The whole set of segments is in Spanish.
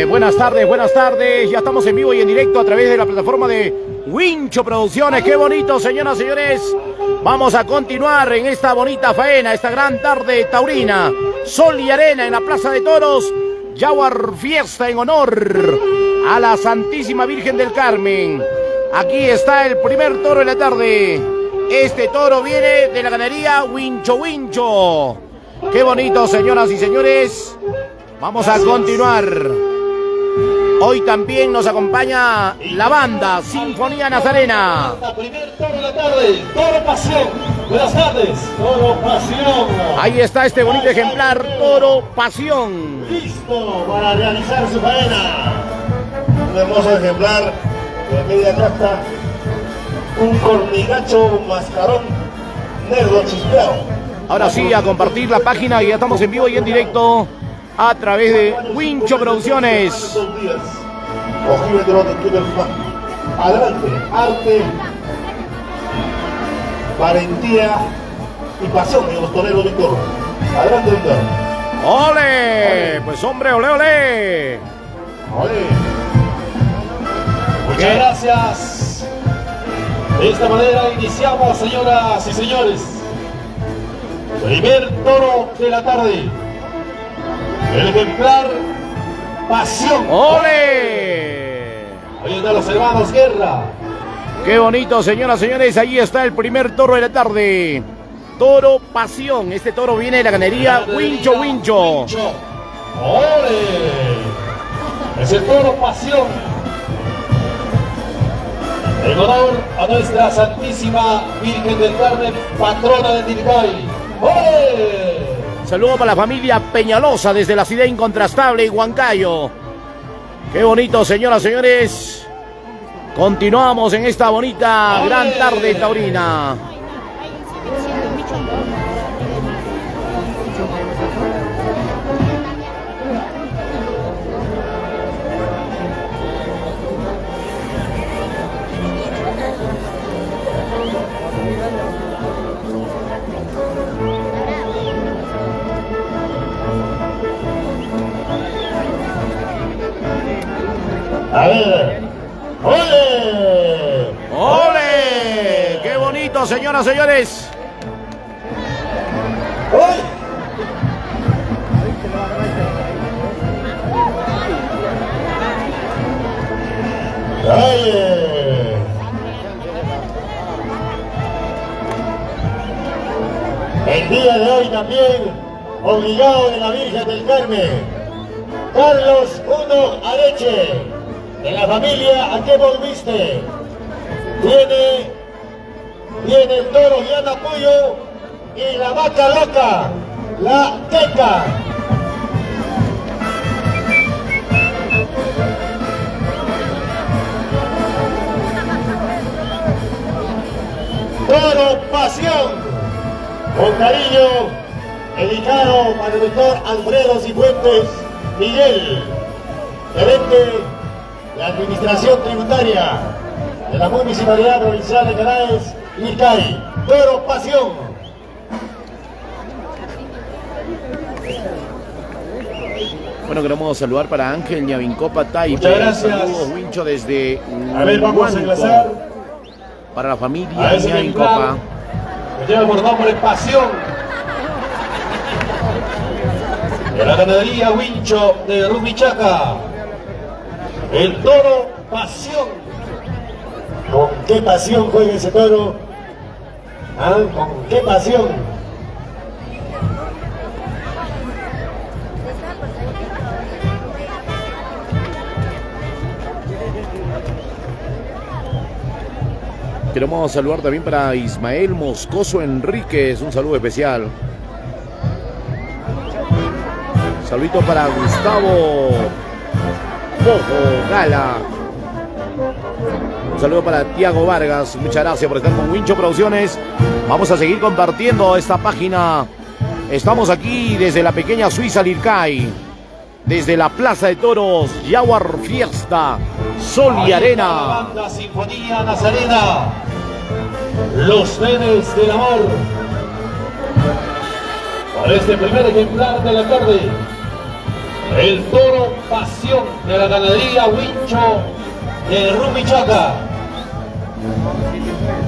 Buenas tardes. Ya estamos en vivo y en directo a través de la plataforma de Wincho Producciones. Qué bonito, señoras y señores. Vamos a continuar en esta bonita faena, esta gran tarde taurina. Sol y arena en la Plaza de Toros. Jaguar Fiesta en honor a la Santísima Virgen del Carmen. Aquí está el primer toro de la tarde. Este toro viene de la ganadería Wincho Wincho. Qué bonito, señoras y señores. Vamos a continuar. Hoy también nos acompaña la banda Sinfonía Nazarena. Primer toro de la tarde, Toro Pasión. Buenas tardes, Toro Pasión. Ahí está este bonito ejemplar, Toro Pasión. Listo para realizar su faena. Un hermoso ejemplar de media casta. Un cornigacho, un mascarón negro chispeado. Ahora sí, a compartir la página y ya estamos en vivo y en directo a través de Wincho Producciones. Adelante, arte, valentía y pasión de los toreros de toro. Adelante, Víctor. ¡Ole! Pues hombre, ole, ole. ¡Ole! Muchas gracias. De esta manera iniciamos, señoras y señores. Primer toro de la tarde. El ejemplar Pasión. ¡Ole! Ahí están los hermanos Guerra. Qué bonito, señoras y señores. Ahí está el primer toro de la tarde. Toro Pasión. Este toro viene de la ganadería Wincho Wincho. ¡Ole! Es el toro Pasión. En honor a nuestra Santísima Virgen del Carmen, patrona de Tilcay. ¡Ole! Saludo para la familia Peñalosa desde la ciudad incontrastable y Huancayo. Qué bonito, señoras y señores. Continuamos en esta bonita gran tarde taurina. A ver. ¡Ole! ¡Ole! ¡Qué bonito, señoras y señores! ¡Ole! ¡Ole! El día de hoy también, obligado de la Virgen del Carmen, Carlos Uno Areche, de la familia ¿A qué volviste? Viene el toro Diana Puyo y la vaca loca, la Teca. Toro Pasión, con cariño, dedicado para el doctor Alfredo Cifuentes Miguel, gerente de Administración Tributaria de la Municipalidad Provincial de Caraes, Tilcay. Toro Pasión. Bueno, queremos saludar para Ángel Ñavincopa Taipe. Muchas gracias. Saludos, Wincho, desde A ver, vamos a enlazar para la a familia ese Ñavincopa. ejemplar que lleva por nombre Pasión, de la ganadería Wincho de Rumichaca. El toro Pasión. ¿Con qué pasión juega ese toro? ¿Ah? ¿Con qué pasión? Queremos saludar también para Ismael Moscoso Enríquez, un saludo especial. Saludito para Gustavo Bojo Gala. Un saludo para Tiago Vargas, muchas gracias por estar con Wincho Producciones. Vamos a seguir compartiendo esta página. Estamos aquí desde la pequeña Suiza Lircay, desde la Plaza de Toros, Jaguar Fiesta, Sol y Arena. La banda Sinfonía Nazarena, los nenes del amor. Para este primer ejemplar de la tarde, El toro pasión de la ganadería Huincho de Rumichaca.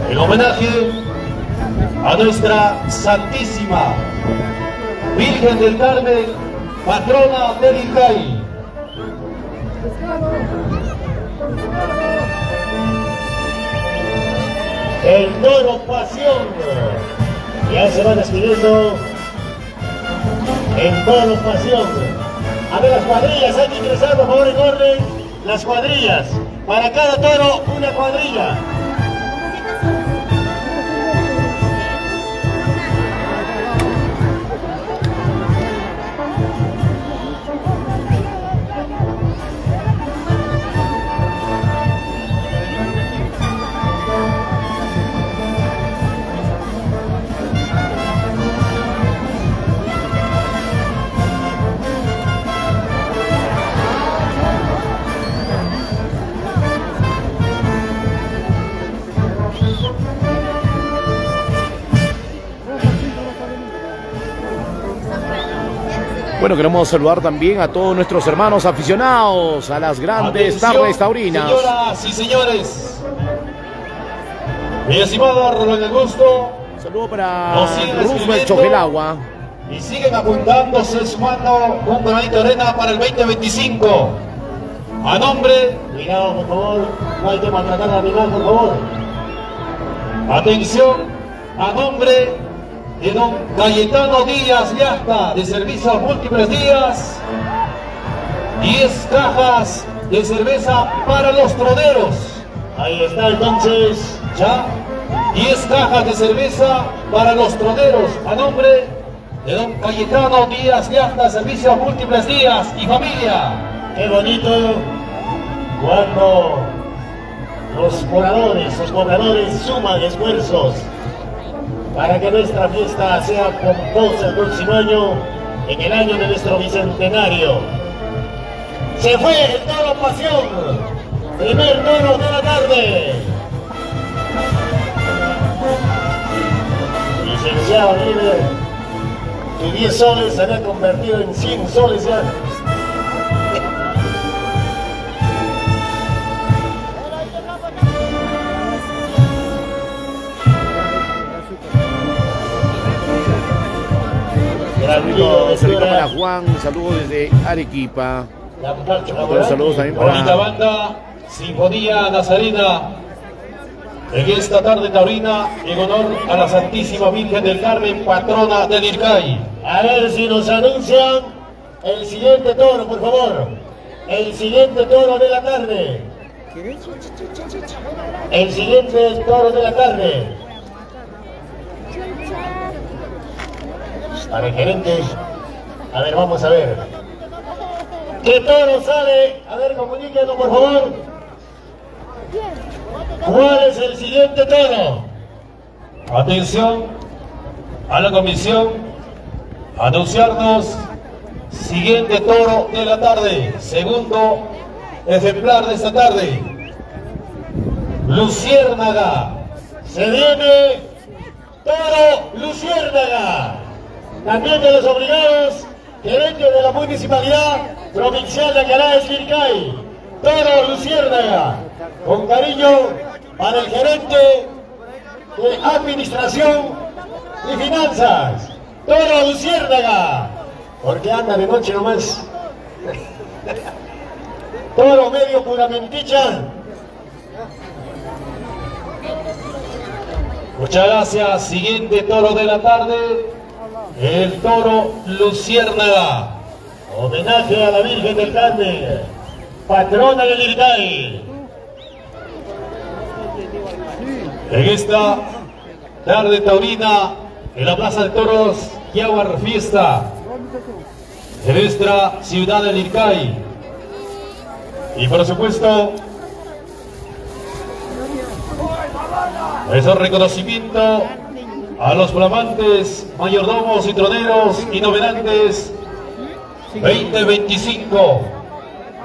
En homenaje a nuestra Santísima Virgen del Carmen, patrona del Ilcay. El toro pasión ya se va despidiendo. El toro pasión. A ver, las cuadrillas, hay que ingresar, por favor, en orden. Las cuadrillas. Para cada toro, una cuadrilla. Bueno, queremos saludar también a todos nuestros hermanos aficionados a las grandes tardes taurinas. Señoras y señores, mi estimado Rubén Augusto, saludo para Roosevelt Chogelagua. Y siguen apuntándose, sumando un granito de arena para el 2025. A nombre, cuidado por favor, no hay que maltratar al animal, por favor. Atención, a nombre de don Cayetano Díaz Yasta, de Servicios Múltiples Días, 10 cajas de cerveza para los troneros. Ahí está entonces, ya, 10 cajas de cerveza para los troneros, a nombre de don Cayetano Díaz Yasta, Servicios Múltiples Días y Familia. Qué bonito cuando los pobladores suman esfuerzos para que nuestra fiesta sea pomposa el próximo año, en el año de nuestro bicentenario. Se fue el toro pasión, primer toro de la tarde. Licenciado líder, tus 10 soles se habían convertido en 100 soles ya. Saludos para Juan, saludos desde Arequipa. Saludos también para bonita banda, Sinfonía Nazarena, en esta tarde taurina, en honor a la Santísima Virgen del Carmen, patrona del Ilcay. A ver si nos anuncian el siguiente toro, por favor. El siguiente toro de la tarde. El siguiente toro de la tarde. Para el gerente, a ver, vamos a ver. ¿Qué toro sale? A ver, comuníquenos, por favor. ¿Cuál es el siguiente toro? Atención a la comisión, anunciarnos siguiente toro de la tarde, segundo ejemplar de esta tarde. Luciérnaga. Se viene toro Luciérnaga. También de los obligados, gerente de la Municipalidad Provincial de Acaraes, Ilcay, toro Luciérnaga, con cariño para el gerente de Administración y Finanzas, toro Luciérnaga, porque anda de noche nomás. Toro medio puramenticha. Muchas gracias. Siguiente toro de la tarde, el toro Luciérnaga. Homenaje a la Virgen del Carmen, patrona del Ilcay. En esta tarde taurina, en la Plaza de Toros Yaguar Fiesta, de nuestra ciudad del Ilcay. Y por supuesto, es un reconocimiento a los flamantes mayordomos y troneros y novelantes 2025,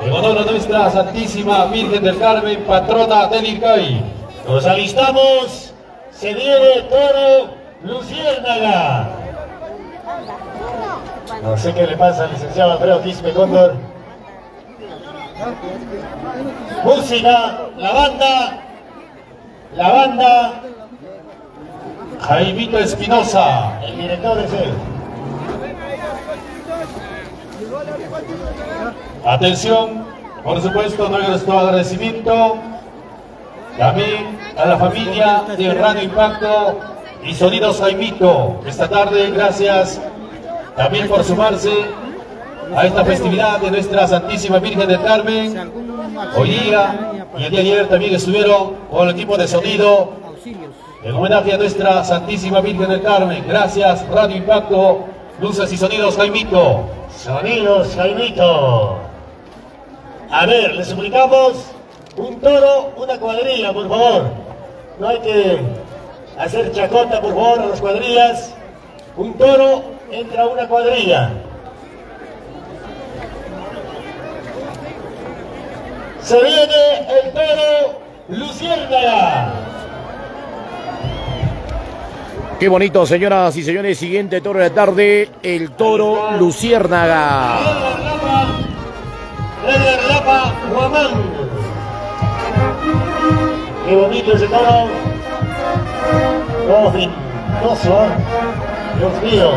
en honor a nuestra Santísima Virgen del Carmen, patrona del Ilcay. Nos alistamos, se viene toro Luciérnaga. No sé qué le pasa al licenciado Alfredo Quispe Cóndor. Música, la banda. Jaimito Espinosa, el director de CEU. Atención, por supuesto, nuestro agradecimiento también a la familia de Radio Impacto y Sonidos Jaimito. Esta tarde, gracias también por sumarse a esta festividad de nuestra Santísima Virgen del Carmen. Hoy día y el día de ayer también estuvieron con el equipo de sonido en homenaje a nuestra Santísima Virgen del Carmen. Gracias, Radio Impacto, Luces y Sonidos Jaimito. Sonidos Jaimito. A ver, les suplicamos un toro, una cuadrilla, por favor. No hay que hacer chacota, por favor, a las cuadrillas. Un toro entra una cuadrilla. Se viene el toro Luciérnaga. Qué bonito, señoras y señores. Siguiente toro de la tarde, el toro Luciérnaga. Eder Lapa Guamán. Qué bonito ese toro. Oh, vintoso. Dios mío.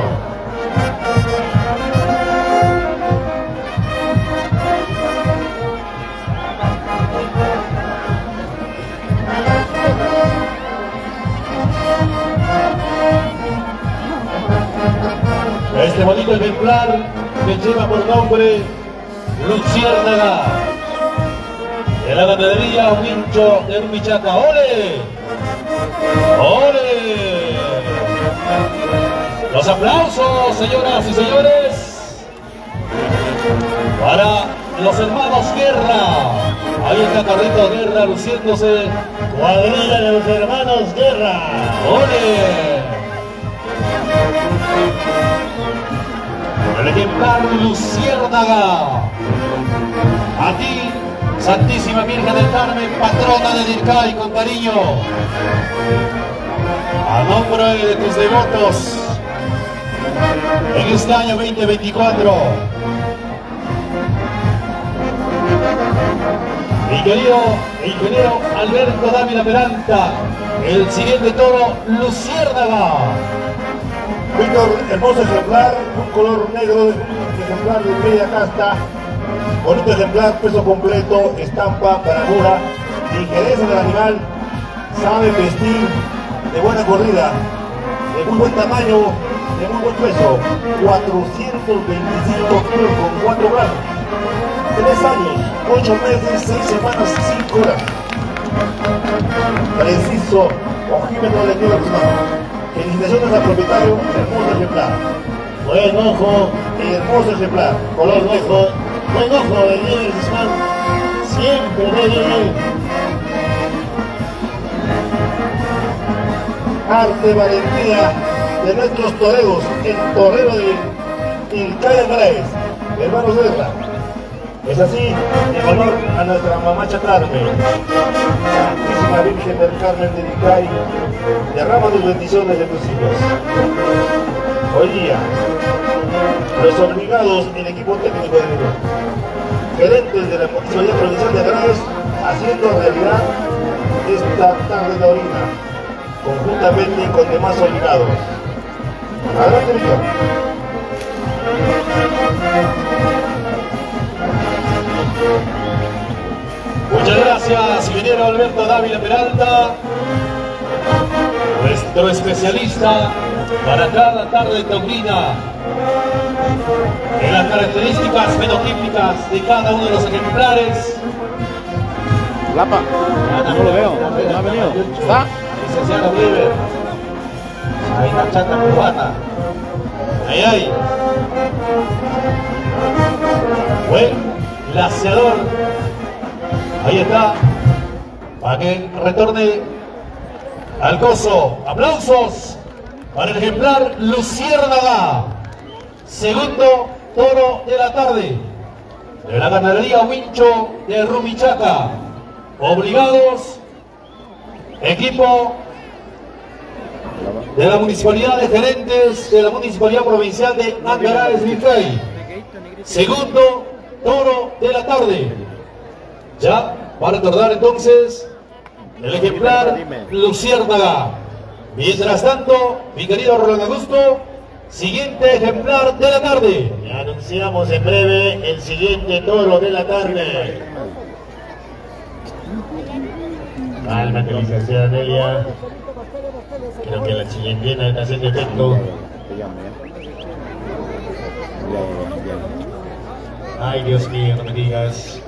Este bonito ejemplar que lleva por nombre Luciérnaga, de la ganadería Wincho de Rumichaca. ¡Ole! ¡Ole! Los aplausos, señoras y señores, para los hermanos Guerra. Ahí está Carlitos Guerra luciéndose. Cuadrilla de los hermanos Guerra. ¡Ole! El ejemplar Luciérnaga. A ti, Santísima Virgen del Carmen, patrona de Dircay, con cariño. A nombre de tus devotos, en este año 2024. Mi querido ingeniero Alberto Dávila Peralta, el siguiente toro Luciérnaga. Víctor, hermoso ejemplar, un color negro, ejemplar de media casta, bonito ejemplar, peso completo, estampa, paradura, ligereza del animal, sabe vestir, de buena corrida, de muy buen tamaño, de muy buen peso, 425 kilos con 4 gramos, 3 años, 8 meses, 6 semanas, 5 horas. Preciso, ojímetro de Dios, hermano. Felicitaciones al propietario, hermoso ejemplar. Buen ojo y hermoso ejemplar. Color rojo, buen ojo de Diego Guzmán. Siempre de arte, valentía de nuestros toreros, el torero de Ilcay Andrés, hermanos Guerra. Es así, en honor a nuestra mamacha Carmen, Santísima Virgen del Carmen de Ilcay, derrama tus bendiciones de tus hijos. Hoy día, los obligados, el equipo técnico de gerentes de la Municipalidad Provincial de Agrades, haciendo realidad esta tarde taurina, conjuntamente con demás obligados. Adelante, Víctor. Muchas gracias, ingeniero Alberto Dávila Peralta, nuestro especialista para cada tarde taurina en las características fenotípicas de cada uno de los ejemplares. Lapa, no lo veo, no ha venido. ¿Está? Licenciado Weber, ahí está chata cubana. Ahí hay. Buen laceador. Ahí está. Para que retorne al coso. Aplausos para el ejemplar Luciérnaga. Segundo toro de la tarde. De la ganadería Wincho de Rumichaca. Obligados. Equipo de la Municipalidad de Gerentes de la Municipalidad Provincial de Angaraes, Vilcay. Segundo toro de la tarde. Ya va a retornar entonces el ejemplar Luciérnaga. Mientras tanto, mi querido Rolando Augusto, siguiente ejemplar de la tarde. Y anunciamos en breve el siguiente toro de la tarde. Cálmate, licenciada Delia. Creo que la chilindrina está haciendo efecto. Ay, Dios mío, no me digas.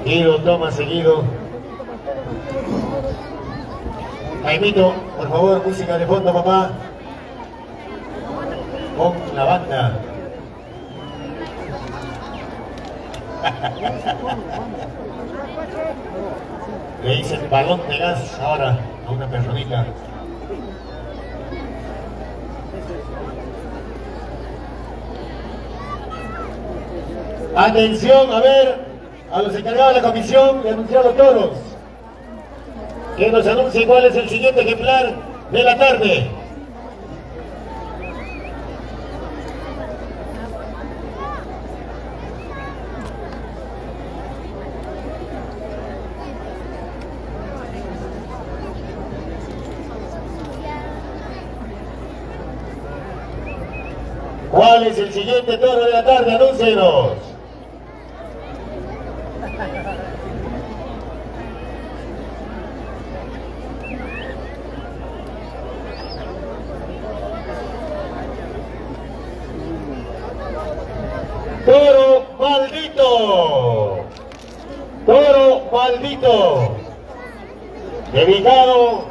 Seguido, toma seguido. Jaimito, por favor, música de fondo, papá. Con la banda. Le dicen balón de gas ahora a una personita. Atención, a ver, a los encargados de la comisión de anunciar los toros. Que nos anuncie cuál es el siguiente ejemplar de la tarde. ¿Cuál es el siguiente toro de la tarde? Anúncienos. Toro maldito. Toro maldito. Dedicado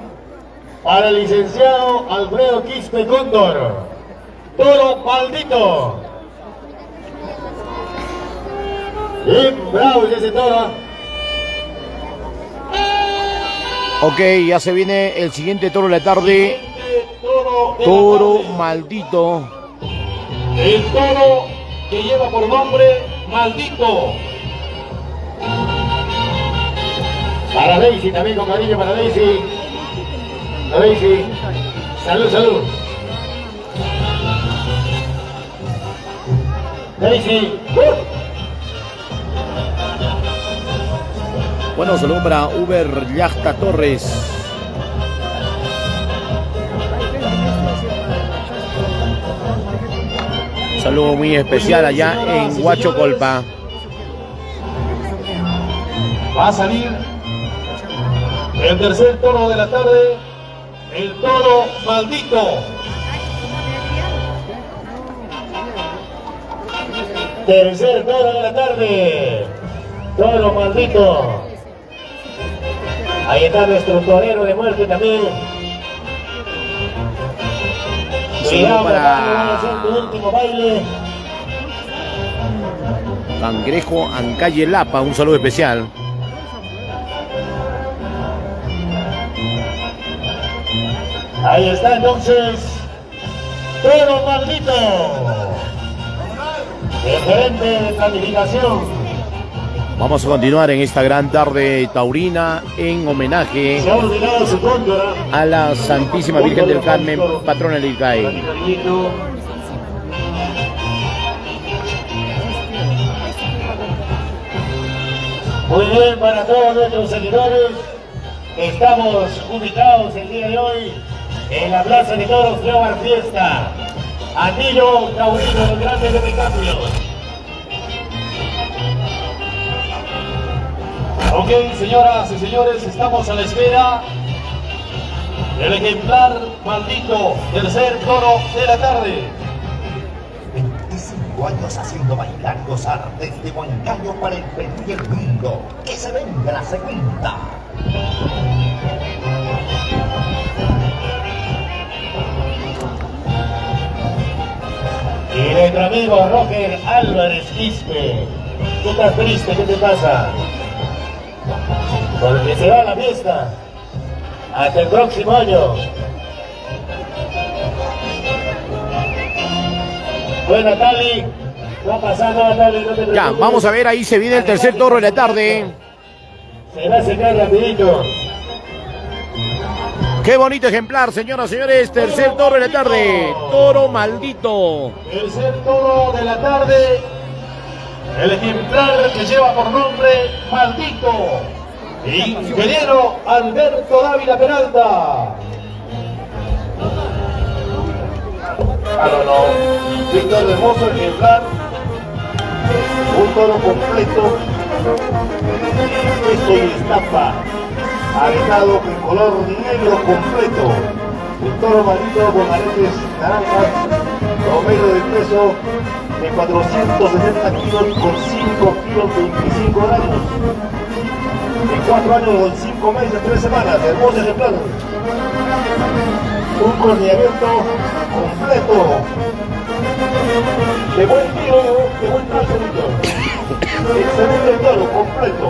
para el licenciado Alfredo Quispe Cóndor. Toro maldito. Bien, bravo ese toro. Ok, ya se viene el siguiente toro de la tarde. Toro maldito. El toro que lleva por nombre Maldito. Para Daisy también, con cariño para Daisy. Para Daisy. Salud, salud. Daisy. Bueno, saludo para Uber Yachta Torres. Saludo muy especial allá en Huachocolpa. Va a salir el tercer toro de la tarde, el toro maldito. Tercer toro de la tarde. Toro maldito. Ahí está nuestro torero de muerte también. Saludo para tu último baile. Cangrejo Ancalle Lapa, un saludo especial. Ahí está entonces Toro maldito, el gerente de planificación. Vamos a continuar en esta gran tarde taurina en homenaje Se ha olvidado su cóndora. a la Santísima Virgen del Carmen, patrona del ICAE. Muy bien, para todos nuestros seguidores, estamos ubicados el día de hoy en la Plaza de Toros de Ovar Fiesta, Anillo Taurino del Grande de Recambio. Ok, señoras y señores, estamos a la espera del ejemplar maldito, tercer toro de la tarde. 25 años haciendo bailar gozar desde Huancayo para el Perú y el mundo. Que se venga la segunda. Y nuestro amigo Roger Álvarez Quispe. ¿Tú estás triste? ¿Qué te pasa? Porque se va la fiesta. Hasta el próximo año. Buena, Tali. No pasa nada, Tali, no te preocupes. Ya, vamos a ver, ahí se viene el tercer toro de la tarde. Se va a secar rapidito. Qué bonito ejemplar, señoras y señores. Tercer toro de la tarde. Toro maldito. Tercer toro de la tarde. El ejemplar que lleva por nombre Maldito. Ingeniero Alberto Dávila Peralta. Víctor hermoso ejemplar. Un toro completo. Esto y estampa. Aretado en color negro completo. Un toro maldito con aretes naranjas. Promedio de peso de 460 kilos con 5 kilos 25 gramos. En 4 años con 5 meses, 3 semanas. Hermoso ejemplar. Un corneamiento completo. De buen tiro, de buen tránsito. Excelente toro completo.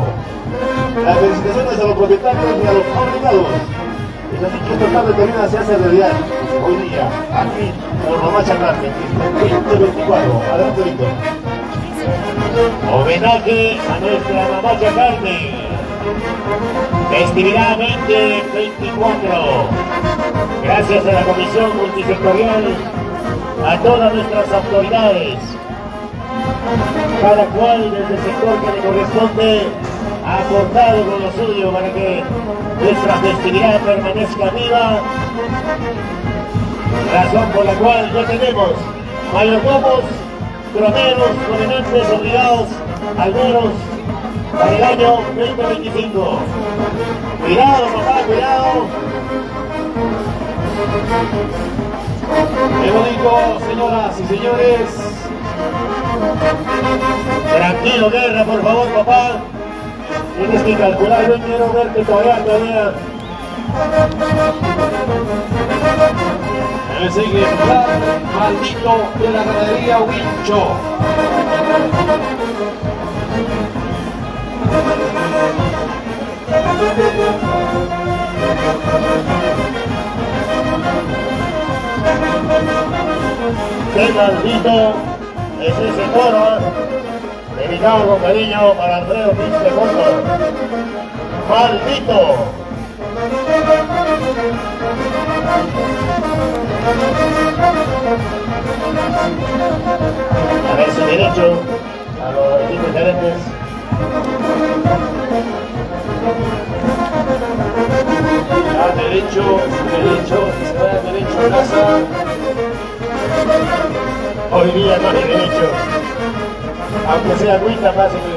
Las felicitaciones a los propietarios y a los fabricados. Es así que esta tarde también se hace realidad. Hoy día, aquí, por Mamacha Carne, 2024. Adelante, Víctor. Homenaje a nuestra Mamacha Carne. Festividad 2024. Gracias a la Comisión Multisectorial, a todas nuestras autoridades, cada cual desde el sector que le corresponde ha aportado con lo suyo para que nuestra festividad permanezca viva, razón por la cual ya tenemos mayordomos, troneros, prominentes, obligados, alberos para el año 2025. Cuidado, papá, cuidado. Qué bonito, señoras y señores. Tranquilo, Guerra, por favor, papá. Tienes que calcular, yo quiero verte todavía. El ejemplar Maldito de la ganadería Wincho. Qué maldito es ese toro, dedicado con cariño para Alfredo Pinche Cóndor. Maldito. A ver su derecho a los equipos gerentes. Derecho, se va derecho a casa. Hoy día no hay derecho. Aunque sea cuita, páseme.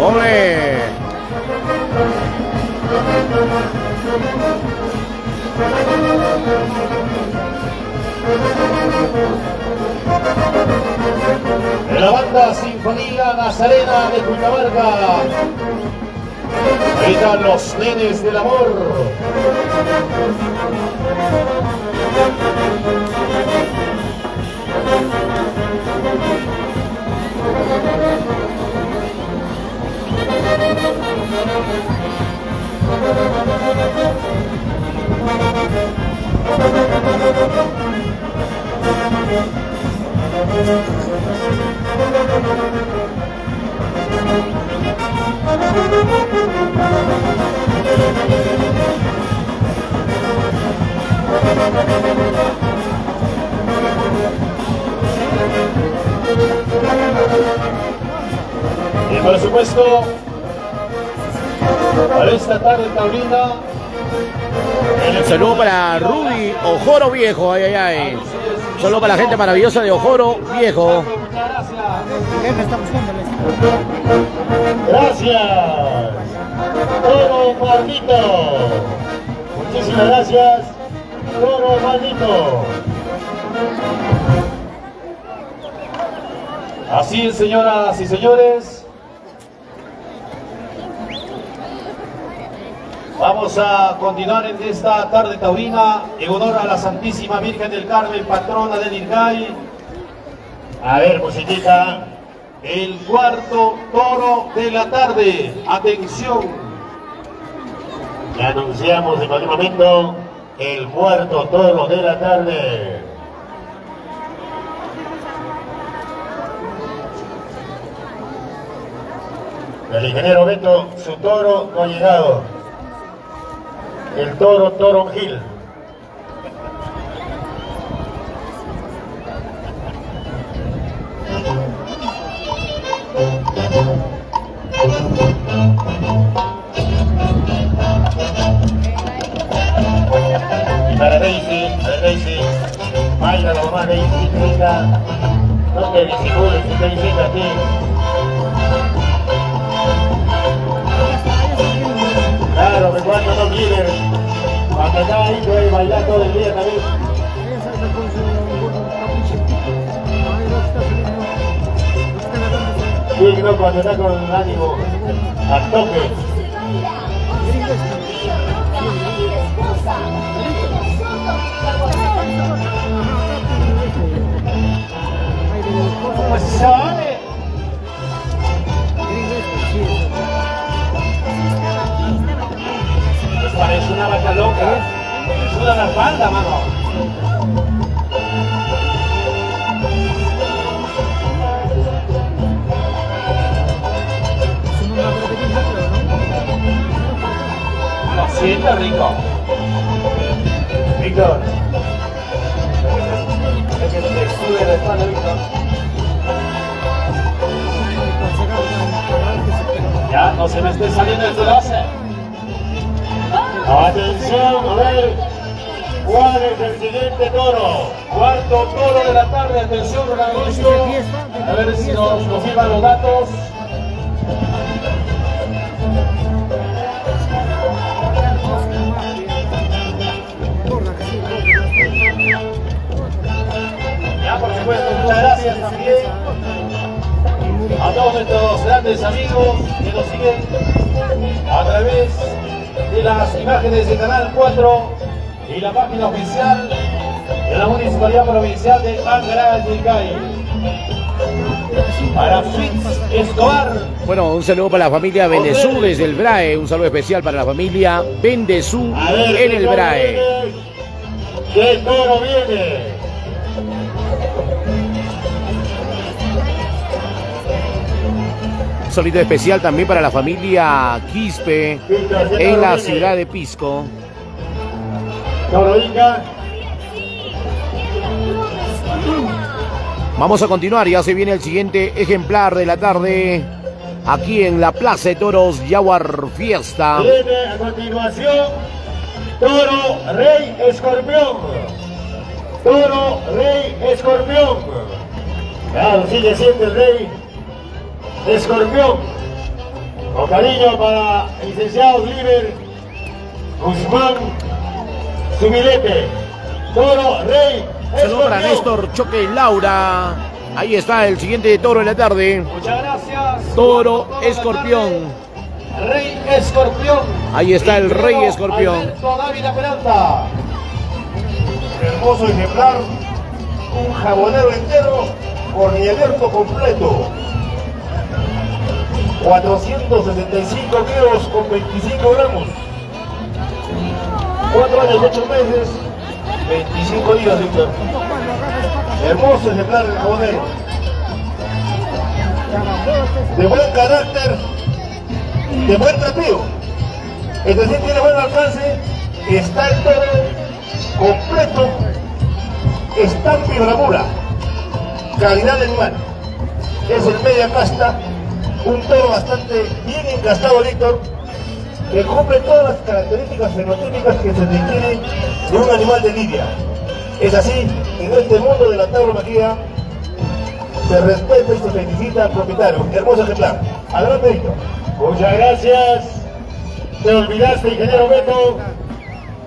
¡Ole! La banda Sinfonía Nazarena de Cundinamarca. Ahí están los nenes del amor. Y por supuesto, para esta tarde taurina, Un saludo para Rudy Ojoro Viejo. Ay, ay, ay. Un saludo para la gente maravillosa de Ojoro Viejo. Gracias. Toro Maldito. Muchísimas gracias. Toro Maldito. así es, señoras y señores. Vamos a continuar en esta tarde taurina en honor a la Santísima Virgen del Carmen, patrona del Irgay. A ver, musiquita. El cuarto toro de la tarde. Atención, Le anunciamos en cualquier momento el cuarto toro de la tarde. El ingeniero Beto, su toro no ha llegado. El toro Toronjil. Y para Daisy, baila la mamá Daisy, hija. No te disimules, te estoy diciendo a ti. Claro, que cuando no quieren, cuando está ahí puede bailar todo el día también. Sí, no, cuando está con el ánimo al toque. Pues se vale. Pues parece una vaca loca. Me suda la espalda, mano. Lo siento, rico. Víctor. Es que te sube la espalda, Víctor. Ya, no se me esté saliendo el láser. Atención, a ver. ¿Cuál es el siguiente toro? Cuarto toro de la tarde. Atención, Ronaldinho. A ver si nos confirman los datos. Ya, por supuesto, muchas gracias también a todos nuestros grandes amigos que nos siguen a través de las imágenes de Canal 4 y la página oficial de la Municipalidad Provincial de Angará-Yicay. Para Fritz Escobar. Bueno, un saludo para la familia Bendezú desde el BRAE. Un saludo especial para la familia Bendezú en el BRAE. ¿Qué toro viene? Un saludo especial también para la familia Quispe en la ciudad de Pisco. Toro Inca. Vamos a continuar, ya se viene el siguiente ejemplar de la tarde aquí en la Plaza de Toros Jaguar Fiesta. Viene a continuación Toro Rey Escorpión. Toro Rey Escorpión. Claro, sigue siendo el Rey Escorpión. Con cariño para el licenciado Oliver Guzmán Subilete. Toro Rey Escorpión. Saludos para Néstor Choque Laura. Ahí está el siguiente toro de la tarde. Muchas gracias. Toro Escorpión. Rey Escorpión. Ahí está el Rey Escorpión. Alberto Dávila Peralta. Hermoso ejemplar, un jabonero entero con abierto completo. 465 kilos con 25 gramos. 4 años, 8 meses, 25 días, Víctor. Hermoso ejemplar el jabonero. De buen carácter, de buen trapío. Es decir, tiene buen alcance, está el toro completo, estampa y bravura, calidad de animal. Es el media casta, un toro bastante bien encastado, Víctor, que cumple todas las características fenotípicas que se requieren de un animal de lidia. Es así, en este mundo de la tauromaquia se respeta y se felicita al propietario. Hermoso ejemplar. Adelante, Víctor. Muchas gracias. Te olvidaste, ingeniero Beto.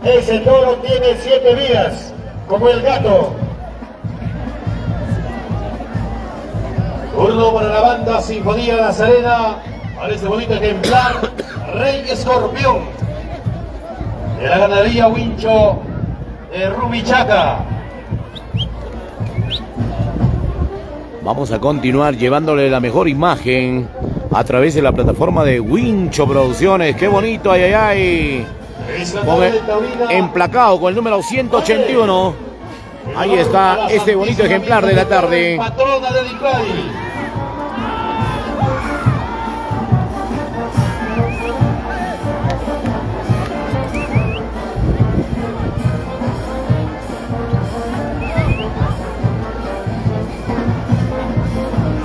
Ese toro tiene 7 vidas, como el gato. Turno para la banda Sinfonía Nazarena. Para este bonito ejemplar, Rey Escorpión. De la ganadería Wincho de Rumichaca. Vamos a continuar llevándole la mejor imagen a través de la plataforma de Wincho Producciones. ¡Qué bonito! ¡Ay, ay, ay! emplacado con el número 181. Ahí está este bonito ejemplar de la tarde. Patrona del Icay.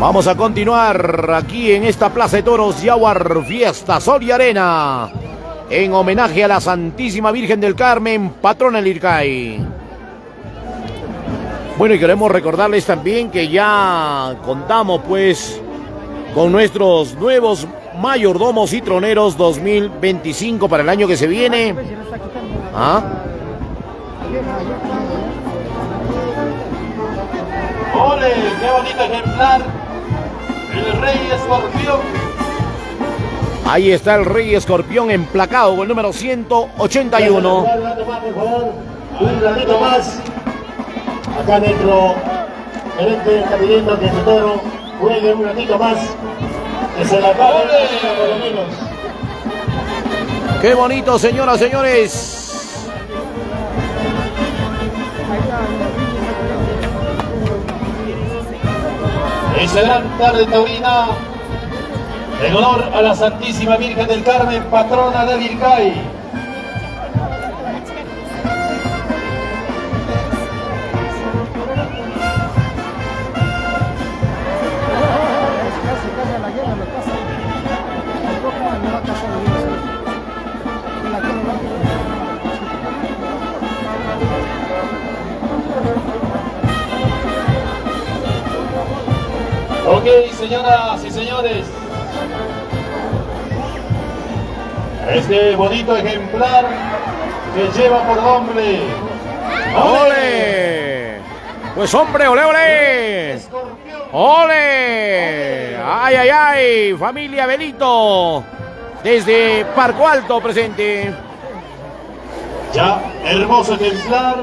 Vamos a continuar aquí en esta Plaza de Toros Jaguar Fiesta Sol y Arena, en homenaje a la Santísima Virgen del Carmen, patrona del Ircay. Bueno, y queremos recordarles también que ya contamos pues con nuestros nuevos mayordomos y troneros 2025 para el año que se viene. ¿Ah? ¡Ole! ¡Qué bonito ejemplar! El Rey Escorpión. Ahí está el Rey Escorpión emplacado con el número 181. Un ratito más. Acá nuestro gerente está pidiendo que este toro juegue un ratito más. Que se la acabe por lo menos. ¡Qué bonito, señoras, señores! Esa gran tarde taurina, en honor a la Santísima Virgen del Carmen, patrona del Ircay. Ok, señoras y señores, este bonito ejemplar que lleva por nombre ¡Ole! Pues hombre, ole, ole. ¡Ole! ¡Ay, ay, ay! Familia Benito, desde Parco Alto presente. Ya, hermoso ejemplar.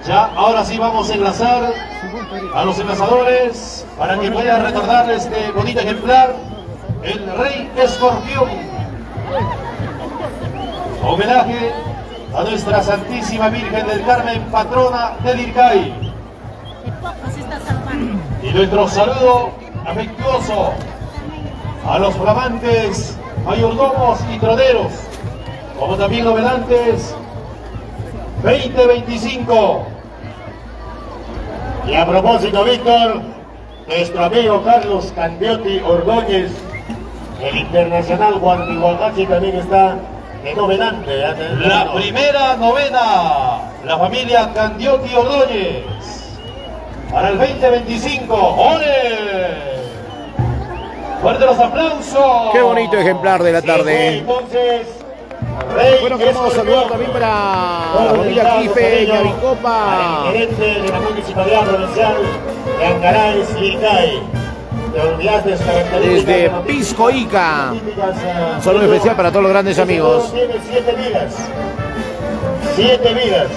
Ya, ahora sí vamos a enlazar a los enlazadores para que puedan recordar este bonito ejemplar, el Rey Escorpión. Homenaje a nuestra Santísima Virgen del Carmen, patrona del Ircay. Y nuestro saludo afectuoso a los flamantes mayordomos y troneros, como también novelantes 2025. Y a propósito, Víctor, nuestro amigo Carlos Candiotti Ordóñez, el internacional Guardihuacachi, también está de novenante. La primera novena, la familia Candiotti Ordóñez, para el 2025. ¡Ole! ¡Fuerte los aplausos! ¡Qué bonito ejemplar de la tarde! Entonces, Rey Bueno, queremos saludar también para la familia Quife, Yavicopa. el gerente de la Municipalidad Provincial de Angaray, Ircay. Desde Pisco Ica. Un saludo especial para todos los grandes amigos. Tiene 7 vidas. 7 vidas.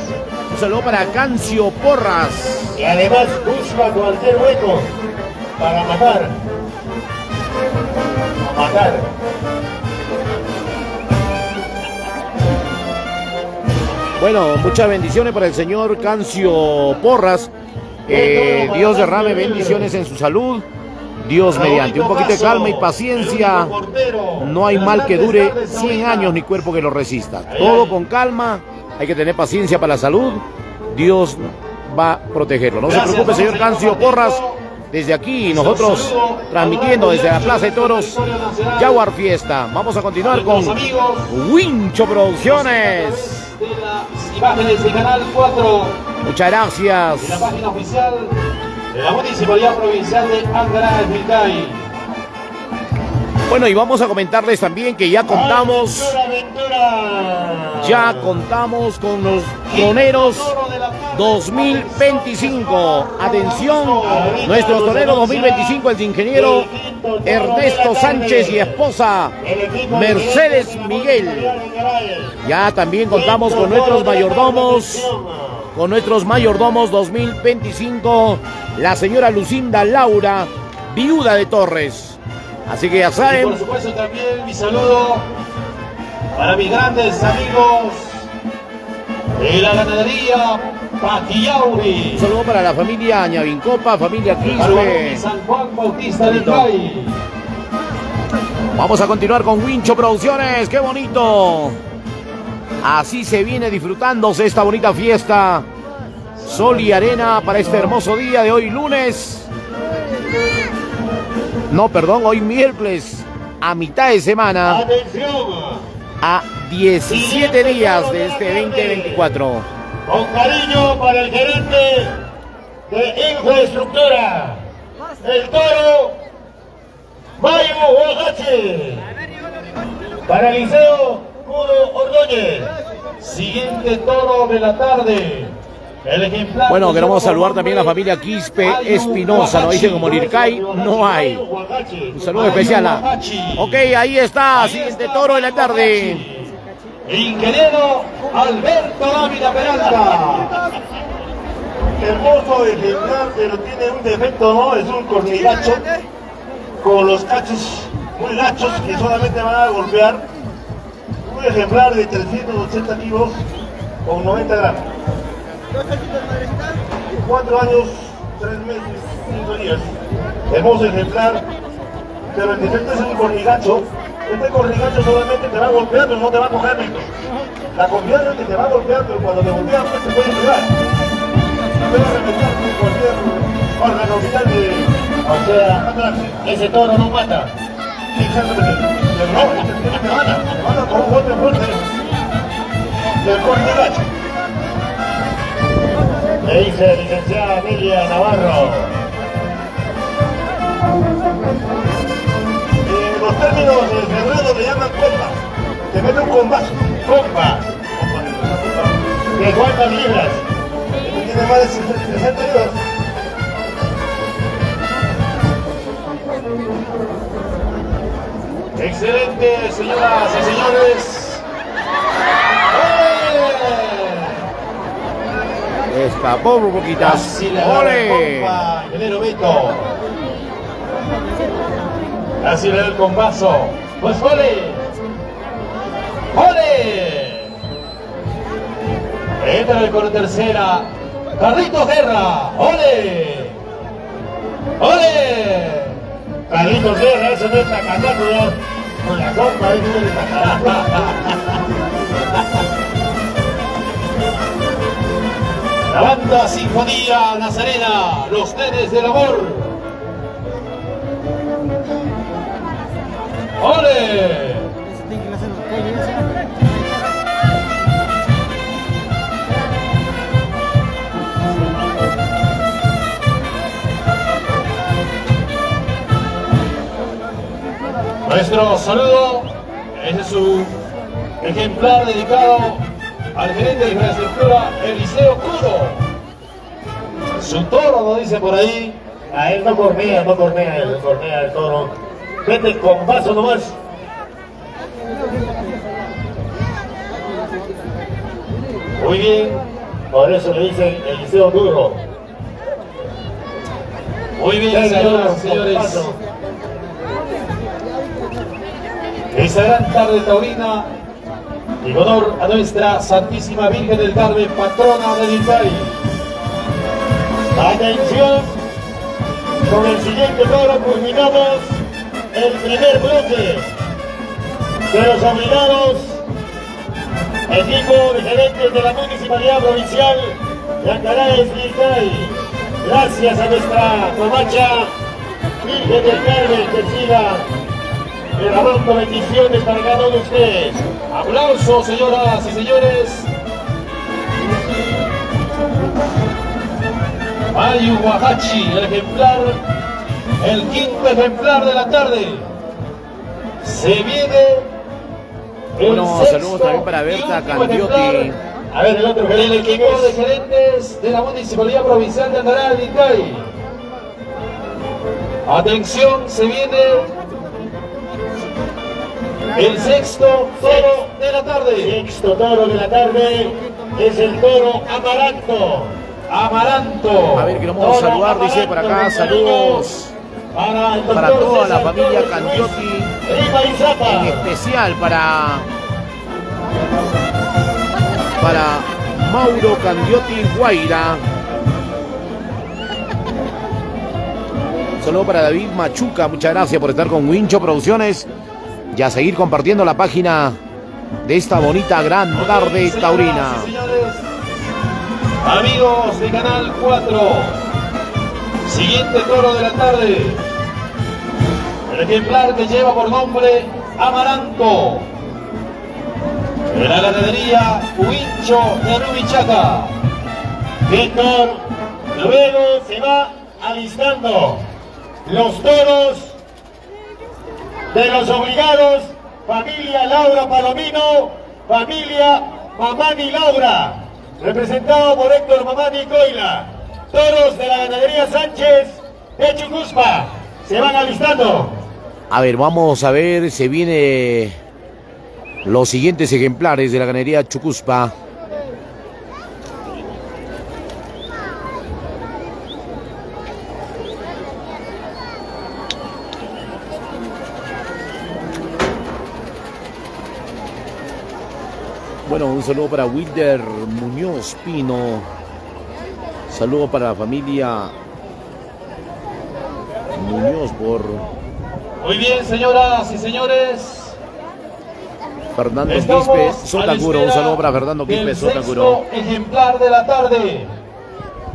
Un saludo para Cancio Porras. Y además busca cualquier hueco para matar. A matar. Bueno, muchas bendiciones para el señor Cancio Porras. Dios derrame bendiciones en su salud. Dios mediante un poquito de calma y paciencia. No hay mal que dure 100 años ni cuerpo que lo resista. Todo con calma. Hay que tener paciencia para la salud. Dios va a protegerlo. No se preocupe, señor Cancio Porras. Desde aquí, nosotros transmitiendo desde la Plaza de Toros Jaguar Fiesta. Vamos a continuar con Wincho Producciones. De las imágenes del Canal 4. Muchas gracias. Y la página oficial de la Municipalidad Provincial de Angaray, Ircay. Bueno, y vamos a comentarles también que ya contamos con los troneros 2025. Atención, nuestro torero 2025, el ingeniero Ernesto Sánchez y esposa Mercedes Miguel. Ya también contamos con nuestros mayordomos 2025, la señora Lucinda Laura, viuda de Torres. Así que ya saben. Y por supuesto también mi saludo para mis grandes amigos de la ganadería Patillauri. Un saludo para la familia Ñavincopa, familia Quispe. San Juan Bautista del Cay. Vamos a continuar con Wincho Producciones. ¡Qué bonito! Así se viene disfrutándose esta bonita fiesta. Sol y arena para este hermoso día de hoy lunes. No, perdón, hoy miércoles, a mitad de semana. Atención. A 17 días de este 2024. Con cariño para el gerente de infraestructura, el toro Mayo Huacache. Para el Liceo Cudo Ordóñez. Siguiente toro de la tarde. El ejemplar. Bueno, queremos saludar también a la familia Quispe Espinosa. Nos dicen como Lircay, no hay. Un saludo especial a... Ok, ahí está, siguiente toro de la tarde. Ingeniero Alberto Dávila Peralta. Hermoso ejemplar, pero tiene un defecto, ¿no? Es un cornigacho con los cachos muy gachos que solamente van a golpear. Un ejemplar de 380 kilos con 90 gramos. 4 años, 3 meses, 5 días. Hermoso ejemplar, pero el defecto es un cornigacho. Este cornigacho solamente te va a golpear, pero no te va a coger. La confianza es que te va a golpear, pero cuando te golpea, pues te puede pegar. Te va a reventar cualquier órgano vital o sea, ese toro no mata. Exactamente. Pero no, te mata con un golpe fuerte del cornigacho. Le dice licenciada Amelia Navarro. Los términos guerreros le llaman compa. Te mete un combazo. Compa. ¿De cuántas libras? Tiene más de 60 libras. Excelente, señoras y señores. Escapó por poquitas. Así le da ¡Ole! la compa, ingeniero Beto. Así le da el combazo. Pues ¡ole! ¡Ole! Entra con tercera. Carlitos Guerra. ¡Ole! ¡Ole! Carlitos Guerra, eso no está cantando ya. Con la compa, ahí no le está. La banda Sinfonía Nazarena, los nenes del amor. ¡Ole! Nuestro saludo, ese es su ejemplar dedicado al gerente de infraestructura Eliseo Curo. Su toro, lo dice por ahí. A él no cornea el toro. Vete con vaso nomás. Muy bien, Por eso le dicen Eliseo Duro. muy bien, señoras y señores. Esta gran tarde taurina, en honor a nuestra Santísima Virgen del Carmen, patrona del Icay. Atención, con el siguiente toro culminamos el primer bloque de los obligados, equipo de gerentes de la Municipalidad Provincial de Ancalaes, Licay. Gracias a nuestra comacha Virgen del Carmen, que siga derramando bendiciones para cada uno de ustedes. Aplausos, señoras y señores. Mayu Huacachi, el ejemplar, el quinto ejemplar de la tarde. Se viene el Bueno, sexto saludos también para Berta y último Candiotti. ejemplar A ver, el otro del gerente, equipo ¿quién de es? gerentes de la Municipalidad Provincial de Andaral, Icay. Atención, se viene el sexto toro de la tarde. Sexto toro de la tarde es el toro Amaranto. Amaranto. A ver, queremos saludar, dice por acá, saludos para toda la familia Candiotti, Rima y en Zapa. especial para para Mauro Candiotti Guaira. Un saludo para David Machuca, muchas gracias por estar con Wincho Producciones y a seguir compartiendo la página de esta bonita gran tarde taurina. Señores, amigos de Canal 4, siguiente toro de la tarde, el ejemplar que lleva por nombre Amaranto, de la ganadería Wincho de Rumichaca. Víctor, luego se va alistando los toros de los obligados, familia Laura Palomino, familia Mamani Laura, representado por Héctor Mamani Coila. Toros de la ganadería Sánchez de Chucuspa se van alistando. A ver, vamos a ver, se viene los siguientes ejemplares de la ganadería Chucuspa. Bueno, un saludo para Wilder Muñoz Pino. Saludo para la familia Muñoz por Muy bien, señoras y señores. Fernando Estamos Quispe a Sotacuro. la Un saludo para espera Fernando Quispe del Sotacuro. sexto ejemplar de la tarde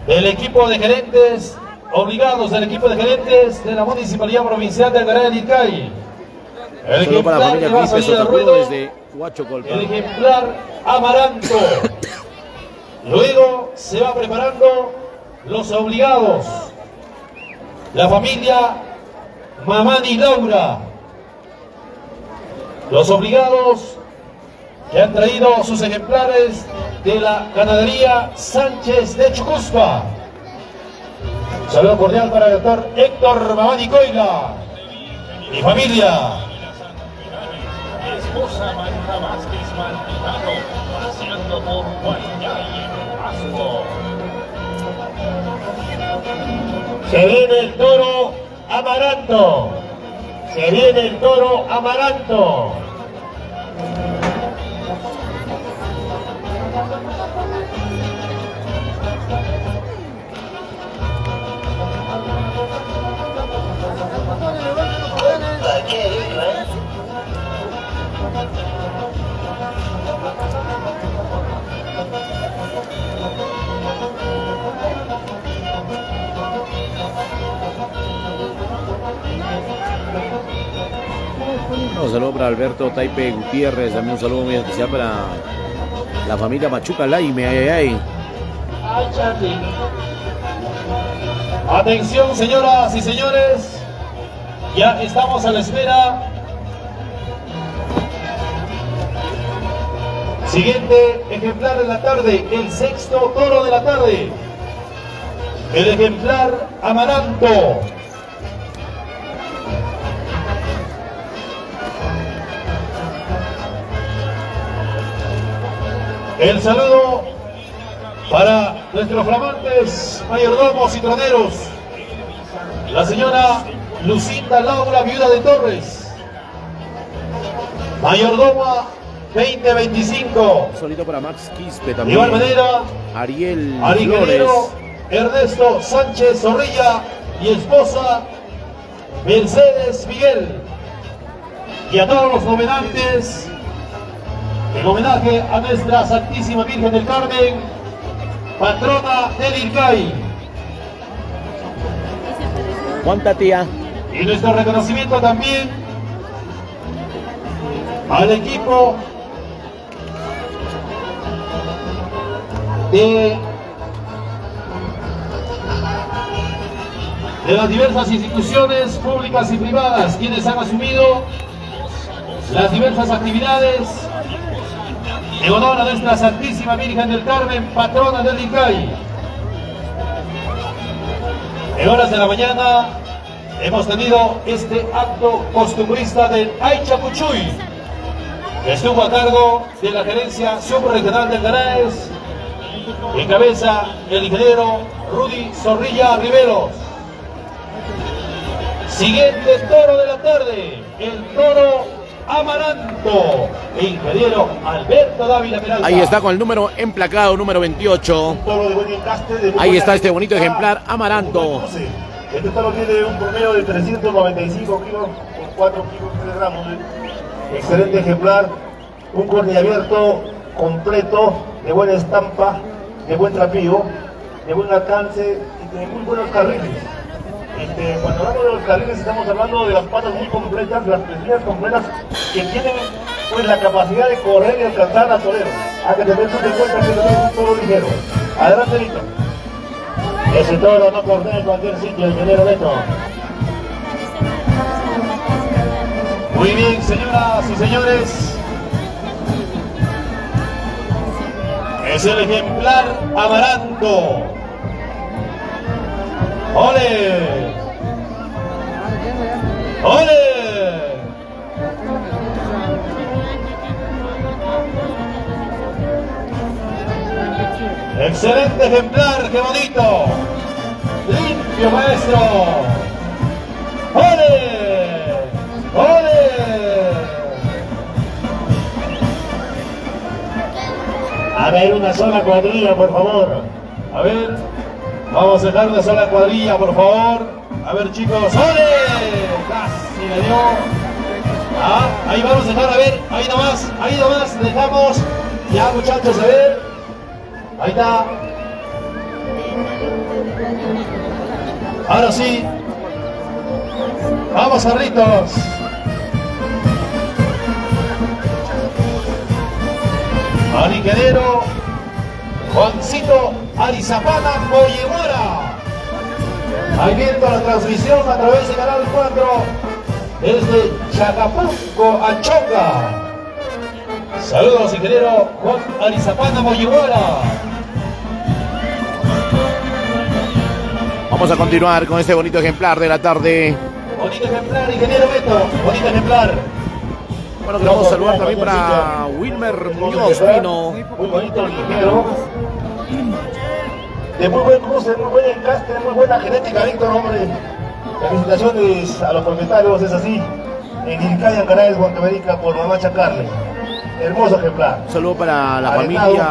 del equipo de gerentes obligados, del equipo de gerentes de la Municipalidad Provincial de Algará de Icay. El Saludo para la ejemplar que familia va a Quispe salir al Sotacuro ruedo, desde Huachocolpa. el ejemplar Amaranto. Luego se va preparando los obligados, la familia Mamani Laura. Los obligados que han traído sus ejemplares de la ganadería Sánchez de Chucuspa. Un saludo cordial para el doctor Héctor Mamani Coila y familia. Esposa Marta Vázquez Maldonado, paseando por Guayay en Pasco. Se viene el toro Amaranto. Se viene el toro Amaranto. Un saludo para Alberto Taipe Gutiérrez, también un saludo muy especial para la familia Machuca Laime, ay. Atención, señoras y señores, ya estamos a la espera. Siguiente ejemplar de la tarde, el sexto toro de la tarde, el ejemplar Amaranto. El saludo para nuestros flamantes mayordomos y troneros, la señora Lucinda Laura, viuda de Torres, mayordoma 2025. Un saludo para Max Quispe De también. igual manera, Ariel al ingeniero Flores. Ernesto Sánchez Zorrilla y esposa Mercedes Miguel. Y a todos los nominantes, en homenaje a nuestra Santísima Virgen del Carmen, patrona del Icay. ¿Cuánta tía? Y nuestro reconocimiento también al equipo de las diversas instituciones públicas y privadas, quienes han asumido las diversas actividades en honor a nuestra Santísima Virgen del Carmen, patrona del Icay. En horas de la mañana hemos tenido este acto costumbrista del Aychapuchuy, que estuvo a cargo de la gerencia subregional de Algaráes, en cabeza el ingeniero Rudy Zorrilla Riveros. Siguiente toro de la tarde, el toro Amaranto. Ingeniero Alberto Dávila Peralta. Ahí está con el número emplacado, número 28. Toro de buen encaste, de muy Ahí buena está este bonito genética, ejemplar, Amaranto. muy buen cruce. Este toro tiene un promedio de 395 kilos con 4 kilos 3 gramos. Excelente ejemplar, un corte abierto completo, de buena estampa, de buen trapío, de buen alcance y de muy buenos carriles. Cuando hablamos de los carriles estamos hablando de las patas muy completas, las piernas completas que tienen pues la capacidad de correr y alcanzar a torero. Hay que tener en cuenta que no es un toro ligero. Adelante, Lito. Ese toro no corre en cualquier sitio, el ingeniero Beto. Muy bien, señoras y señores. Es el ejemplar Amaranto. ¡Ole! ¡Ole! Excelente ejemplar, qué bonito. Limpio, maestro. ¡Ole! ¡Ole! A ver, una sola cuadrilla, por favor. A ver, vamos a dejar una sola cuadrilla, por favor. A ver, chicos. ¡Ole! Casi le dio. Ah, ahí vamos a dejar, a ver, ahí nomás, dejamos. Ya, muchachos, a ver. Ahí está. Ahora sí. Vamos, Carlitos. Al ingeniero Juancito Arizapana Moyemora. Ahí viendo la transmisión a través de Canal 4 desde Chacapulco a Choca. Saludos, ingeniero Juan Arizapana Moyemora. Vamos a continuar con este bonito ejemplar de la tarde. Bonito ejemplar, ingeniero Beto. Bonito ejemplar. Bueno, queremos saludar también para Wilmer Muñoz Vino. Muy bonito el ingeniero. De muy buen cruce, muy buen encaste, muy buena genética, Víctor, hombre. Felicitaciones a los propietarios, es así. En Iricaya, Canales, Guantaverica, por Mamá Chacarle. Hermoso ejemplar. Un saludo para la Arenado, familia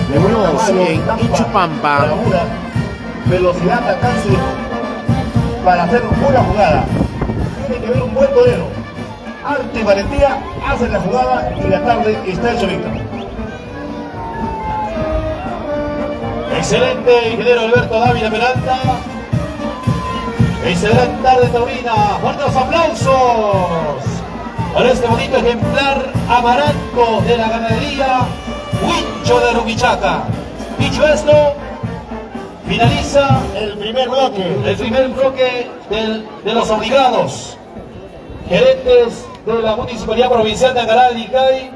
de buen Muñoz tamaño, en estampa, Ichupampa. bravura, velocidad, alcance para hacer una jugada. Tiene que ver un buen torero. Arte y valentía hacen la jugada y la tarde está hecho, Víctor. Excelente, ingeniero Alberto Dávila Peralta. Excelente tarde taurina. Fuertes aplausos para este bonito ejemplar Amaranto de la ganadería Huincho de Rumichaca. Dicho esto, finaliza El primer bloque de los obligados, gerentes de la Municipalidad Provincial de Angará de Icay.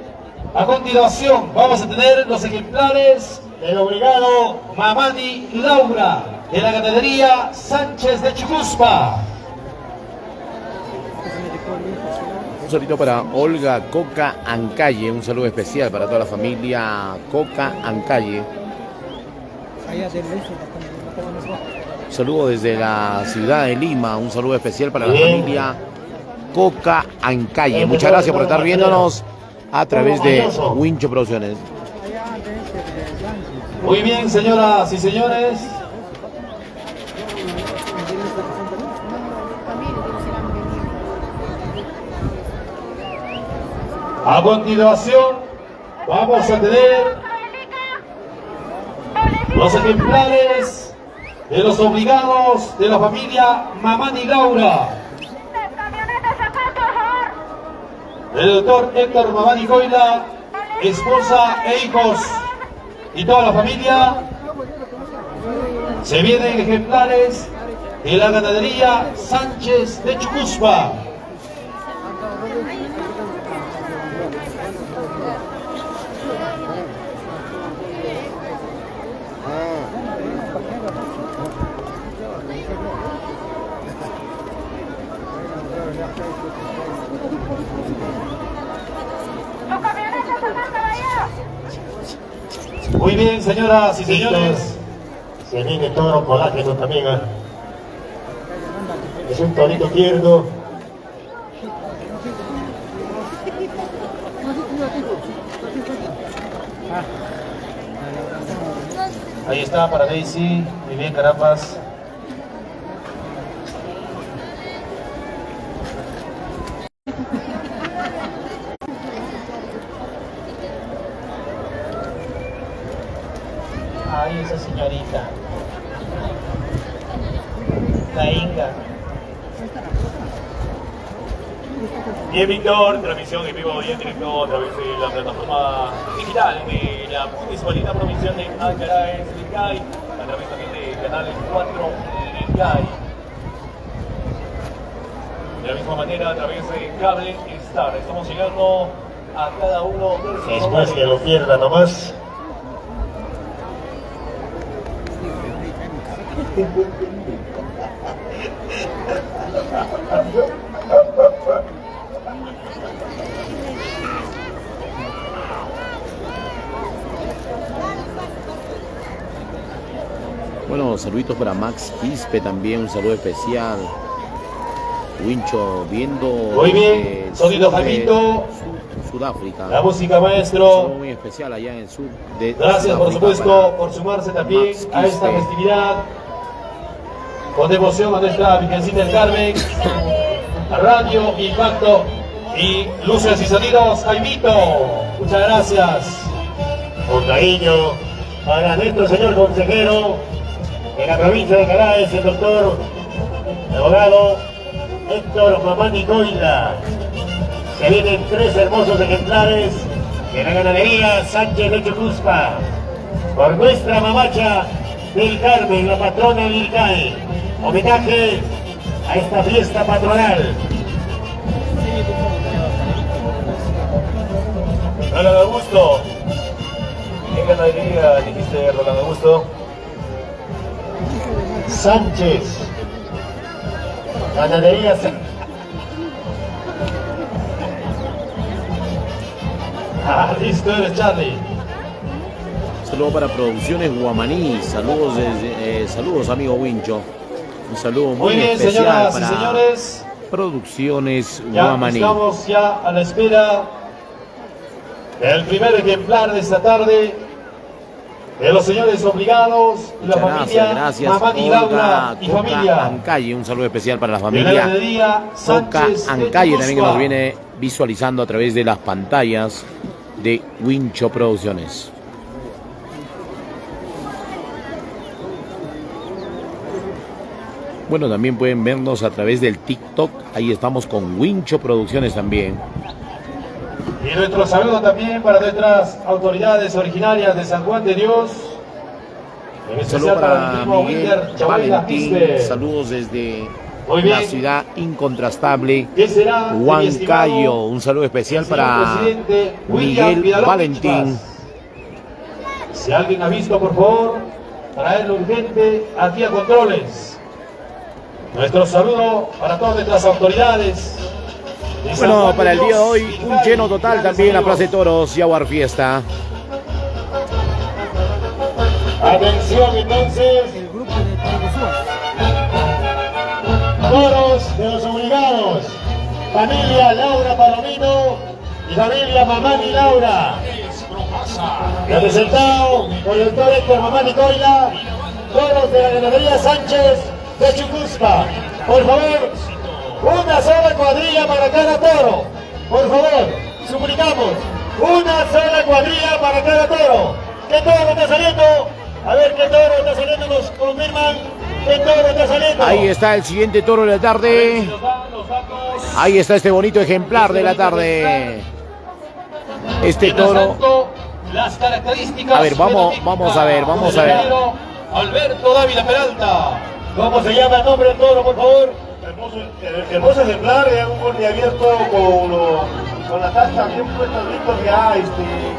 A continuación vamos a tener los ejemplares del obligado Mamani Laura de la ganadería Sánchez de Chucuspa. Un saludito para Olga Coca Ancalle. Un saludo especial para toda la familia Coca Ancalle. Un saludo desde la ciudad de Lima. Un saludo especial para la familia Coca Ancalle. Muchas gracias por estar viéndonos a través de Wincho Producciones. Muy bien, señoras y señores. A continuación vamos a tener los ejemplares de los obligados de la familia Mamani Laura. El doctor Héctor Mamani Coila, esposa e hijos y toda la familia. Se vienen ejemplares de la ganadería Sánchez de Chucuspa. Muy bien, señoras y señores. Se viene toro colágeno también. Es un torito tierno. Ahí está para Daisy. Muy bien, Carapas. Ay, esa señorita. La Inga. Bien, Víctor, transmisión en vivo y en directo a través de la plataforma digital de la Municipalidad Provincial de Ancaraes, Lingay, a través también de Canal 4 Lingay. De la misma manera, a través de Cable Star. Estamos llegando a cada uno de sus Después que lo pierda nomás. Bueno, saluditos para Max Quispe también, un saludo especial. Wincho viendo Muy bien, sonido Jaimito. Sudáfrica. La música, Un maestro. saludo muy especial allá en el sur de Gracias, por Sudáfrica supuesto, para por sumarse también Max a esta Quispe. festividad. Con devoción a nuestra Virgencita del Carmen, a Radio Impacto y luces y sonidos, Jaimito. Muchas gracias. Con cariño para nuestro señor consejero de la provincia de Caraes, el doctor, el abogado Héctor Mamani Coila. Se vienen 3 hermosos ejemplares de la ganadería Sánchez de Chucuspa por nuestra mamacha del Carmen, la patrona del ICAE. Homenaje a esta fiesta patronal. Rolando Augusto. ¿Qué ganadería dijiste, Rolando Augusto? Sánchez, ganadería Listo eres, Charlie. Saludo para Producciones Guamaní. Saludos, saludos amigo Wincho. Un saludo muy, Muy bien, especial señoras y para señores. Producciones Ya Guamaní. estamos ya a la espera del primer ejemplar de esta tarde de los señores obligados y la Muchas familia gracias. Mamani Laura y Coca familia Ancalle, un saludo especial para la de la familia ganadería Coca Sánchez de Ancalle también que nos Chucuspa. viene visualizando a través de las pantallas de Wincho Producciones. Bueno, también pueden vernos a través del TikTok. Ahí estamos con Wincho Producciones también. Y nuestro saludo también para nuestras autoridades originarias de San Juan de Dios. En Un saludo especial para mi para primo Miguel Wilder Chabuela Valentín. Quispe. Saludos desde Muy bien. la ciudad incontrastable ¿Qué será de mi estimado Huancayo. Un saludo especial señor para presidente William Miguel Vidalón Valentín. Pichpas? Si alguien ha visto, por favor, traerlo urgente aquí a controles. Nuestro saludo para todas nuestras autoridades. de San Bueno, Juan para el día de Dios, hoy, un Icari, lleno total grandes también en la amigos. Plaza de Toros, Jaguar Fiesta. Atención entonces. Toros de los obligados. Familia Laura Palomino y familia Mamani Laura. Representado por el doctor Héctor Mamani Coila. Toros de la ganadería Sánchez de Chucuspa. Por favor, una sola cuadrilla para cada toro. Por favor, suplicamos. Una sola cuadrilla para cada toro. ¿Qué toro está saliendo? A ver qué toro está saliendo, nos confirman qué toro está saliendo. Ahí está el siguiente toro de la tarde. Ahí está este bonito ejemplar de la tarde. Este Mientras toro. tanto, las características A ver, vamos a ver. Alberto Dávila Peralta. ¿Cómo se llama el nombre del toro, por favor? Hermoso ejemplar, un corte abierto con la tacha bien puesta, Víctor, ya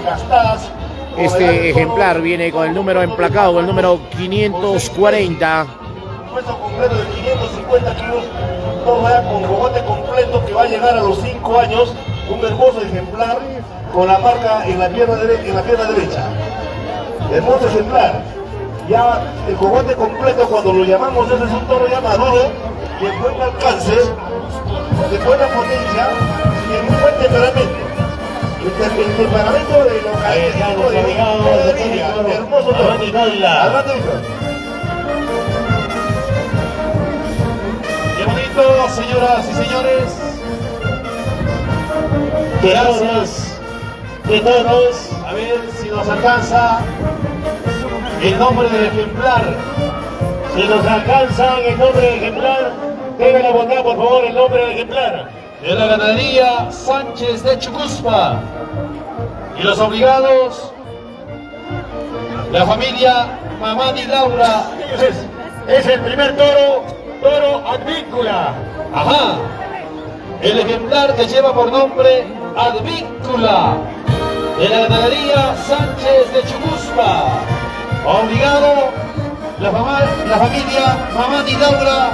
gastadas. Este ejemplar viene con el número emplacado, el número 540. Puesto completo de 550 kilos, todo ya con cogote completo que va a llegar a los 5 años. Un hermoso ejemplar con la marca en la pierna derecha. Hermoso ejemplar. Ya el cogote completo, cuando lo llamamos, ese es un toro ya maduro, de buen alcance, de buena potencia y en un buen temperamento. El temperamento de los Ahí están los obligados de técnico. hermoso toro. Armando Inola. Armando Inola. Qué bonito, señoras y señores. Gracias. De toros. A ver si nos alcanza el nombre del ejemplar. Si nos alcanzan el nombre del ejemplar, deben abonar por favor el nombre del ejemplar. De la ganadería Sánchez de Chucuspa. Y los obligados, la familia Mamani Laura. Es el primer toro advíncula. Ajá. El ejemplar que lleva por nombre Advíncula. De la ganadería Sánchez de Chucuspa. Obligado, la familia Mamani Laura.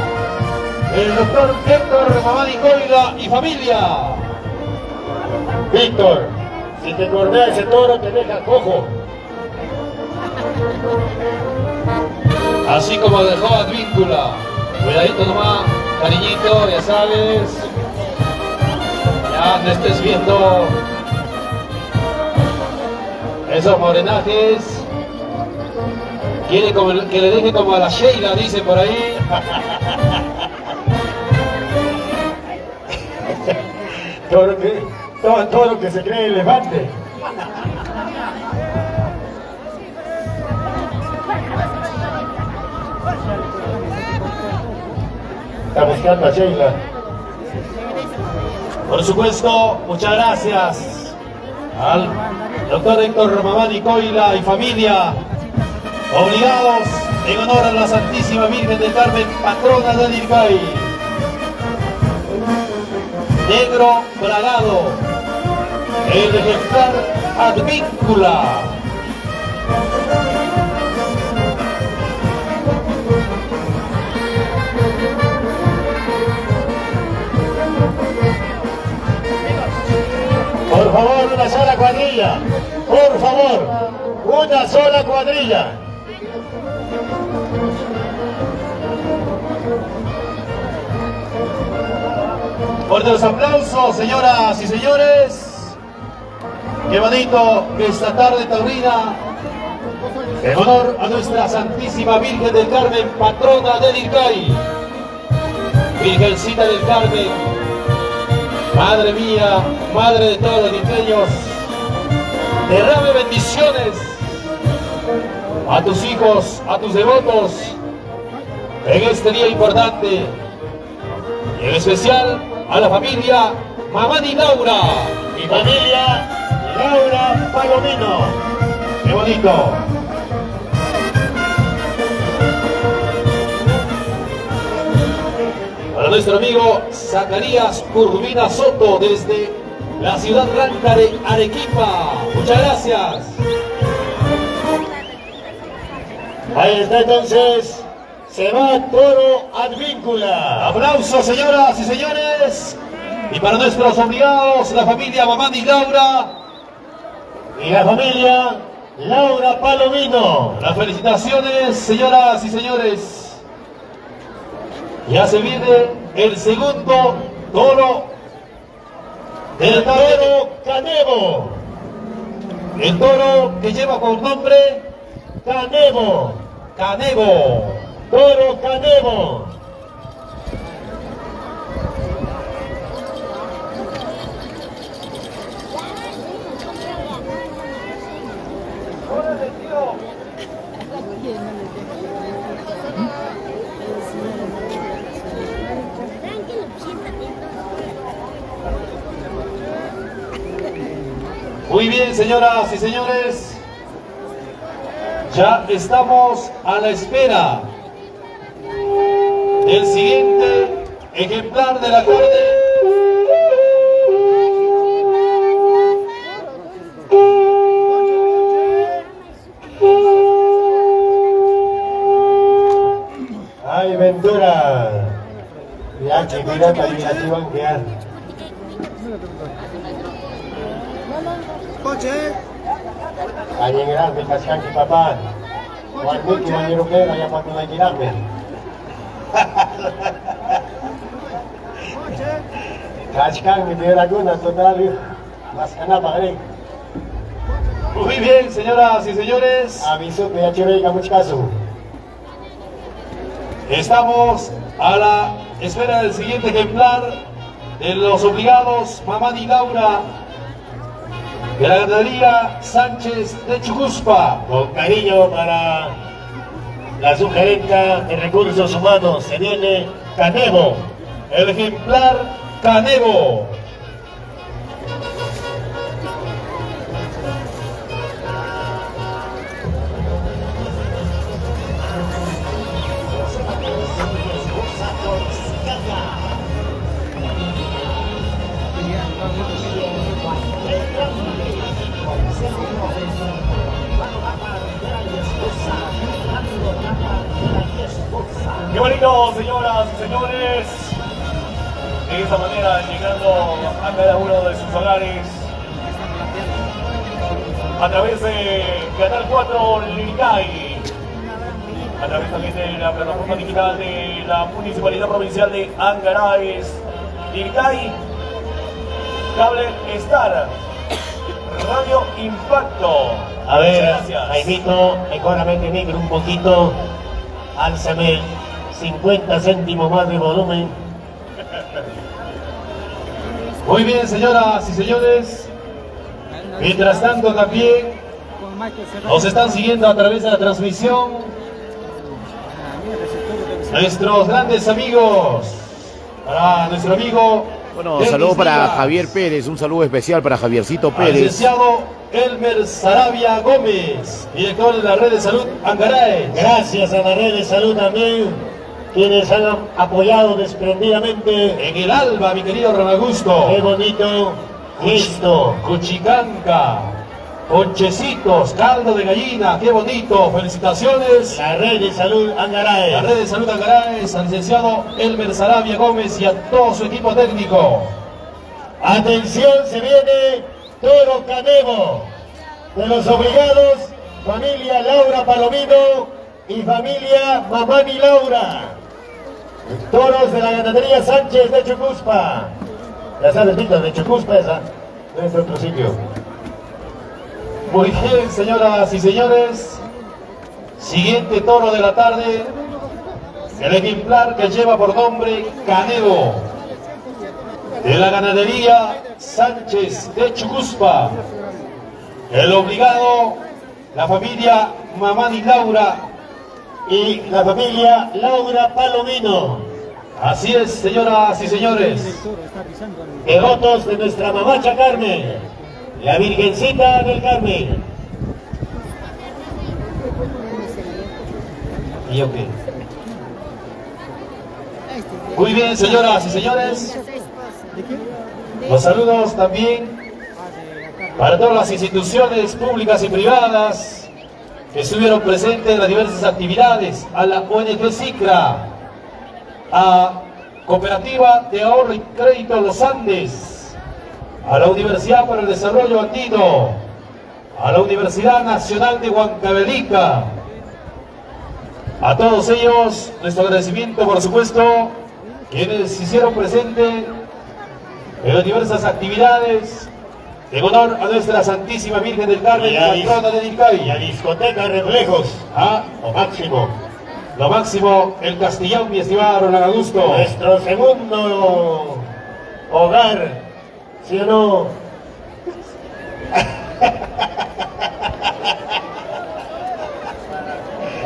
El doctor Héctor Mamani Coila y familia. Víctor, si te correa ese toro te deja cojo. Así como dejó Advíncula. Cuidadito nomás, cariñito, ya sabes. Ya no estés viendo esos morenajes. Quiere que le deje como a la Sheila, dice por ahí. Todo lo que se cree elefante. Está buscando a Sheila. Por supuesto, muchas gracias al doctor Héctor Mamani Coila y familia, obligados en honor a la Santísima Virgen del Carmen, patrona de Nircay. Negro bragado, el ejemplar Advíncula. Por favor, una sola cuadrilla. Por favor, una sola cuadrilla. Fuertes los aplausos, señoras y señores. Qué bonito que esta tarde taurina, en honor a nuestra Santísima Virgen del Carmen, patrona de Nircay. Virgencita del Carmen, Madre mía, Madre de todos los nirqueños, derrame bendiciones a tus hijos, a tus devotos, en este día importante, y en especial a la familia Mamani Laura Y familia Laura Palomino. ¡Qué bonito! Para nuestro amigo Zacarías Urbina Soto desde la ciudad blanca de Arequipa. Muchas gracias. Ahí está entonces. Se va toro Advíncula. Aplausos, señoras y señores. Y para nuestros obligados, la familia Mamani Laura Y la familia Laura Palomino. Las felicitaciones, señoras y señores. Ya se viene el segundo toro del El toro Canevo. El toro que lleva por nombre Canevo. Canevo. Toro Canevo. Muy bien, señoras y señores. Ya estamos a la espera del siguiente ejemplar de la tarde. Ay, Ventura. Ya que pirata y así van a quedar. Añe grande, cascanqui papá. Juan Miki, mañero que era, ya cuando la girarme. Cascanqui, de la luna, total. Mas Canapa, Grey. Muy bien, señoras y señores. Aviso que ya chévere, mucho caso. Estamos a la espera del siguiente ejemplar de los obligados Mamani Laura de la ganadería Sánchez de Chucuspa. Con cariño para la sugerenta de recursos humanos, se viene Canevo. El ejemplar Canevo. Qué bonito, señoras y señores. De esta manera, llegando a cada uno de sus hogares a través de Canal 4 Liricay, a través también de la plataforma digital de la Municipalidad Provincial de Angaraes, Liricay, Cable Star, Radio Impacto. A ver, gracias. Jaimito, mejoramente micro un poquito. Álzame 50 céntimos más de volumen. Muy bien, señoras y señores. Mientras tanto también nos están siguiendo a través de la transmisión nuestros grandes amigos. Para nuestro amigo, Bueno, saludo para Javier Pérez, un saludo especial para Javiercito al Pérez. licenciado Elmer Sarabia Gómez, director de la Red de Salud Angaraes. Gracias a la red de salud también, quienes han apoyado desprendidamente. En el alba, mi querido Ramagusto. Qué bonito gesto. Cuchicanca, ponchecitos, caldo de gallina, qué bonito. Felicitaciones. La red de salud Angaraes. La Red de Salud Angaraes, al licenciado Elmer Sarabia Gómez y a todo su equipo técnico. Atención, se viene Toro Canevo. De los obligados, familia Laura Palomino y familia Mamani Laura. Toros de la ganadería Sánchez de Chucuspa. Ya sabes, Víctor, de Chucuspa esa. No es otro sitio. Muy bien, señoras y señores. Siguiente toro de la tarde. El ejemplar que lleva por nombre Canevo. De la ganadería Sánchez de Chucuspa. El obligado, la familia Mamani Laura. Y la familia Laura Palomino. Así es, señoras y señores. Devotos de nuestra mamacha Carmen, la Virgencita del Carmen. ¿Y yo qué? Muy bien, señoras y señores. Los saludos también para todas las instituciones públicas y privadas que estuvieron presentes en las diversas actividades, a la ONG SICRA, a Cooperativa de Ahorro y Crédito Los Andes, a la Universidad para el Desarrollo Andino, a la Universidad Nacional de Huancavelica. A todos ellos, nuestro agradecimiento, por supuesto, quienes se hicieron presente en las diversas actividades en honor a nuestra Santísima Virgen del Carmen, patrona de Liricay. Y a discoteca Reflejos, lo máximo. Lo máximo, el Castellón, mi estimado Ronald Augusto. Nuestro segundo hogar, ¿sí o no?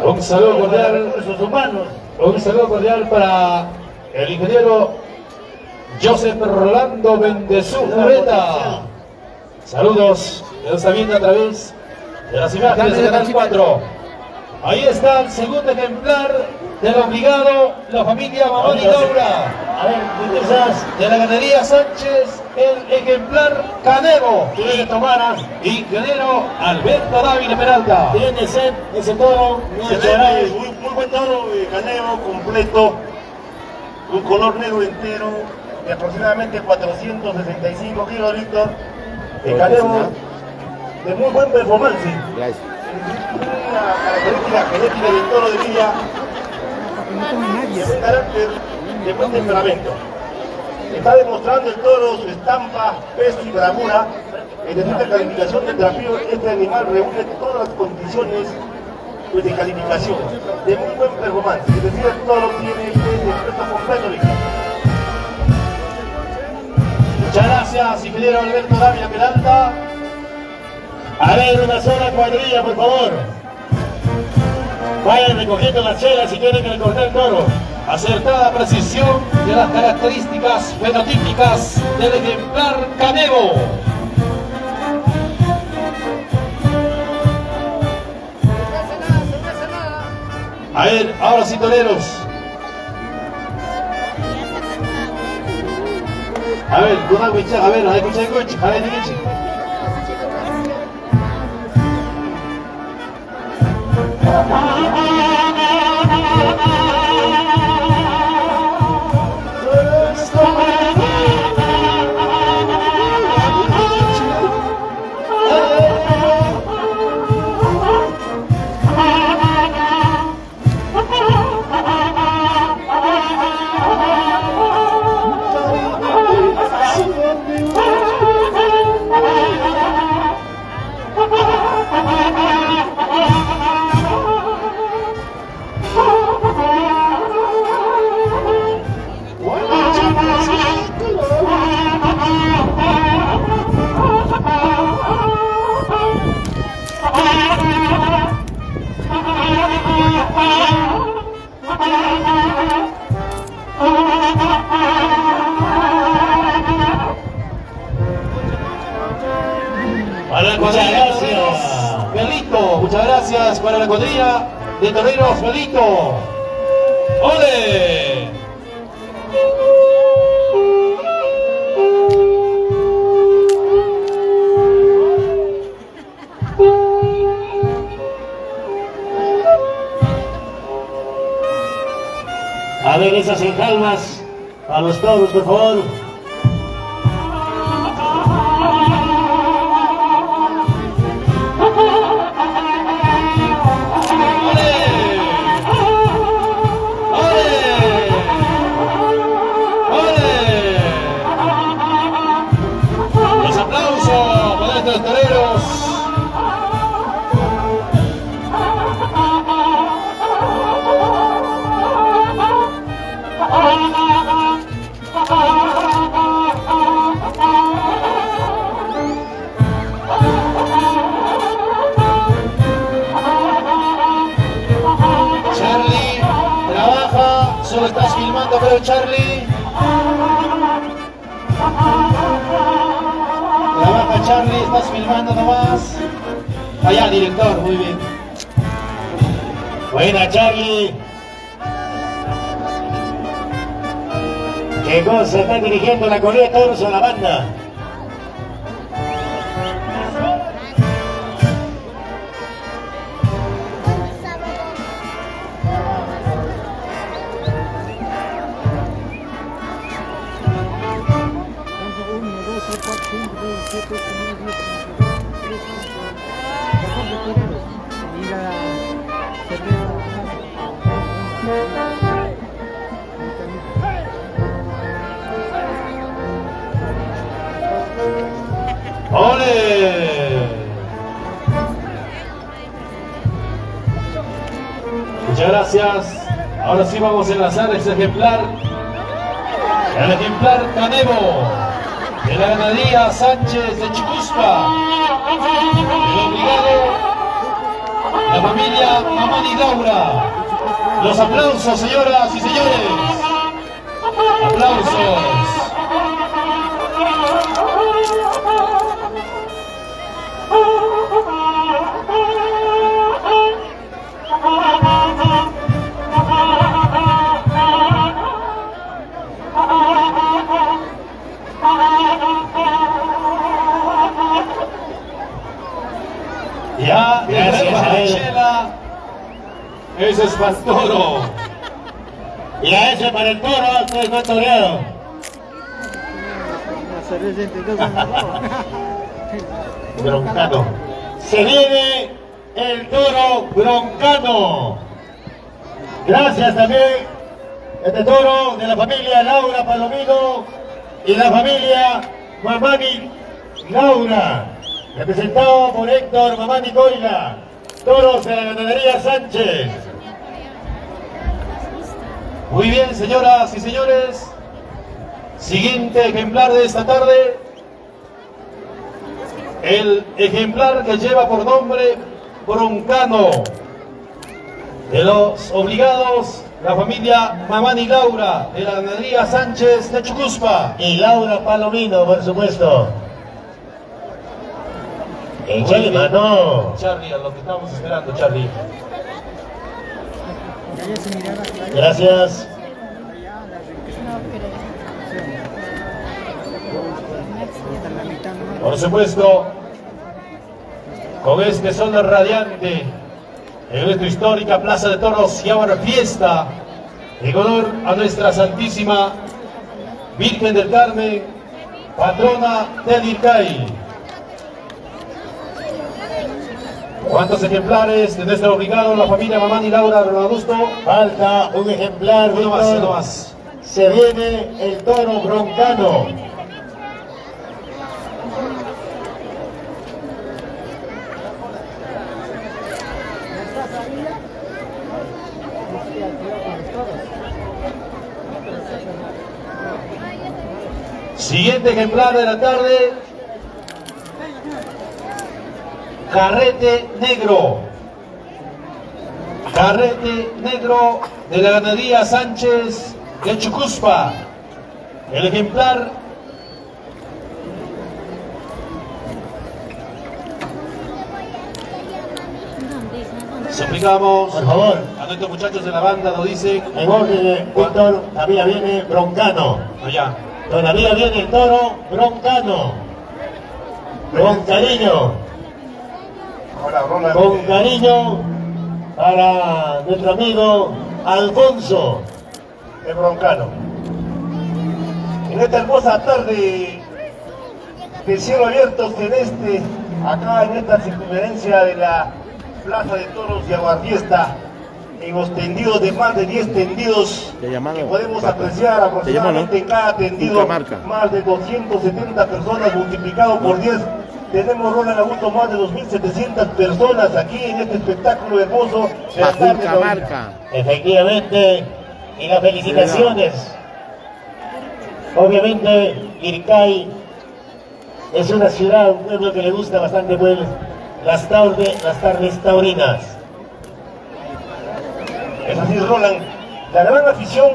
Un saludo cordial, Recursos humanos. un saludo cordial para el ingeniero Joseph Rolando Bendezú Ureta. Saludos, que nos está viendo a través de las imágenes de Canal 4. Ahí está el segundo ejemplar del obligado, la familia Mamani Laura. A ver, quizás De la ganadería Sánchez, el ejemplar Canevo. quiere tomar, Y ganero Alberto Dávila Peralta. tiene sed ese toro, no Excelente, echará. muy buen toro, Canevo completo, un color negro entero, de aproximadamente 465 kilos, Víctor. Canevo de muy buen performance. Gracias. Una característica genética del toro de Villa, de carácter, de buen temperamento. Está demostrando el toro su estampa, peso y bravura En esta calificación del trapío, este animal reúne todas las condiciones pues, de calificación, de muy buen performance. Es decir, el toro tiene el peso completo de equipo. Muchas gracias, ingeniero Alberto Dávila Peralta. A ver, una sola cuadrilla, por favor. Vayan recogiendo las chelas si quieren que le corte el toro. Acertada precisión de las características fenotípicas del ejemplar Canevo. A ver, ahora sí, toreros. A ver, Donald Wichak, a ver, Muchas gracias, Belito. Muchas gracias para la cuadrilla de toreros, Belito. ¡Ole! A ver, esas encalmas a los toros, por favor. Los aplausos para estos toreros. Charlie, trabaja, solo estás filmando, creo, Charlie. Trabaja, Charlie, estás filmando nomás. Allá, director, muy bien. Buena, Charlie. Qué cosa, está dirigiendo la corrida de toros a la banda. ¡Ole! Muchas gracias. Ahora sí vamos a enlazar este ejemplar. El ejemplar Canevo de la ganadería Sánchez de Chicuspa. El obligado, la familia Amani Laura. Los aplausos, señoras y señores. Aplausos. Ya, Gracias, Chela. Ese es para el toro. Y a ese para el toro, ustedes no han toreado. Broncano. Se viene el toro Broncano. Gracias también este toro de la familia Laura Palomino y la familia Mamani Laura. representado por Héctor Mamani Coila, toros de la ganadería Sánchez. Muy bien, señoras y señores. Siguiente ejemplar de esta tarde. El ejemplar que lleva por nombre Broncano. De los obligados, la familia Mamani Laura, de la ganadería Sánchez de Chucuspa. Y Laura Palomino, por supuesto. Échale mano. Charlie, a lo que estamos esperando, Charlie. Gracias. Por supuesto, con este sol radiante, en esta histórica Plaza de Toros y ahora fiesta, en honor a nuestra Santísima Virgen del Carmen, patrona del Ircay. ¿Cuántos ejemplares de nuestro obligado, la familia Mamani Laura Robusto? Falta un ejemplar, Uno más, Víctor. uno más. Se viene el toro Broncano. Siguiente ejemplar de la tarde, Carrete Negro. Carrete Negro de la ganadería Sánchez de Chucuspa. El ejemplar suplicamos Por favor. a nuestros muchachos de la banda, nos dicen En orden, Víctor, todavía viene Broncano. allá. Todavía viene el toro Broncano. Con cariño. Hola, Roland. Con cariño para nuestro amigo Alfonso. El Broncano. En esta hermosa tarde de cielo abierto celeste, acá en esta circunferencia de la Plaza de Toros y Aguafiesta, en los tendidos de más de 10 tendidos Te llamado, que podemos Paco. apreciar aproximadamente Te llamó, ¿no? en cada tendido, Bucamarca. más de 270 personas multiplicado por 10. Tenemos, Roland Augusto, más de 2.700 personas aquí en este espectáculo hermoso de la tarde taurina. Pajucamarca. Efectivamente, y las felicitaciones. Obviamente, Ircay es una ciudad, un pueblo que le gusta bastante pues, las tardes taurinas. Es así, Roland. La gran afición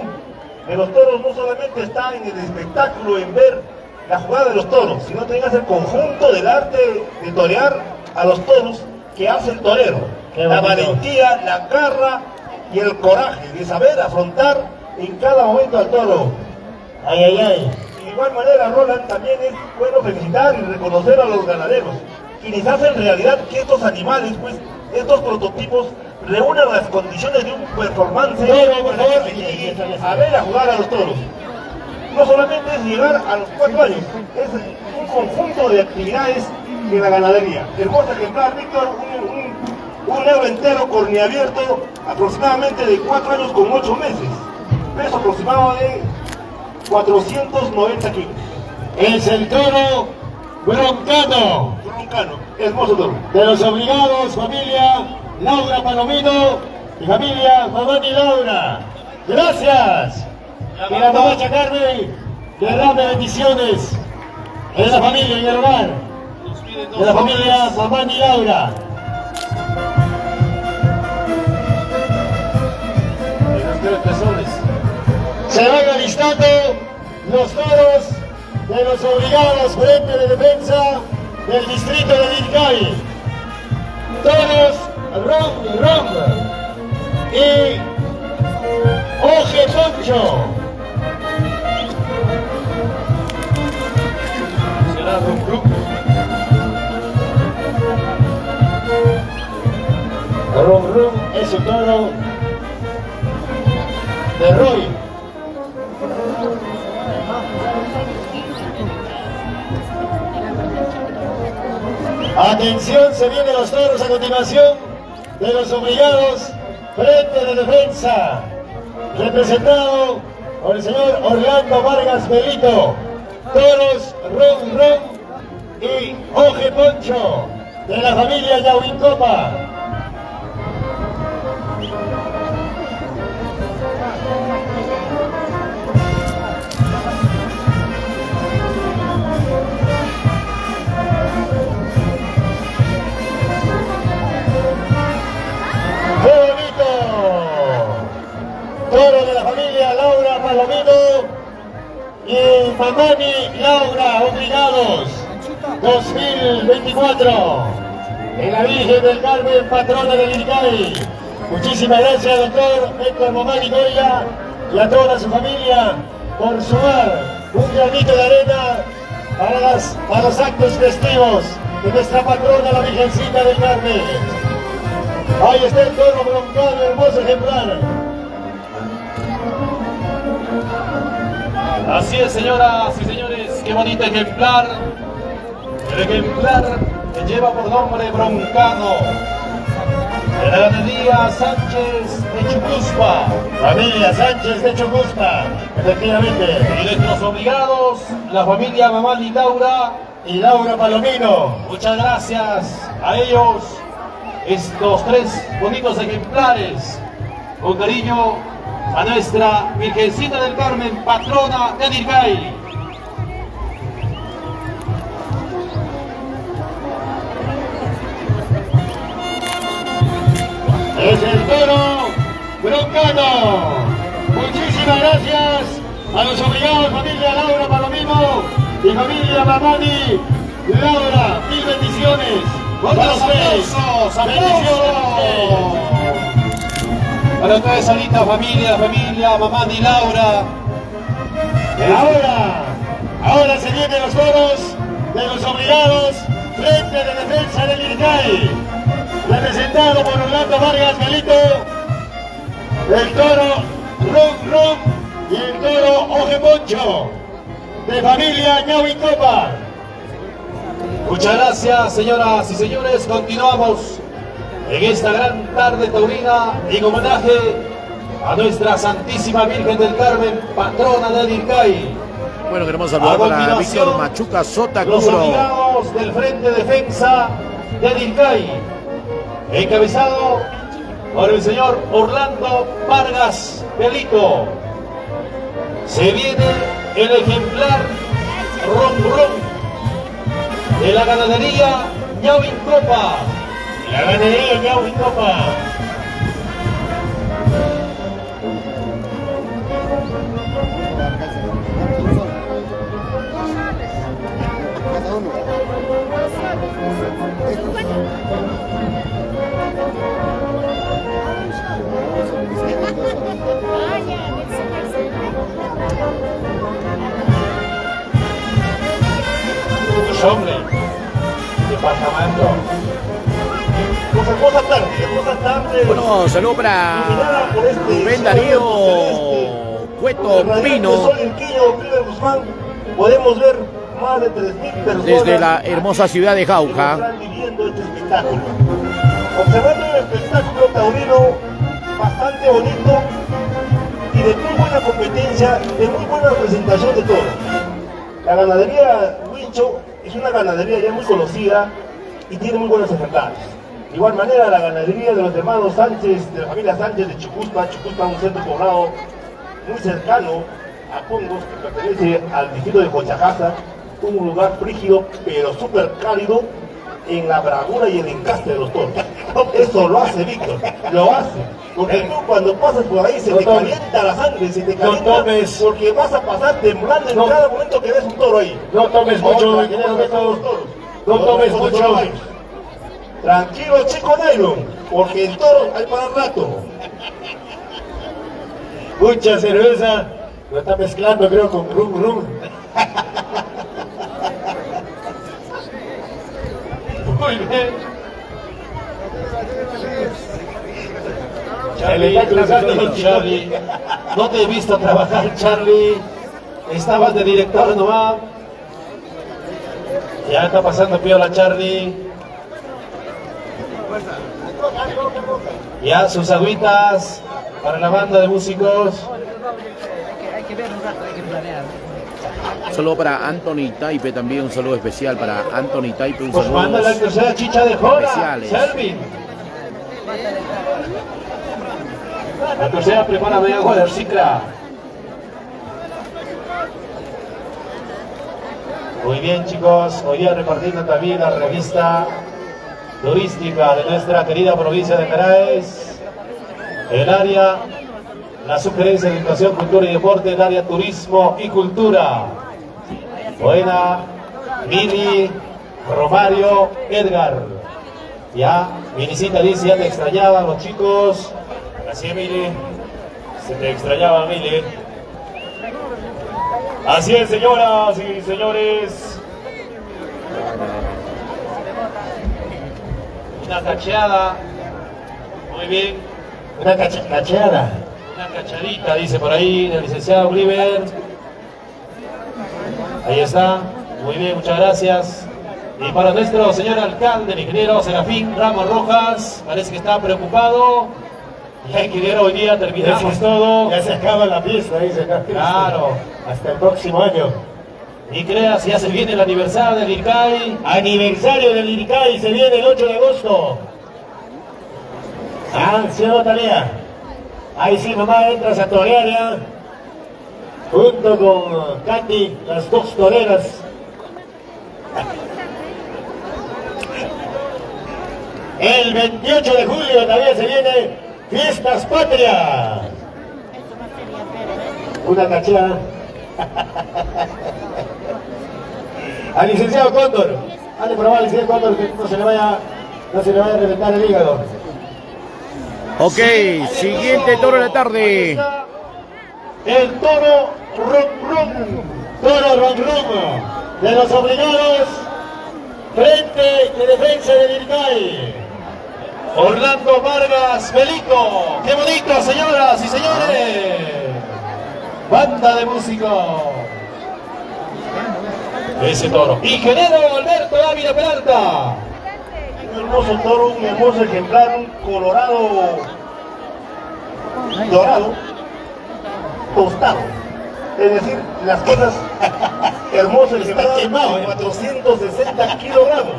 de los toros no solamente está en el espectáculo, en ver la jugada de los toros, sino también es el conjunto del arte de torear a los toros que hace el torero. Qué La bonito. valentía, la garra y el coraje de saber afrontar en cada momento al toro. Ay, ay, ay. De igual manera, Roland, también es bueno felicitar y reconocer a los ganaderos, quienes hacen realidad que estos animales, pues, estos prototipos, reúnan las condiciones de un performance para que se llegue a ver a jugar a los toros. No solamente es llegar a los 4 años, es un conjunto de actividades de la ganadería. Hermoso ejemplar, Víctor, un negro entero corneabierto, aproximadamente de 4 años con 8 meses, peso aproximado de 490 kilos. Es el toro Broncano. Broncano, hermoso toro. De los obligados, familia Laura Palomino y familia Mamani Laura. Gracias. Y la mamacha Carmen, derrame bendiciones en la familia, en el hogar de la familia Mamani Laura. Se van alistando los toros de los obligados frente de defensa del distrito de Ircay. Toros Rom y Oje Poncho. Será Rum Rum. Rom es un toro de Roy. Atención, se vienen los toros a continuación de los obligados frente de defensa, representado por el señor Orlando Vargas Belito. Toros Ron y Oje Poncho de la familia Yauincopa. ¡Qué bonito! Toro de la familia Laura Palomino y Mamani Laura, obligados, 2024, en la Virgen del Carmen, patrona del Iricay. Muchísimas gracias, doctor Héctor Mamani Goya, y a toda su familia por sumar un granito de arena para los actos festivos de nuestra patrona, la Virgencita del Carmen. Ahí está el toro broncado, hermoso ejemplar. Así es, señoras y señores, qué bonito ejemplar. El ejemplar que lleva por nombre Broncano, de la ganadería Sánchez de Chucuspa. Familia Sánchez de Chucuspa, efectivamente. Y nuestros obligados, la familia Mamani Laura Y Laura Palomino. Muchas gracias a ellos, estos tres bonitos ejemplares, con cariño a nuestra Virgencita del Carmen, patrona de Iricay. Es el toro Broncano. Muchísimas gracias a los obligados, familia Laura Palomino y familia Mamani Laura. Mil bendiciones. ¡Buenos ustedes. aplausos! ¡Bendiciones! Para toda esa linda familia, Mamani Laura. Ahora se vienen los toros de los obligados, Frente de Defensa del Iricay, representado por Orlando Vargas Galito, el toro Rum Rum y el toro Oje Poncho, de familia Ñauincopa. Muchas gracias, señoras y señores. Continuamos en esta gran tarde taurina en homenaje a nuestra Santísima Virgen del Carmen, patrona del Iricay. Bueno, queremos saludar a Víctor Machuca Sota Los Curo. obligados del Frente Defensa del Iricay, encabezado por el señor Orlando Vargas Pelito. Se viene el ejemplar Rom Rom de la ganadería Ñauincopa. La ganadería Ñauincopa. Pues hombre, departamento. Hermosa tarde. Bueno, saludo para Iluminada por este Rubén sol Darío celeste, Cueto radiante Pino, sol en Quillo, Cliver Guzmán. Podemos ver más de 3.000 personas desde la hermosa ciudad de Jauja. están viviendo este espectáculo. Observando un espectáculo taurino bastante bonito y de muy buena competencia, de muy buena presentación de todos. La ganadería Huincho es una ganadería ya muy conocida y tiene muy buenos ejemplares. De igual manera, la ganadería de los hermanos Sánchez, de la familia Sánchez de Chucuspa, un centro poblado muy cercano a Pongos, que pertenece al distrito de Jochajaza, un lugar frígido pero súper cálido en la bravura y el encaste de los toros. Eso lo hace Víctor, lo hace. Porque tú cuando pasas por ahí se te calienta la sangre, se te calienta porque vas a pasar temblando en cada momento que ves un toro ahí. No tomes mucho, ingeniero Beto. No tomes mucho. Tranquilo, chico Nylon, porque el toro hay para rato. Mucha cerveza. Lo está mezclando, creo, con rum rum. Muy bien. Se le está cruzando el Charlie. No te he visto trabajar, Charlie. Estabas de director nomás. Ya está pasando piola, Charlie. Ya sus agüitas para la banda de músicos. Hay que ver un rato, hay que planear. Un saludo para Anthony Taipe también, un saludo especial para Anthony Taipe, un Pues saludo manda la tercera chicha de Jora, especiales. Selvin. La tercera prepara media Joder, Cicra. Muy bien, chicos, hoy día repartiendo también la revista turística de nuestra querida provincia de Peraes, el área, la sugerencia de educación, cultura y deporte, el área turismo y cultura. Buena, Mini, Romario, Edgar. Ya, Minicita dice, ya te extrañaban los chicos. Así, Mili, se te extrañaba, Mili. Así es, señoras y señores. Una cacheada. Muy bien. Una cacheada. Una cachadita, dice por ahí el licenciado Oliver. Ahí está. Muy bien, muchas gracias. Y para nuestro señor alcalde, el ingeniero Serafín Ramos Rojas, parece que está preocupado. Ya ingeniero, hoy día terminamos todo. Ya se acaba la fiesta, dice acá. Claro. Hasta el próximo año. Y creas, ya se viene el aniversario del IRCAI. Aniversario del IRCAI, se viene el 8 de agosto. Ah, sí, no tarea. Ahí sí, mamá, entras a torear ya. Junto con Katy, las dos toreras. El 28 de julio también se viene Fiestas Patrias. Una cacheada. Al licenciado Cóndor. Dale probar al licenciado Cóndor que no se le vaya a reventar el hígado. Ok, siguiente toro de la tarde. El toro Rum Rum. Toro Rum Rum. De los obligados. Frente de defensa del IRCAI. Orlando Vargas Belito. ¡Qué bonito, señoras y señores! Banda de músicos. Ese toro. Ingeniero Alberto Ávila Peralta. Un hermoso toro, un hermoso ejemplar, un colorado dorado, tostado. Es decir, las cosas hermosas, ejemplar, 460 kilogramos.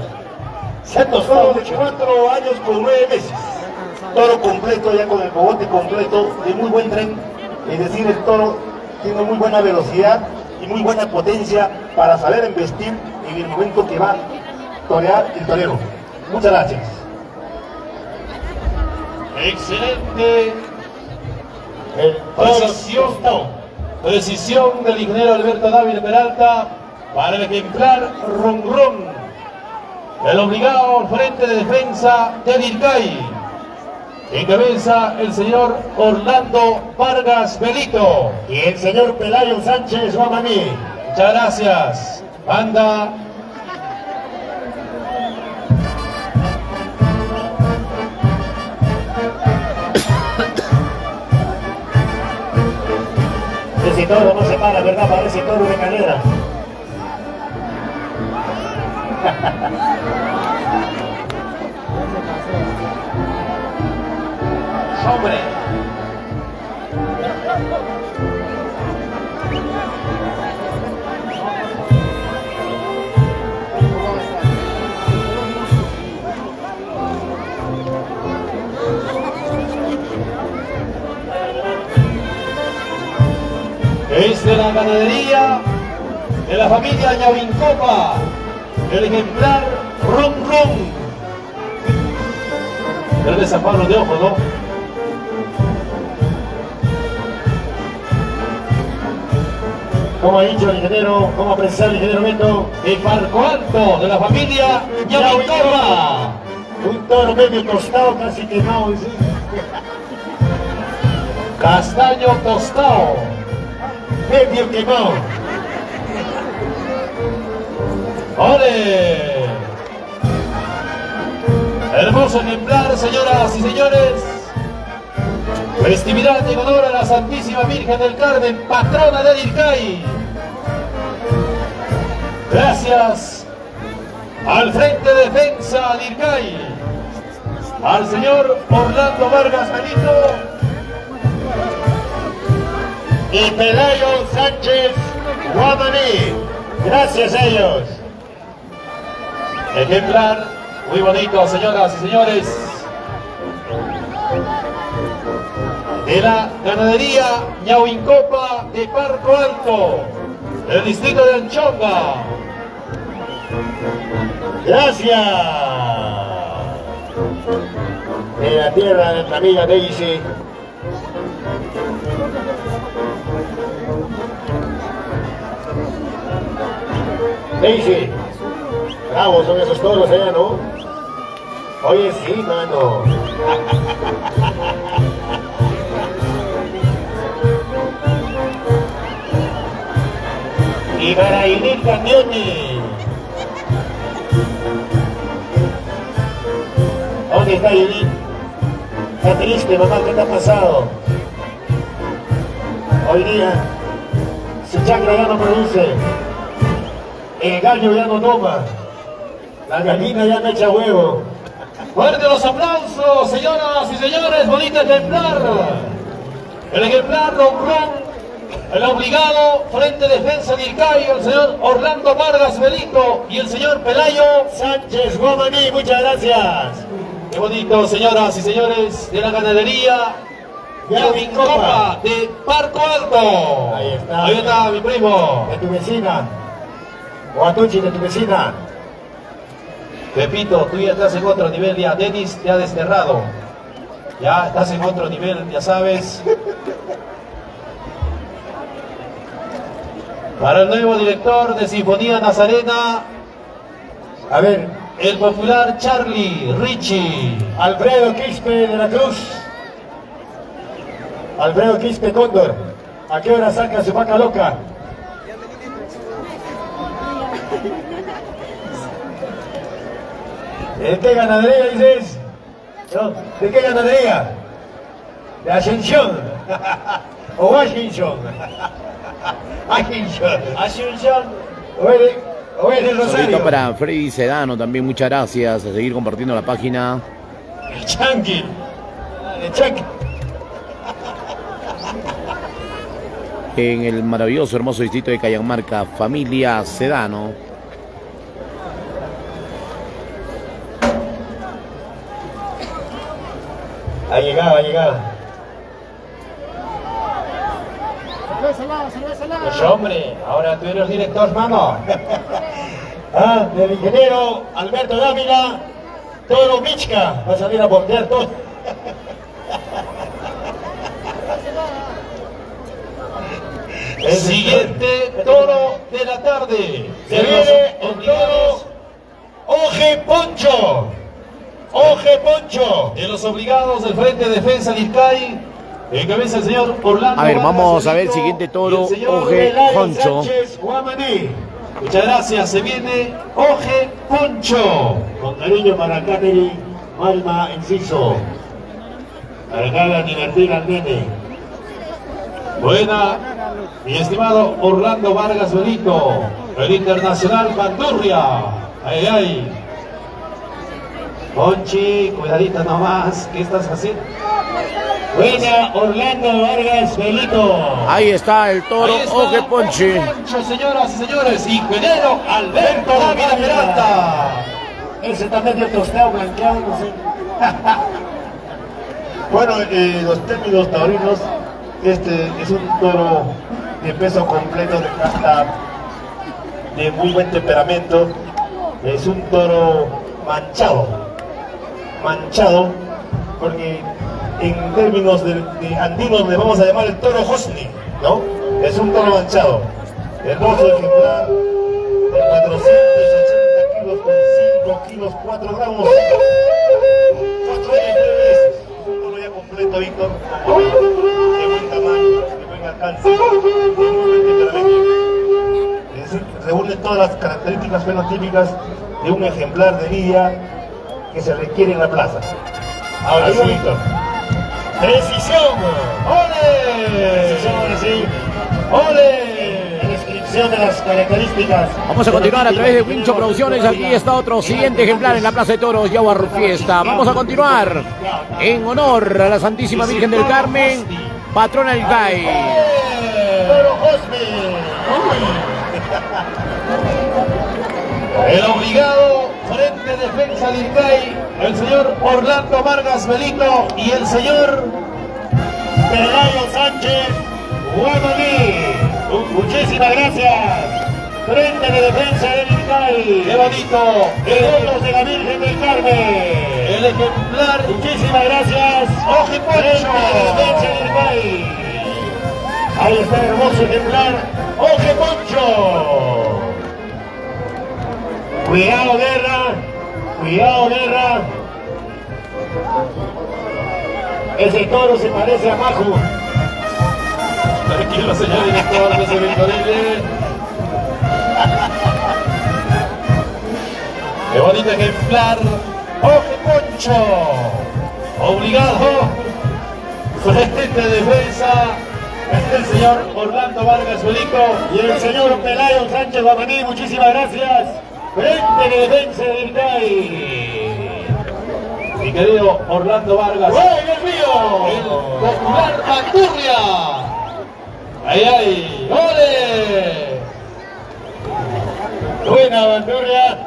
Se ha tostado de 4 años con 9 meses. Toro completo, ya con el cogote completo, de muy buen tren. Es decir, el toro tiene muy buena velocidad y muy buena potencia para saber embestir en el momento que va a torear el torero. Muchas gracias. Excelente. Precisión del ingeniero Alberto Dávila Peralta para el ejemplar Ron Ron. El obligado al frente de defensa del IRCAI. Encabeza el señor Orlando Vargas Belito. Y el señor Pelayo Sánchez Guamaní. Muchas gracias. Banda. Ese toro no se para, ¿verdad? Parece toro de carrera. Hombre. Es de la ganadería de la familia Ñavincopa, el ejemplar Ron Ron. El de San Pablo de Ojo, ¿no? Como ha dicho el ingeniero, como precisar el ingeniero Beto, El Barco Alto de la familia Ñavincopa. un toro medio tostado, casi quemado. ¿Sí? Castaño tostado. Medio quemado. ¡Ole! Hermoso ejemplar, señoras y señores. Festividad en honor a la Santísima Virgen del Carmen, patrona del IRCAI. Gracias al Frente de Defensa del IRCAI, al señor Orlando Vargas Belito Y Pelayo Sánchez Guamaní. Gracias a ellos. Ejemplar, muy bonito, señoras y señores. De la ganadería Ñauincopa de Parco Alto, del distrito de Anchonga. Gracias. De la tierra de nuestra amiga Daisy. Daisy, bravos son esos toros allá, ¿no? Oye, sí, mano. Y para Inil Camiones. ¿Dónde está Inil? Está triste, mamá, ¿qué te ha pasado? Hoy día, su chakra ya no produce. El gallo ya no toma. La gallina ya no echa huevo. Fuerte los aplausos, señoras y señores, bonito ejemplar. El ejemplar Ronron, el obligado frente defensa de Ilcay, el señor Orlando Vargas Belito y el señor Pelayo Sánchez Guamaní, muchas gracias. Qué bonito, señoras y señores, de la ganadería Ñauincopa de Parco Alto. Ahí está. Ahí está mi primo. De tu vecina. Guatuchi, de tu vecina. Pepito, tú ya estás en otro nivel, ya Denis te ha desterrado. Ya estás en otro nivel, ya sabes. Para el nuevo director de Sinfonía Nazarena, A ver, el popular Charlie Richie. Alfredo Quispe de la Cruz. Alfredo Quispe Cóndor. ¿A qué hora saca su vaca loca? ¿De qué ganadería dices? No, ¿de qué ganadería? De Ascensión. O Washington. Asunción. O es de Saludito Rosario. para Freddy Sedano también, muchas gracias. A seguir compartiendo la página. El Chanqui. El Chanqui. En el maravilloso, hermoso distrito de Cajamarca, familia Sedano. Ha llegado, ha llegado. Pues hombre, ahora tú eres director, mano. Ah, del ingeniero Alberto Dávila, Toro Michka, va a salir a voltear todo. El siguiente toro de la tarde. Se viene el toro Oje Poncho. Oje Poncho. De los obligados del Frente de Defensa de Ilcay, encabeza el señor Orlando. A ver, vamos Vargas a ver el Belito siguiente y toro, el señor Oje Eladio Poncho. Sánchez Guamaní. Muchas gracias, se viene Oje Poncho. Con cariño para Catherine Alma Enciso. Para que hagan divertir al nene. Buena, mi estimado Orlando Vargas Belito, el internacional Bandurria. Ay, ay. Ponchi, cuidadita nomás, ¿qué estás haciendo? Buena Orlando Vargas Belito. Ahí está el toro Ahí está Oje Ponche. Oje Poncho, señoras y señores, y cuidero Alberto Dávila Peralta. Ese está medio tostado, blanqueado, no sé. Bueno, los términos taurinos, este es un toro de peso completo, de casta, de muy buen temperamento. Es un toro manchado, porque en términos de andinos le vamos a llamar el toro Hosni, ¿no? Es un toro manchado. Hermoso ejemplar de 480 kilos con 5 kilos 4 gramos. 4 años 9 meses. Es un toro ya completo, Víctor. De buen tamaño, de buen alcance, de muy buen temperamento. Es decir, reúne todas las características fenotípicas de un ejemplar de lidia que se requiere en la plaza. Ahora sí, Víctor. ¡Precisión! ¡Ole! Precisión, ahora sí. ¡Ole! Descripción de las características. Vamos a continuar a través de Wincho Producciones. Aquí está otro siguiente ejemplar en la Plaza de Toros, Yaguar Fiesta. Vamos a continuar en honor a la Santísima Virgen del Carmen, patrona del Ilcay. Toro Hosni. El obligado frente defensa de Ircay, el señor Orlando Vargas Belito y el señor Pelayo Sánchez Guamaní. Muchísimas gracias. Frente de defensa del Ircay. ¡Qué bonito! Devotos de la Virgen del Carmen. El ejemplar Muchísimas gracias. Oje Poncho. Frente de defensa del Ircay. Ahí está el hermoso ejemplar Oje Poncho. Cuidado, Guerra. Cuidado, Guerra. Ese toro se parece a Majo. Tranquilo, señor director, no se ve increíble. ¡Qué bonito ejemplar! ¡Oje Poncho! Obligado. Frente de defensa. El señor Orlando Vargas Belito Y el señor Pelayo Sánchez Guamaní, muchísimas gracias. Frente de defensa del Ircay. mi querido Orlando Vargas. ¡Gol el mío! El popular Bandurria. ¡Ay, ay! ¡Ole! Buena Bandurria.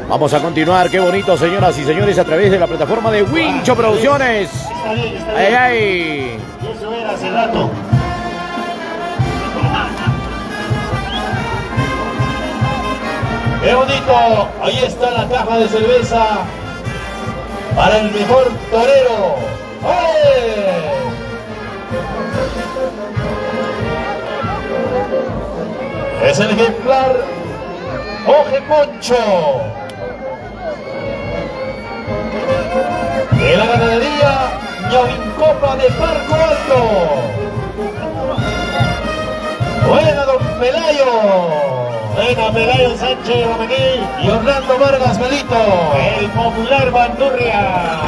Vamos a continuar, qué bonito, señoras y señores, a través de la plataforma de Wincho Producciones. Está bien, está ¡Ay, bien. ay! Y eso era hace rato. ¡Qué bonito! Ahí está la caja de cerveza para el mejor torero. ¡Ole! Es el ejemplar Oje Poncho de la ganadería Ñavincopa de Parco Alto. Buena, don Pelayo. Buena Pelayo Sánchez Guamaní. Y Orlando Vargas Belito. El popular Bandurria.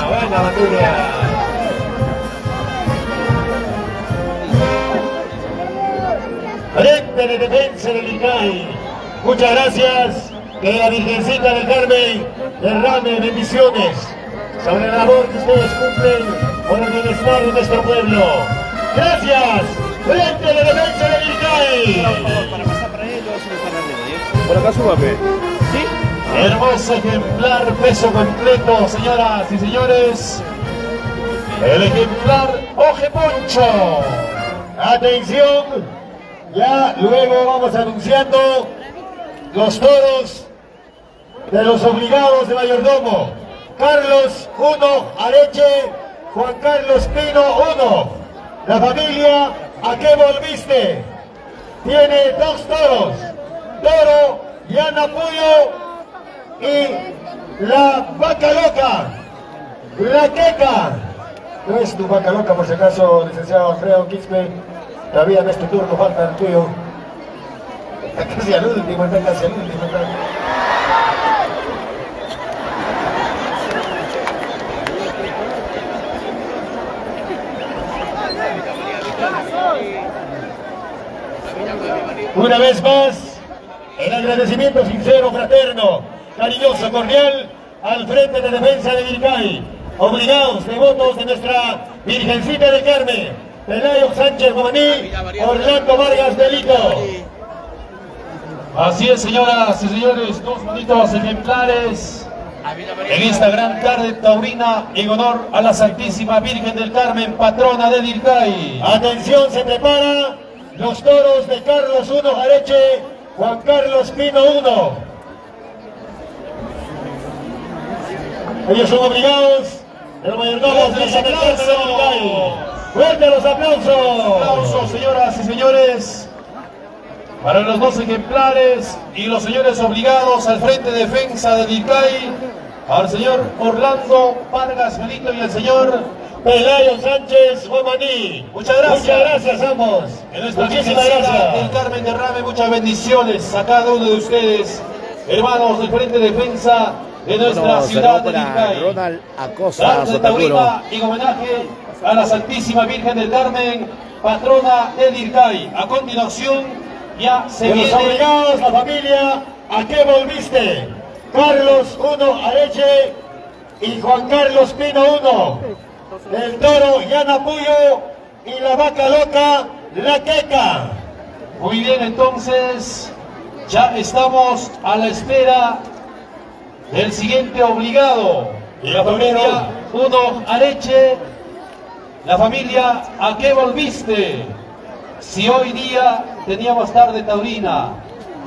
Buena Bandurria. Frente de defensa del Ircay. Muchas gracias. Que la Virgencita del Carmen derrame bendiciones sobre la labor que ustedes cumplen por el bienestar de nuestro pueblo. Gracias. Frente de defensa del Ircay. Por acá súbame. Hermoso ejemplar, peso completo, señoras y señores. El ejemplar Oje Poncho. Atención, ya luego vamos anunciando los toros de los obligados de mayordomo. Carlos 1, Areche, Juan Carlos Pino 1. La familia, ¿a qué volviste? Tiene dos toros, Toro, Yana Puyo y la Vaca Loca, la Queca. No es tu vaca loca, por si acaso, licenciado Alfredo Quispe. Todavía no es tu turno, falta el tuyo. Está casi al último, está casi al último. Una vez más, el agradecimiento sincero, fraterno, cariñoso, cordial, al Frente de Defensa de Ircay. Obligados, devotos de nuestra Virgencita del Carmen, Pelayo Sánchez Guamaní, Orlando Vargas Belito. Así es, señoras y señores, dos bonitos ejemplares en esta gran tarde taurina en honor a la Santísima Virgen del Carmen, patrona del Ircay. Atención, se prepara los toros de Carlos 1, Areche, Juan Carlos Pino 1. Ellos son obligados de los mayordomos de la Santísima del Ircay. ¡Fuerte los aplausos! Aplausos, señoras y señores, para los dos ejemplares y los señores obligados al Frente de Defensa del Ircay, al señor Orlando Vargas Belito y al señor Pelayo Sánchez Guamaní. Muchas gracias. Muchas gracias a ambos. En nuestra Muchísimas Virgencita del gracias. Carmen derrame muchas bendiciones a cada uno de ustedes, hermanos del Frente de Defensa de nuestra Bueno, ciudad saludo de para Ircay. Ronald Acosta, Tarde Sotaturo. taurina en homenaje a la Santísima Virgen del Carmen, patrona del Ircay. A continuación ya se De los viene obligados, la familia, ¿a qué volviste? Carlos 1, Areche y Juan Carlos Pino 1. El toro, Yana Puyo y la Vaca Loca, la Queca. Muy bien, entonces ya estamos a la espera del siguiente obligado. La familia Uno Areche, la familia ¿A qué volviste? Si hoy día teníamos tarde taurina,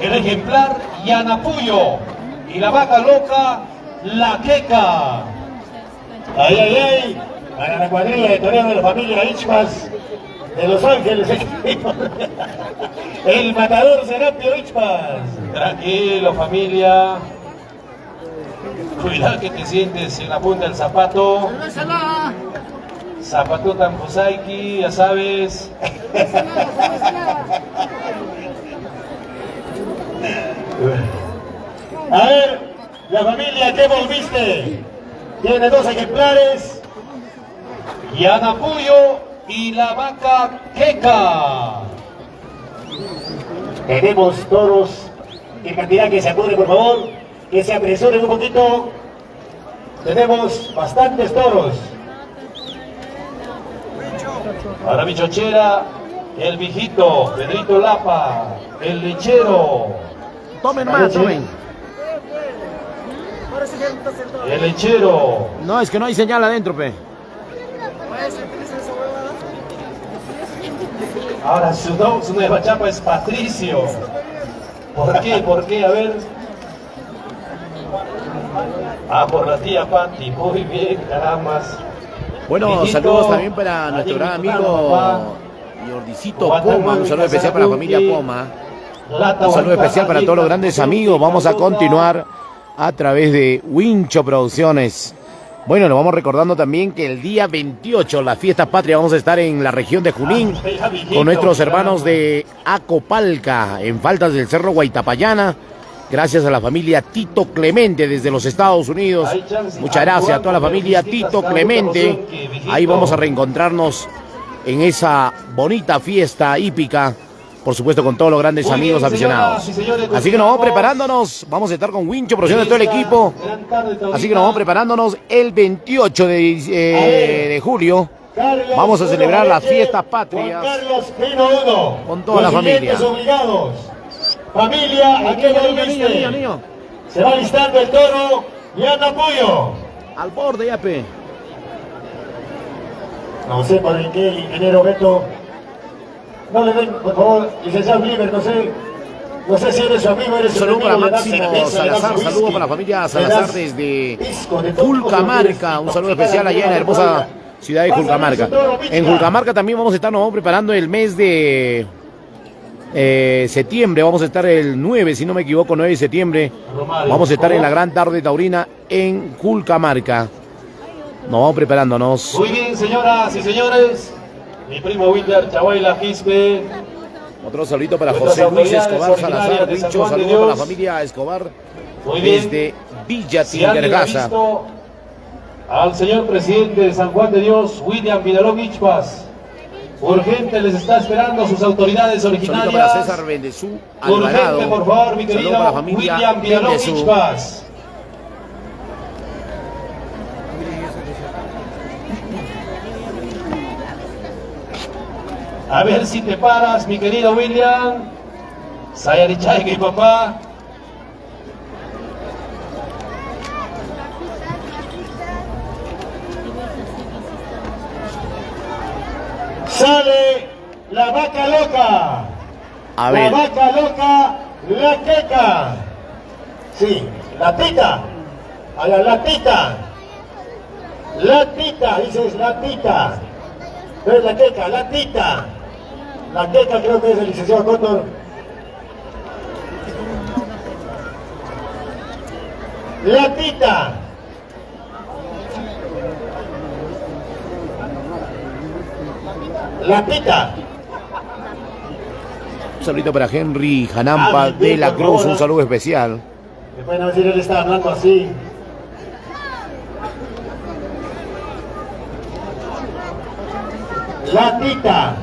el ejemplar Yanapuyo y la vaca loca La Queca. Ay, ay, ay, para la cuadrilla de toreros de la familia Ichpas de Los Ángeles. El matador Serapio Ichpas. Tranquilo, familia. Cuidado que te sientes en la punta del zapato. Zapato Tampusaiki, ya sabes. A ver, la familia ¿qué volviste? Tiene 2 ejemplares. Yanapuyo y la vaca Queca. Tenemos toros en cantidad, que se apure por favor, que se apresuren un poquito. Tenemos bastantes toros. Para mi chochera, el viejito, Pedrito Lapa, el lechero. Tomen más, tomen. El lechero. No, es que no hay señal adentro, pe. Ahora su nueva chapa es Patricio. ¿Por qué? ¿Por qué? A ver. Ah, por la tía Pati. Muy bien, carambas. Bueno, Mijito, saludos también para nuestro gran amigo Jordicito Poma. Un saludo especial para la familia Poma. Un saludo especial para todos los grandes amigos. Vamos a continuar a través de Wincho Producciones. Bueno, nos vamos recordando también que el día 28, la fiesta patria, vamos a estar en la región de Junín con nuestros hermanos de Acopalca, en Faldas del Cerro Guaitapayana. Gracias a la familia Tito Clemente desde los Estados Unidos. Muchas gracias a toda la familia Tito Clemente. Ahí vamos a reencontrarnos en esa bonita fiesta hípica. Por supuesto, con todos los grandes amigos aficionados. Así que nos vamos preparándonos. Vamos a estar con Wincho, Producciones, todo el equipo. Así que nos vamos preparándonos el 28 de julio. Vamos a celebrar las fiestas patrias con toda la familia. Familia, ¿a qué volviste? Niño. Se va listando el toro Yanapuyo. Al borde, ya, pe. No sé por qué el ingeniero Beto. No le den, por favor, licenciado Oliver, no sé si eres su amigo, eres su Saludos para enemigo, le das Máximo cerveza, le das Salazar, whisky, saludos para la familia Salazar desde pisco, de todo Julcamarca, un saludo especial allá en la hermosa ciudad de Julcamarca. En Julcamarca también vamos a estar, nos vamos preparando el mes de septiembre, vamos a estar el 9, si no me equivoco, 9 de septiembre, vamos a estar en la gran tarde taurina en Julcamarca. Nos vamos preparándonos. Muy bien, señoras y señores. Mi primo Wilder Chahuayla Quispe. Otro saludito para José Luis Escobar Salazar, Wincho, saludos para la familia Escobar desde Villa Tingergaza. Al señor presidente de San Juan de Dios, William Vidalón Ichpas. Urgente les está esperando sus autoridades originarias. Saludo para César Bendezú Alvarado. Urgente, por favor, mi querido para la familia William Vidalón Bendezú. Ichpas. A ver si te paras, mi querido William. Sayarichay, mi papá. Sale la vaca loca. A ver. La vaca loca, la queca. Sí, la tita. A la tita. La tita, dices la tita. No es la queca, la tita. La queca creo que es el licenciado Cóndor. La tita. La tita. Un saludito para Henry Janampa de la Cruz, un saludo especial. Me pueden decir, él está hablando así. La tita.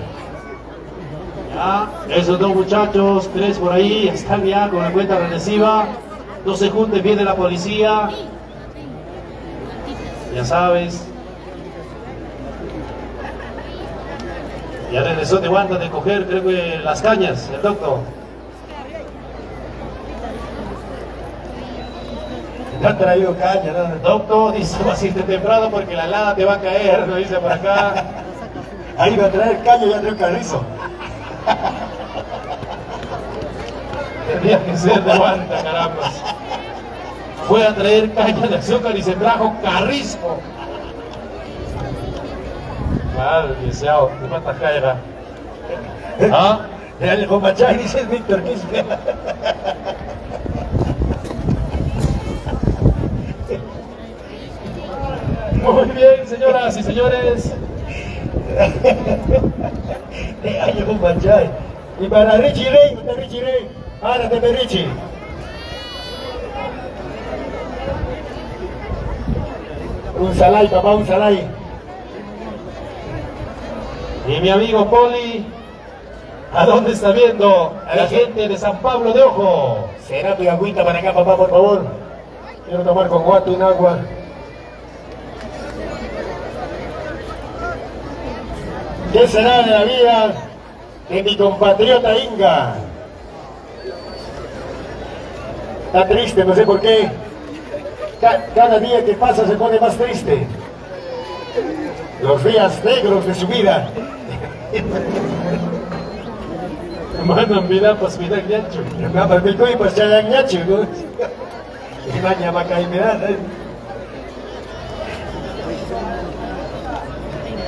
Ya, esos dos muchachos, 3 por ahí, están ya con la cuenta regresiva. No se junten, viene la policía. Ya sabes. Ya regresó de Wanda de coger, creo que las cañas, el doctor. No ha traído caña, ¿no? Doctor, dice, vas a irte temprano porque la helada te va a caer, lo dice por acá. Ahí va a traer caña y ya trae un carrizo. Tendría que ser de Wanda, caramba. Fue a traer caña de azúcar y se trajo carrisco. Madre deseado, ¿qué cuántas cañas? ¿Ah? El Bomachay dice Víctor Quispe. Muy bien, señoras y señores. Ay, el Bomachay. Y para Richie Rey, ¿dónde está Richie Rey? Párate, Richie. Un salay, papá, un salay. Y mi amigo Poli, ¿a dónde está viendo? A la gente de San Pablo de Ojo. Será tu agüita para acá, papá, por favor. Quiero tomar con guato un agua. ¿Qué será de la vida de mi compatriota Inga? Está triste, no sé por qué. Cada día que pasa se pone más triste. Los días negros de su vida. Mandan vida, pues vida, ñacho. Nada, me coy, pues ya ñacho, ¿no? Y mañana va a caer,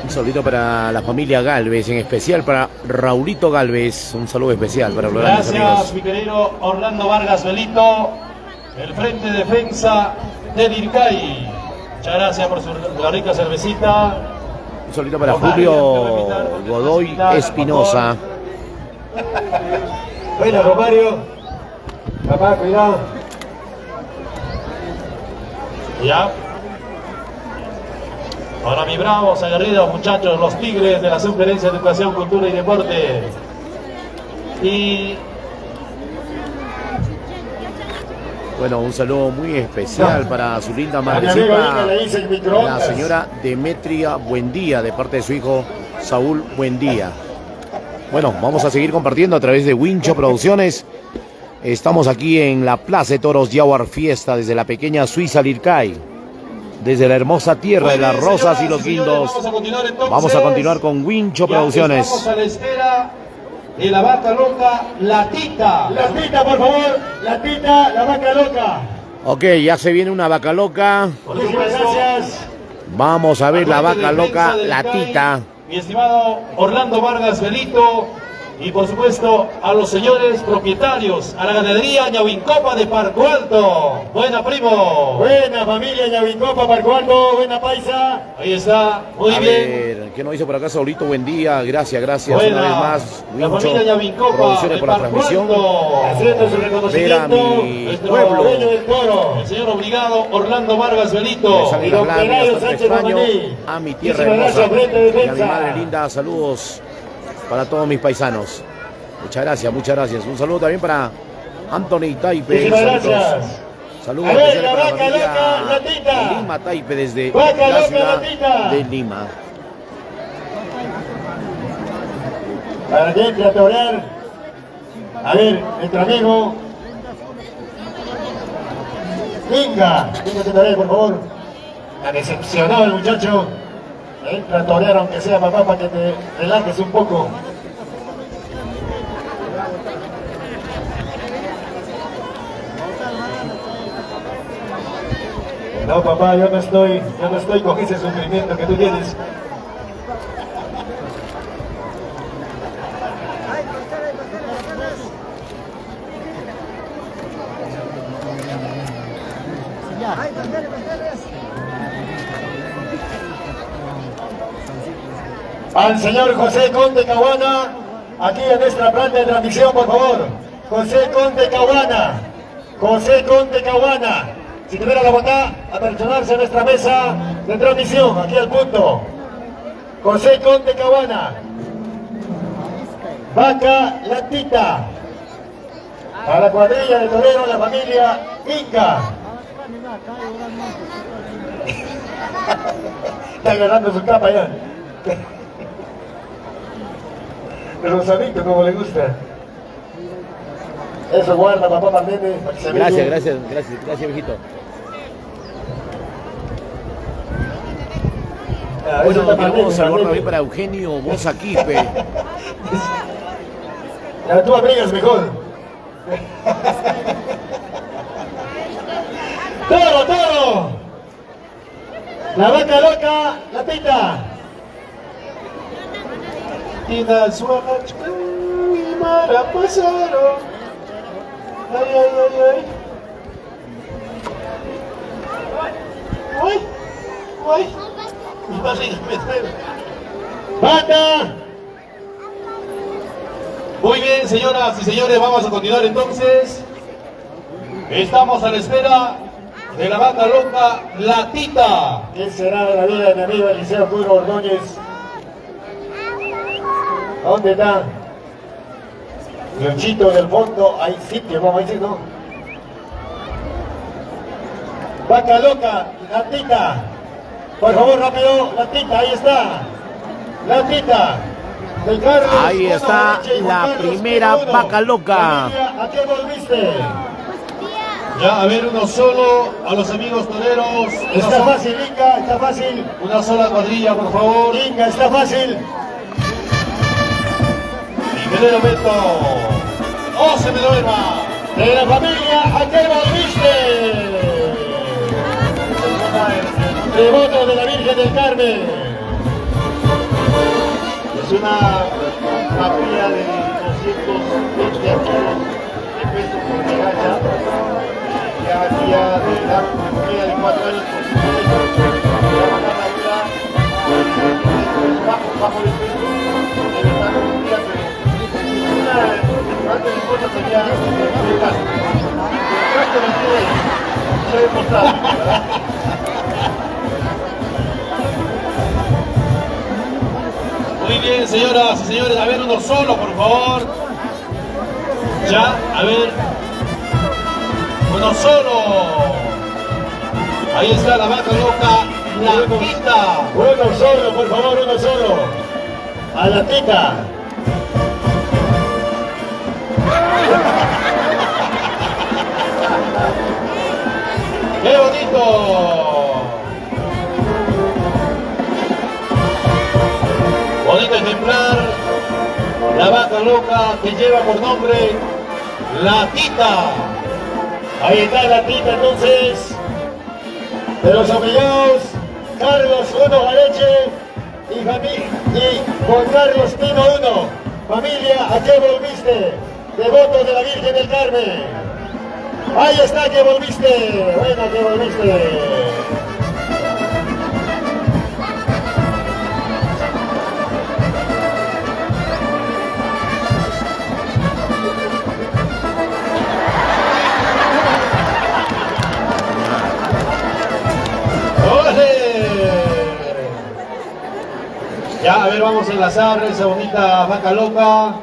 Un saludito para la familia Galvez, en especial para Raulito Galvez. Un saludo especial para los grandes Gracias, amigos. mi querido Orlando Vargas Belito, el frente de defensa de Dircay. Muchas gracias por la rica cervecita. Un saludito para Julio Godoy Espinosa. Bueno, Romario. Papá, cuidado. Ya. Ahora mi bravos, aguerridos muchachos, los Tigres de la Subgerencia de Educación, Cultura y Deporte. Y Bueno, un saludo muy especial para su linda madrecita, la señora Demetria Buendía, de parte de su hijo Saúl Buendía. Bueno, vamos a seguir compartiendo a través de Wincho Producciones. Estamos aquí en la Plaza de Toros Yaguar Fiesta, desde la pequeña Suiza Lircay, desde la hermosa tierra de las rosas y los guindos. Vamos a continuar con Wincho Producciones. Estamos a la espera de la vaca loca, la Tita. La Tita, por favor. La Tita, la vaca loca. Ok, ya se viene una vaca loca. Muchísimas gracias. Vamos a ver la Aparte vaca de loca, defensa del la CAI, Tita. Mi estimado Orlando Vargas Belito, y por supuesto a los señores propietarios, a la ganadería Ñahuincopa de Parco Alto. Buena, primo. Buena familia Ñahuincopa, Parco Alto, buena paisa. Ahí está, muy A bien. ver, ¿qué nos dice por acá Saulito? Buen día, gracias Buena. una vez más. La familia Wincho Ñahuincopa Producciones de por la Parco transmisión. Alto. Haciendo su Ver a reconocimiento. mi Nuestro pueblo. Dueño del toro. El señor obligado Orlando Vargas Me Belito. sale Y la don lágrima, Pelayo bastante Sánchez extraño. Romaní. A mi tierra Muchísimas hermosa gracias, Frente de y a mi Defensa. madre linda. Saludos para todos mis paisanos. Muchas gracias, muchas gracias. Un saludo también para Anthony Taipe. Muchísimas Saludos. gracias. Saludos A ver, especiales la para vaca familia loca, la Tita. Lima Taipe, desde Vaca la loca, ciudad la Tita. de Lima. Para que entre a torear. A ver, nuestro amigo Inga, venga a torear, por favor. Ha decepcionado el muchacho. Entra a torear, aunque sea, papá, para que te relajes un poco. No, papá, yo no estoy con ese sufrimiento que tú tienes. Al señor José Conde Caguana, aquí en nuestra planta de transmisión, por favor. José Conde Caguana. José Conde Caguana. Si tuviera la bondad, a personarse a nuestra mesa de transmisión, aquí al punto. José Conde Caguana. Vaca La Tita. A la cuadrilla de toreros, la familia Inca. Está agarrando su capa ya. rosadito como le gusta. Eso guarda, papá Pandene, para que se vea bien. Gracias, viejito. Ah, Bueno, eso está queremos Pandene, saludar Pandene. también para Eugenio Bosa Quispe. Ya, tú abrigas mejor. ¡Toro! La vaca loca, la tita. Tina suena y mara pasaron. Ay. Ay. Mi barriga me duele. ¡Banda! Muy bien, señoras y señores, vamos a continuar entonces. Estamos a la espera de la vaca loca, la tita. ¿Qué será de la vida de mi amigo Eliseo Puro Ordóñez? ¿Dónde está? Luchito del fondo, hay sitio, vamos a decir, ¿no? Vaca loca, la tita. Por favor, rápido, la tita, ahí está. La tita. De Carlos, Ahí está Bonaventure y Juan la Carlos, primera uno. vaca loca. Familia, ¿a qué volviste? Ya, a ver, uno solo, a los amigos toreros. Está fácil, Inca, está fácil. Una sola cuadrilla, por favor. Inca, está fácil. Ingeniero Beto. ¡No se me duerma! De la familia, ¿a qué volviste? Devoto de la Virgen del Carmen. Es una papilla de 220 kilos de peso por medalla. Ya hacía de edad, una niña de 4 años con 5 meses. Ya va a la vida bajo de peso. Debe estar un día, pero una parte de cosas sería de casa. El resto de vida se ha demostrado, ¿verdad? Muy bien, señoras y señores, a ver, uno solo, por favor. Ya, a ver. Uno solo. Ahí está la vaca loca, la tita. Uno solo, por favor, uno solo. A la tita. ¡Qué bonito! Bonito ejemplar, la vaca loca que lleva por nombre la tita. Ahí está la tita entonces. De los obligados, Carlos 1 Gareche y Juan Carlos Pino 1. Familia, ¿a qué volviste? Devotos de la Virgen del Carmen. Ahí está, que volviste. Bueno, que volviste. Ya, a ver, vamos a enlazar esa bonita vaca loca.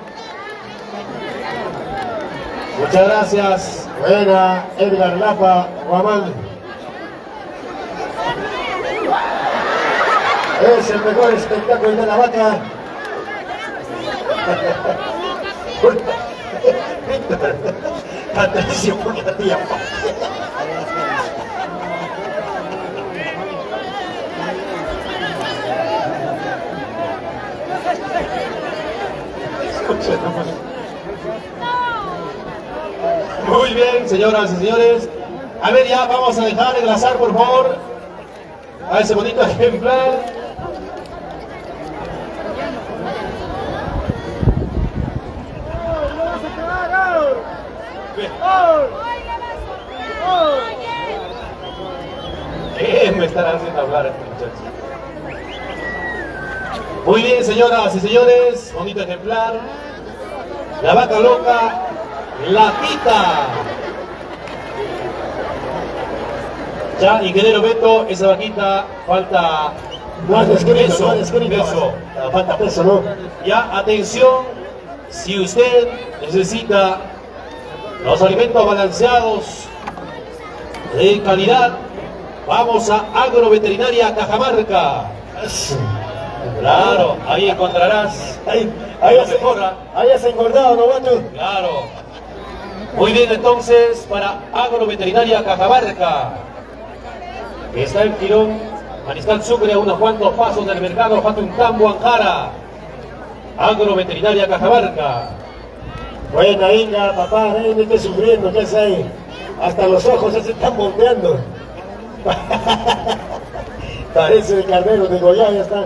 Muchas gracias. Buena, Edgar Lapa, Guamán. Es el mejor espectáculo de la vaca. Patricio, por la tía. Muy bien, señoras y señores. A ver, ya vamos a dejar enlazar, por favor, a ese bonito ejemplar. ¿Qué me estarán haciendo hablar este muchacho? Muy bien, señoras y señores, bonito ejemplar. La vaca loca, la tita. Ya, ingeniero Beto, esa vaquita falta No has descrito, peso, no has descrito. peso. Falta peso, ¿no? Ya, atención, si usted necesita los alimentos balanceados de calidad, vamos a Agroveterinaria Cajamarca. Claro, ahí encontrarás. Ahí Lo has, mejora. ahí has engordado, ¿no, Guatu? Claro. Muy bien, entonces, para Agroveterinaria Cajamarca. Está el tirón Mariscal Sucre a unos cuantos pasos del mercado Fatuncambo Anjara. Agroveterinaria Cajamarca. Buena, Inga, papá, no estés sufriendo, ¿qué haces ahí? Hasta los ojos ya se están volteando. Parece el carnero de Goya, ya está.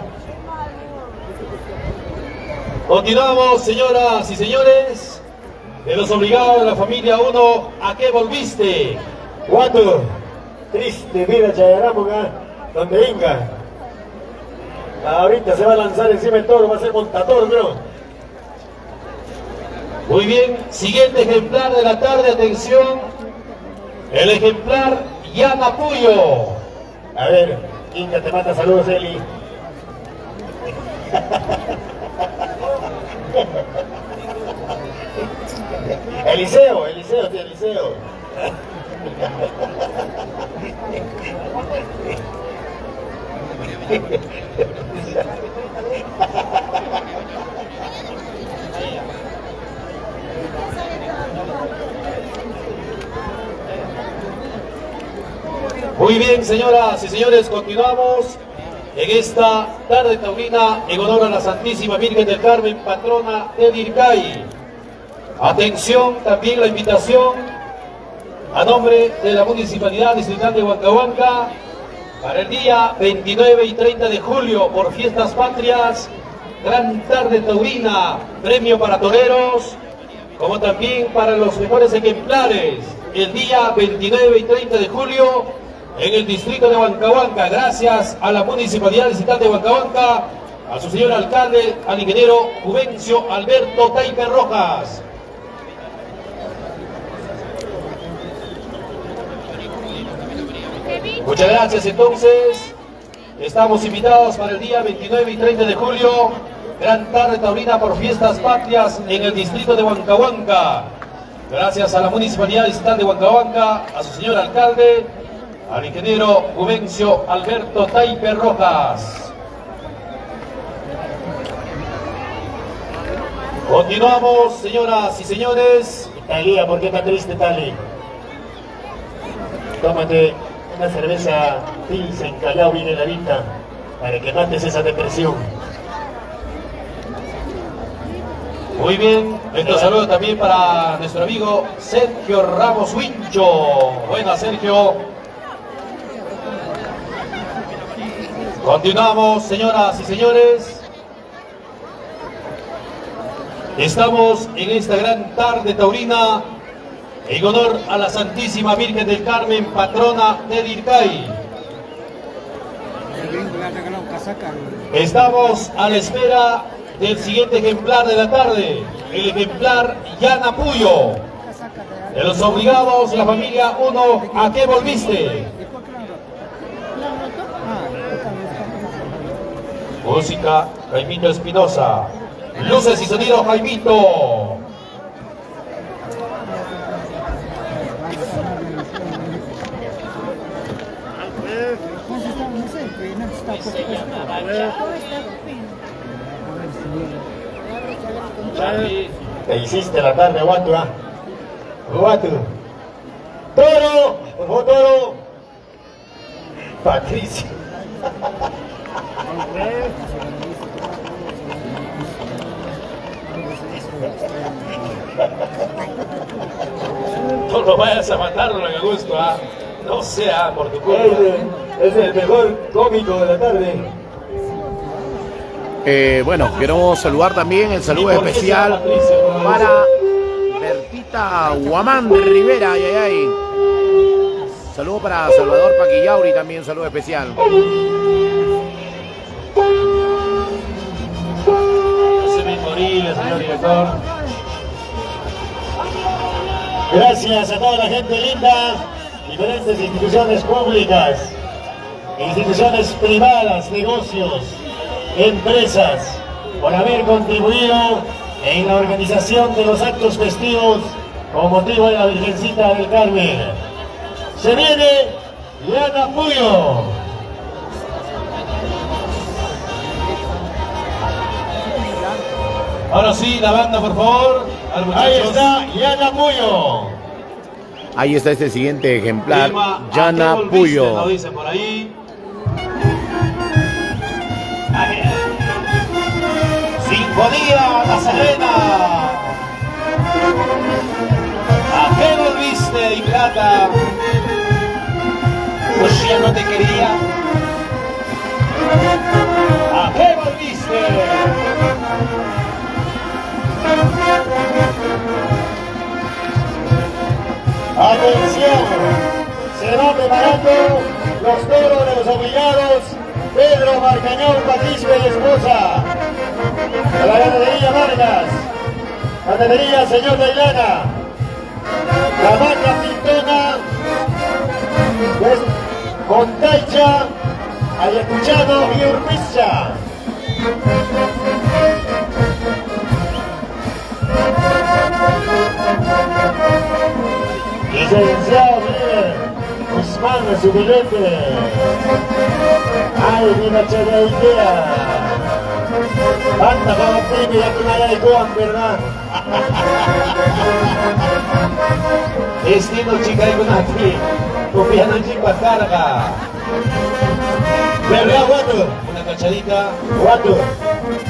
Continuamos, señoras y señores. De los obligados de la familia 1, ¿a qué volviste? Guatu, triste vida Chayaramuga, donde Inga. Ahorita se va a lanzar encima el toro, va a ser montador, bro. Muy bien, siguiente ejemplar de la tarde, atención. El ejemplar Yana Puyo. A ver, Inga te manda saludos, Eli. Eliseo, tío, Eliseo. Muy bien, señoras y señores, continuamos en esta tarde taurina en honor a la Santísima Virgen del Carmen, patrona de Dircay. Atención, también la invitación a nombre de la Municipalidad Distrital de Huancahuanca para el día 29 y 30 de julio por Fiestas Patrias, gran tarde taurina, premio para toreros, como también para los mejores ejemplares, el día 29 y 30 de julio en el distrito de Huancahuanca, gracias a la Municipalidad Distrital de Huancahuanca, a su señor alcalde, al ingeniero Juvencio Alberto Taipe Rojas. Muchas gracias. Entonces, estamos invitados para el día 29 y 30 de julio, gran tarde taurina por Fiestas Patrias en el distrito de Huancahuanca. Gracias a la Municipalidad Distrital de Huancahuanca, a su señor alcalde, al ingeniero Juvencio Alberto Taipe Rojas. Continuamos, señoras y señores. Talía, ¿por qué tan triste, Tali? Tómate una cerveza Pilsen Callao bien heladita para que mates esa depresión. Muy bien, nuestro saludo también para nuestro amigo Sergio Ramos Wincho. Buenas, Sergio. Continuamos, señoras y señores. Estamos en esta gran tarde taurina en honor a la Santísima Virgen del Carmen, patrona de Dircay. Estamos a la espera del siguiente ejemplar de la tarde, el ejemplar Yana Puyo. De los obligados, la familia 1, ¿a qué volviste? Música, Jaimito Espinosa. Luces y sonido, Jaimito. Te hiciste la tarde, Guatu, ¿ah? Guatu. Toro, por favor, Toro. Patricio. No lo vayas a matar, don Augusto, ¿ah? No sea por tu culpa. Es el mejor cómico de la tarde. Bueno, queremos saludar también el saludo especial para Bertita Guamán Rivera. Ay, ay, ay. Saludo para Salvador Paquillauri, también un saludo especial. José Moriles, señor director. Gracias a toda la gente linda, diferentes instituciones públicas, instituciones privadas, negocios, empresas, por haber contribuido en la organización de los actos festivos con motivo de la Virgencita del Carmen. Se viene Yana Puyo. Ahora sí, la banda, por favor. Ahí está, Yana Puyo. Ahí está este siguiente ejemplar, Vilma, Yana ¿a qué volviste? Lo Puyo. dice por ahí. Sinfonía La Serena. ¿A qué volviste, Ingrata? Pues ya no te quería. ¿A qué volviste? Atención, se va preparando los toros de los obligados. Pedro Marcañón, Patricia y esposa. De la ganadería Vargas. Ganadería Señor de Ailana. La vaca Pintona. Con Taicha, Ayacuchano y Urpicha. Licenciado Miguel Guzmán de su billete. Ay, mira, chévere idea. Basta como primo, ya que no hay Juan, ¿verdad? Estilo chica y con aquí. Copiando en chica carga. ¿Verdad, Guato? Una cachadita. Guato,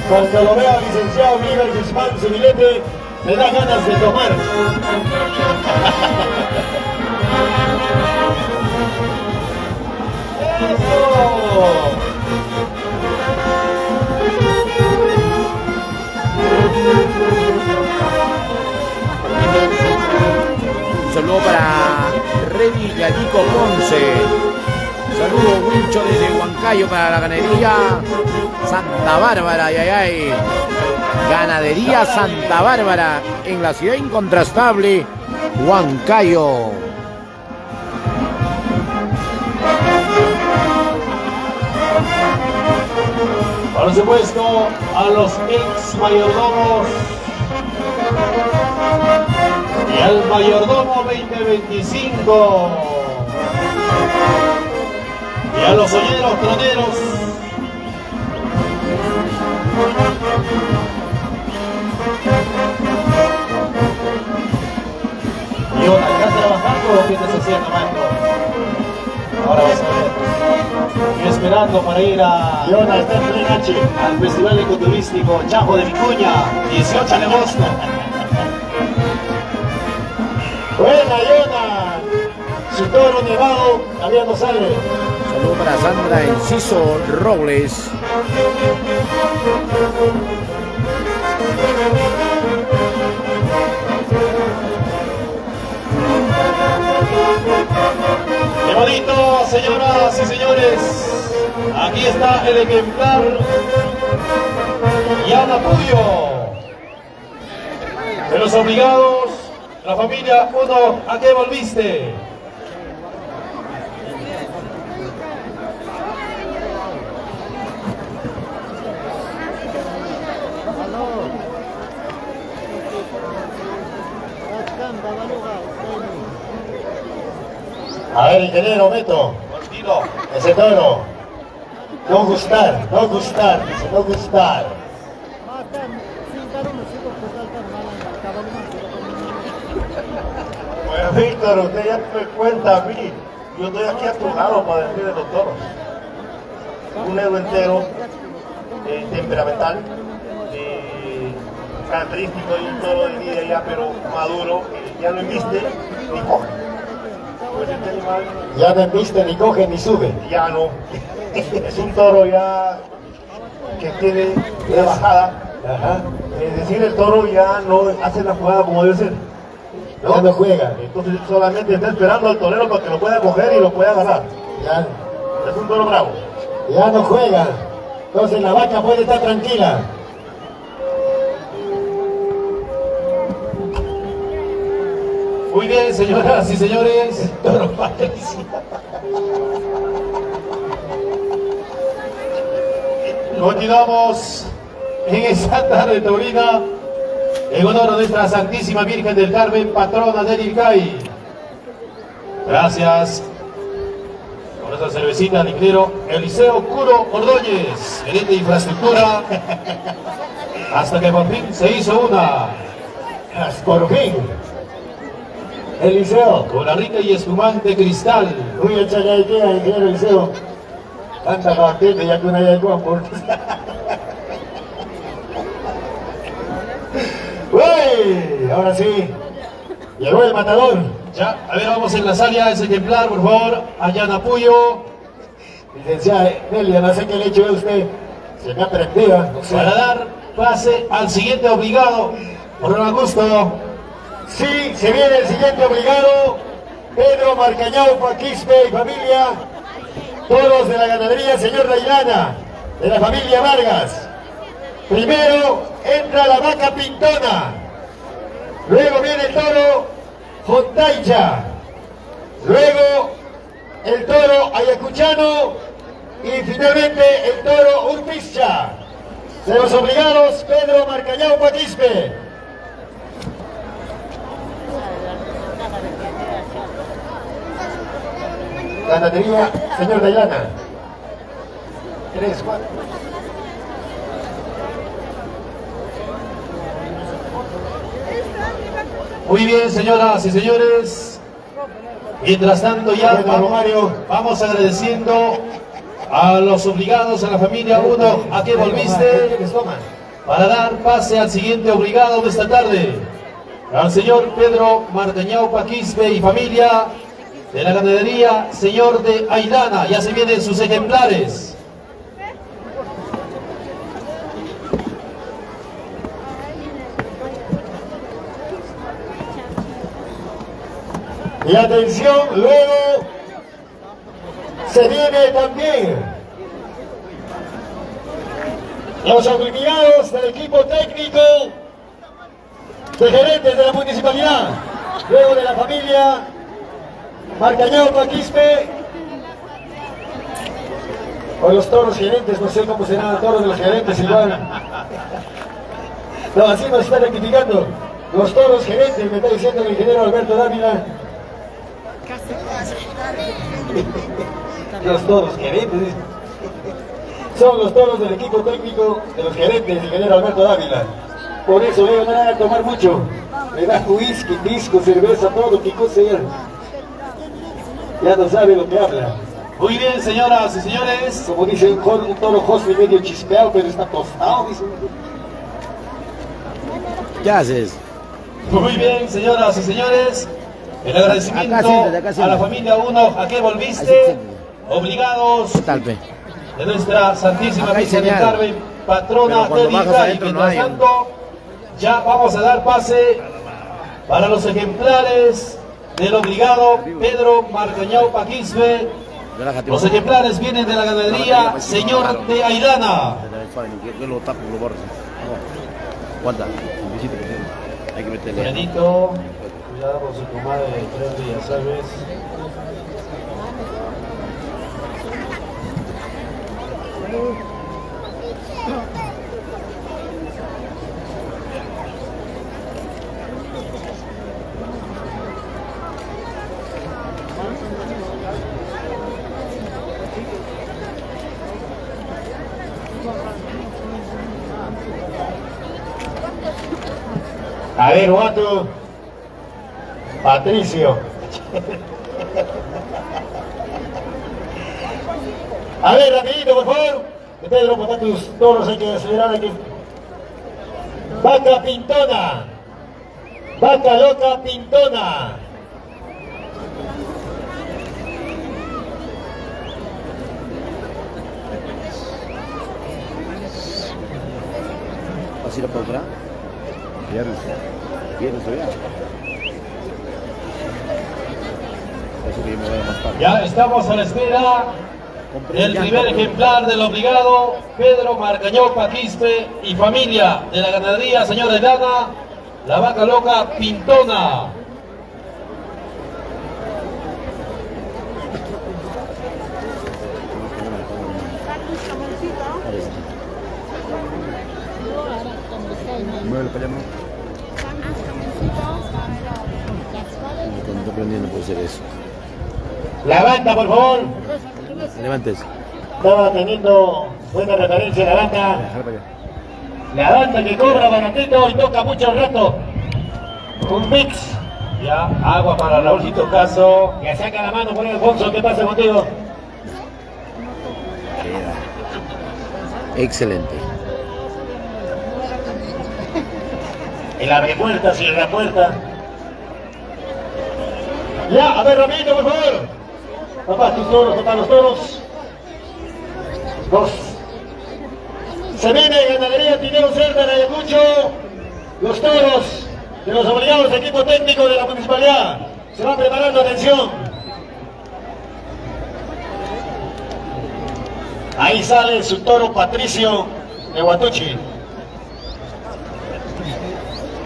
cuando lo vea al licenciado Miguel Guzmán su billete, me da ganas de tomar. Un saludo para Revi Yalico Ponce. Saludo Wincho desde Huancayo para la ganadería Santa Bárbara. Ay, ay, ay. Ganadería Santa Bárbara en la ciudad incontrastable Huancayo. Por supuesto, a los ex mayordomos y al mayordomo 2025 y a los olleros troneros. Y ahora, ¿estás trabajando o qué estás haciendo, maestro? Ahora vas a ver. Estoy esperando para ir a... Yona está en Plenache. al Festival Ecoturístico Chajo de Vicuña, 18 de agosto. Buena, Yona. Su toro nevado, todavía no sale. Saludo para Sandra Enciso Robles. ¡Qué bonito, señoras y señores! Aquí está el ejemplar Yana Puyo. De los obligados, la familia 1, ¿a qué volviste? A ver, ingeniero Beto, Cortino. ese toro. No gustar, no gustar, dice, no gustar. Pues Víctor, usted ya me cuenta a mí. Yo estoy aquí a tu lado para decir de los toros. Un héroe entero, temperamental, característico de un toro de día ya, pero maduro, ya no embiste ni coge. Pues este animal Ya no embiste, ni coge, ni sube. ya no. Es un toro ya que tiene una bajada. Ajá. Es decir, el toro ya no hace la jugada como debe ser. Ya no juega. Entonces solamente está esperando al torero para que lo pueda coger y lo pueda ganar. Ya, Es un toro bravo. ya no juega. Entonces la vaca puede estar tranquila. Muy bien, señoras y señores. Toro Patricia. Continuamos en esta tarde taurina en honor a nuestra Santísima Virgen del Carmen, patrona del Ilcay. Gracias por nuestra cervecita de ingeniero Eliseo Curo Ordóñez, gerente de infraestructura. Hasta que por fin se hizo una. Por fin. Eliseo. Con la rica y espumante cristal. Uy, échale ahí, ingeniero Eliseo. Tanta bacteria ya que una ya con por. Uy, ahora sí. Llegó el matador. Ya, a ver, vamos a enlazar ya ese ejemplar, por favor. Allá Puyo. Licenciada Nelia, no sé qué le echó a usted. Se me ha prendido. No sé. Para dar pase al siguiente obligado. Por un gusto. Sí, se viene el siguiente obligado. Pedro Marcañao, Paquispe y familia. Toros de la ganadería Señor Dailana, de la familia Vargas. Primero entra la vaca Pintona. Luego viene el toro Jontaicha. Luego el toro Ayacuchano. Y finalmente el toro Urpizcha. De los obligados, Pedro Marcañao, Paquispe. Ganadería Señor Dailana. 3, 4. Muy bien, señoras y señores. Mientras tanto ya vamos agradeciendo a los obligados, a la familia 1, a que volviste, para dar pase al siguiente obligado de esta tarde, al señor Pedro Marcañao Paquispe y familia de la ganadería Señor de Ailana. Ya se vienen sus ejemplares. Y atención, luego se viene también los obligados del equipo técnico de gerentes de la municipalidad, luego de la familia Marcañao Paquispe, o los toros gerentes, no sé cómo serán los toros de los gerentes igual. No, así nos está rectificando. Los toros gerentes, me está diciendo el ingeniero Alberto Dávila. Los toros gerentes. Son los toros del equipo técnico de los gerentes, ingeniero Alberto Dávila. Por eso no van a tomar mucho. Me da whisky, disco, cerveza, todo, qué cosa ya. Ya no sabe lo que habla. Muy bien, señoras y señores. Como dice un toro José medio chispeado, pero está tostado, dice. ¿Qué haces? Muy bien, señoras y señores. El agradecimiento a la familia 1, a que volviste, obligados ¿Qué tal, pe? de nuestra Santísima Acá hay Virgen del señal. Carmen, patrona Pero cuando bajas técnica, y adentro no mientras hay, tanto ya vamos a dar pase para los ejemplares del obligado Pedro Marcañao Paquispe. Relájate. Los ejemplares vienen de la ganadería Señor de Ailana. Yo lo tapo, lo borro. Aguanta, un besito que tiene. Hay que meterle. Pianito, cuidado con su comadre de 3 días, ¿sabes? A ver, Guato. Patricio. A ver, rapidito, por favor. Pedro, papá, tus toros hay que acelerar aquí. Vaca Pintona. Vaca loca Pintona. ¿Vas a ir a comprar? Viernes todavía. Eso que yo me voy a más tarde. Ya estamos a la espera del primer ejemplar del obligado Pedro Marcañao Paquispe y familia de la ganadería Señor de Ailana, la vaca loca Pintona. Muévelo para allá, ¿no? Cuando está aprendiendo puede ser eso. Levanta, por favor. Levantes. Estaba teniendo buena referencia la banda. Déjalo para allá. La banda que cobra baratito y toca mucho rato. Un mix. Ya, agua para Raúlito Caso. Que saca la mano por el Alfonso. ¿Qué pasa contigo? Excelente. El abre puerta, cierra puerta. Ya, a ver, rapidito, por favor. Papá, tus toros, papá, los toros. Dos. Se viene ganadería Tineo Cerda, Ayacucho. Los toros de los obligados equipo técnico de la municipalidad. Se van preparando, atención. Ahí sale su toro Patricio de Huatuchi.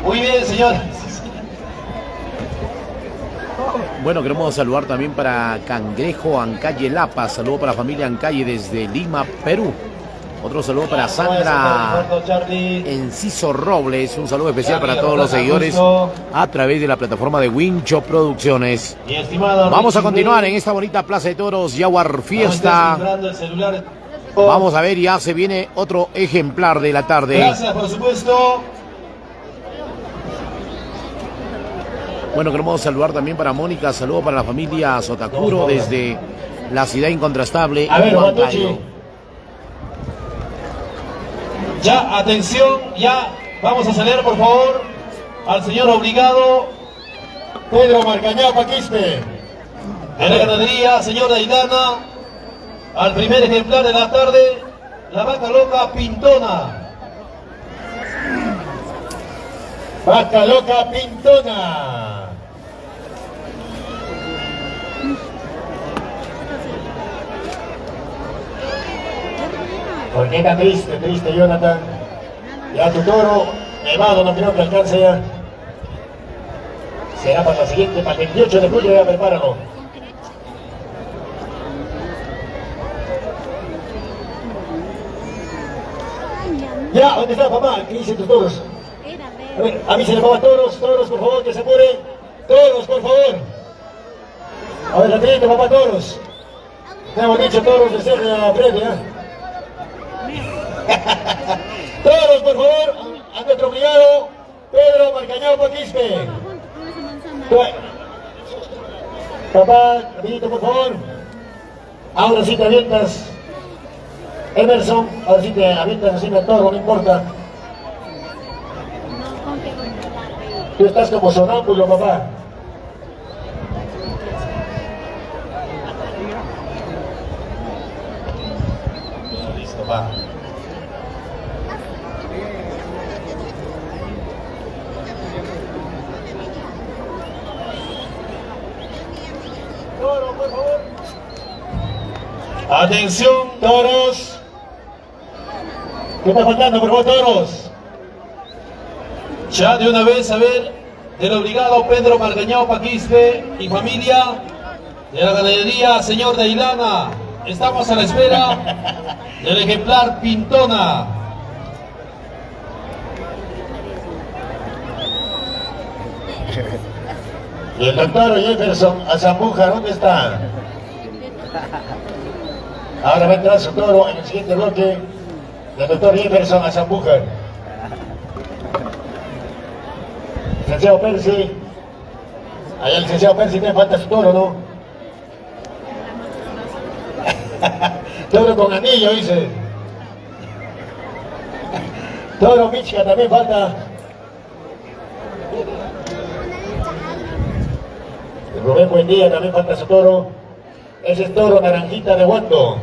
Muy bien, señores. Bueno, queremos saludar también para Cangrejo Ancalle Lapa. Saludo para la familia Ancalle desde Lima, Perú. Otro saludo para Sandra Enciso Robles. Un saludo especial para todos los seguidores a través de la plataforma de Wincho Producciones. Vamos a continuar en esta bonita Plaza de Toros, Jaguar Fiesta. Vamos a ver, ya se viene otro ejemplar de la tarde. Gracias, por supuesto. Bueno, queremos saludar también para Mónica. Saludo para la familia Sotakuro desde la ciudad incontrastable. A ver, Huancayo. Huatuchi. Ya, atención, ya. Vamos a salir, por favor, al señor obligado Pedro Marcañao Paquispe. de la ganadería, señor Daidana. Al primer ejemplar de la tarde, la vaca loca Pintona. Vaca loca Pintona. ¿Por qué tan triste, Jonathan? Ya tu toro, nevado, no creo que alcance ya. Será para la siguiente, para el 28 de julio, ya prepáralo. Ya, ¿dónde está papá? ¿Qué dicen tus toros? A ver, avísenle papá, toros, toros, por favor, que se apuren. Toros, por favor. A ver, rapidito, papá, toros. Ya hemos dicho toros de ser de la previa. Todos, por favor, a nuestro obligado Pedro Marcañao Paquispe. Papá, rapidito, por favor. Ahora sí te avientas, Emerson, ahora sí te avientas así en el toro, no importa. Tú estás como sonámbulo, papá. Listo, va. Toro, por favor. Atención, Toros. ¿Qué está faltando, por favor, toros? ya de una vez a ver, del obligado Pedro Marcañao Paquispe y familia de la ganadería señor Dailana. Estamos a la espera del ejemplar Pintona. Y el doctor Jefferson Azambuja, ¿dónde está? Ahora va a entrar su toro en el siguiente bloque. El doctor Jefferson Azambuja. Licenciado Percy. Allá el licenciado Percy, te falta su toro, ¿no? Toro con anillo, dice. Toro Michka también falta. Rubén Buendía también falta su toro. Ese es toro Naranjita de Huanto.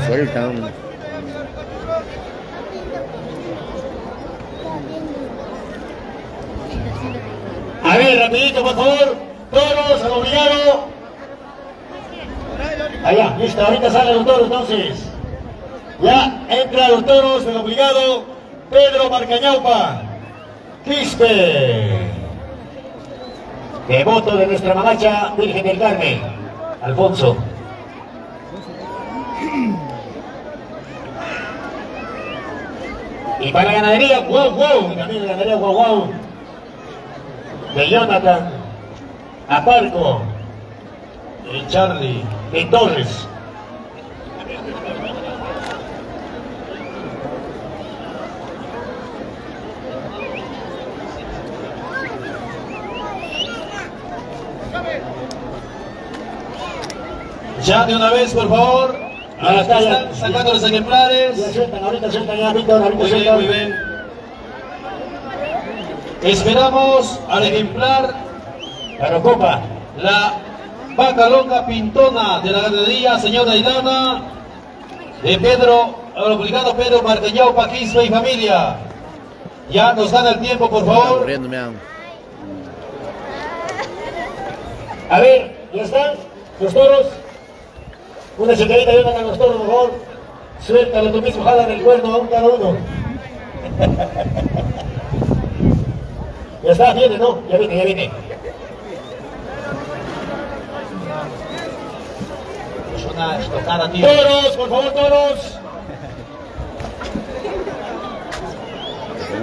Sueltan. A ver, rapidito, por favor. Toros al obligado. Allá, listo, ahorita salen los toros entonces. Ya entran los toros del obligado Pedro Marcañaupa Quispe. Devoto de nuestra mamacha Virgen del Carmen, Alfonso. Y para la ganadería, wow, wow, también la ganadería, wow, wow, de Jonathan, Aparco, El Charlie. de Torres. Ya de una vez, por favor, a los que están sacando los ejemplares. Ya sueltan, ahorita sueltan ya, Víctor, ahorita Muy bien, sueltan. muy bien. Esperamos al ejemplar Aerocopa. la vaca loca pintona de la ganadería señora Ilana de Pedro, obligado Pedro Marcañao, Paquispe y familia. Ya nos gana el tiempo, por favor. Corriendo, me han. A ver, ¿ya están los toros? Una checadita y una a los toros, por favor. Suéltalo tú mismo, jalan el cuerno a un cada uno. Ya está, viene, ¿no? Ya viene, ya viene. Es una estocada, tío. Toros, por favor, toros.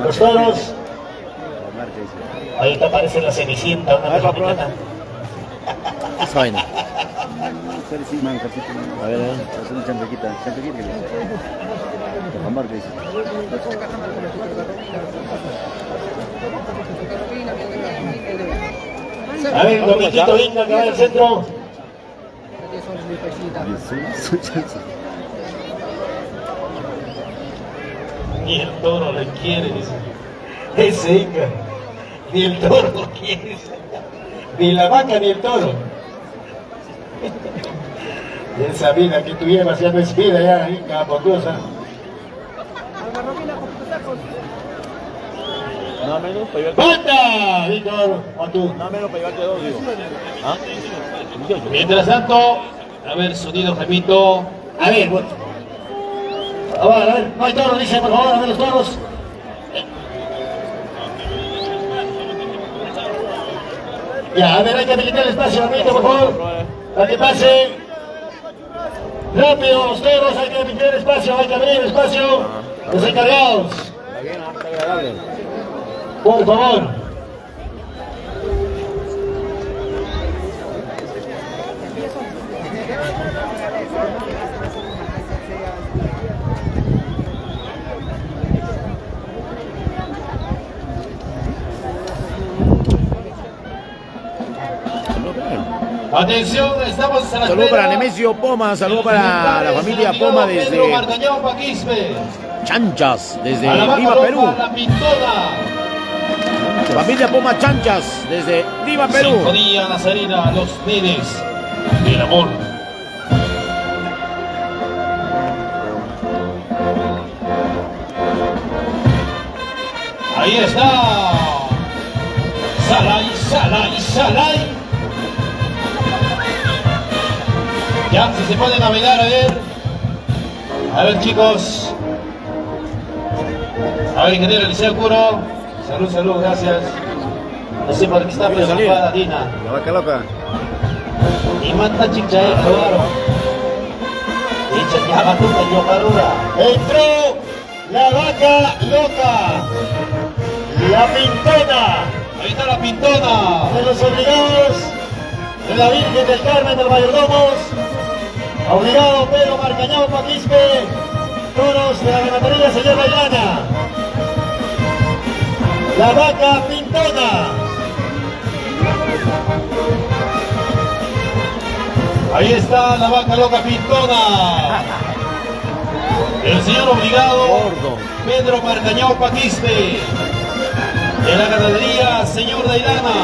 Los toros. Ahí te aparece la cenicienta, una mexicana. Esa vaina. A ver, es una chantequita que le dice. Cajamarca dice. A ver, Dominguito Inca que va al centro. Ni el toro le quiere, dice. Ese Inca. Ni el toro lo quiere. Ni la vaca ni el toro. Esa vida que tú llevas ya no es vida, ya, Inca, pocosa. No menos para llevarte. ¡Banda! Víctor, o tú. No menos para llevarte dos, digo. ¿Ah? Mientras tanto, a ver, sonido, Jaimito. A ver, bueno. A ver, no hay toros, dice, por favor, a ver los toros. Ya, a ver, hay que habilitar el espacio, Ramito, por favor. Para que pase. Rápido, los toros, hay que habilitar el espacio, hay que abrir el espacio. Los encargados. Está bien, está agradable. Por favor. Atención, estamos a la Saludo espera. para Nemesio Poma, saludo para la familia Poma Pedro desde Marcañao, Paquispe. Chanchas, desde A la vaca Lima, loca, Perú. La pintona. Familia Poma Chanchas, desde Lima, Perú. Sinfonía Nazarena, los nenes del amor. Ahí está. Salay, Salay, Salay. Ya, si se pueden navegar, a ver. A ver, chicos. A ver, ingeniero Eliseo Curo. Salud, salud, gracias. No sé por qué está preocupada, Dina. La vaca loca. Y mata chicha, claro. Chicha, ya va tu yo parura. Entró la vaca loca. La pintona. Ahí está la pintona. De los obligados de la Virgen del Carmen de los Mayordomos. Obligado Pedro Marcañao, Paquispe. Toros de la ganadería señora Ilana. La vaca pintona. Ahí está la vaca loca pintona. El señor obligado Gordo. Pedro Marcañao, Paquispe. De la ganadería señor Dailana.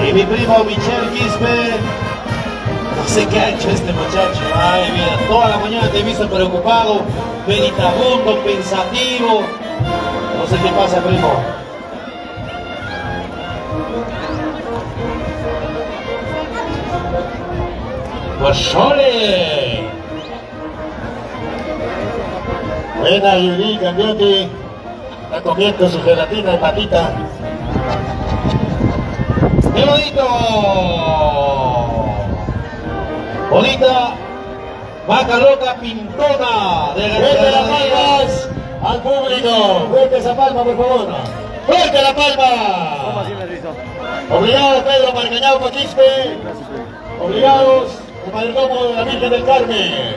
Y mi primo Michel Quispe. No sé qué ha hecho este muchacho. Ay, mira, toda la mañana te he visto preocupado, meditabundo, pensativo. No sé qué pasa, primo. Pues ¡sole! Buena Yuri Cambiotti. Está comiendo su gelatina de patita. ¡Qué bonito! Bonita vaca loca pintona de ¡Fuerte las palmas al público! ¡Fuerte esa palma, por favor! ¡Fuerte la palma! Obligado Pedro Marcañao, Paquispe. Obligados el mayordomo de la Virgen del Carmen.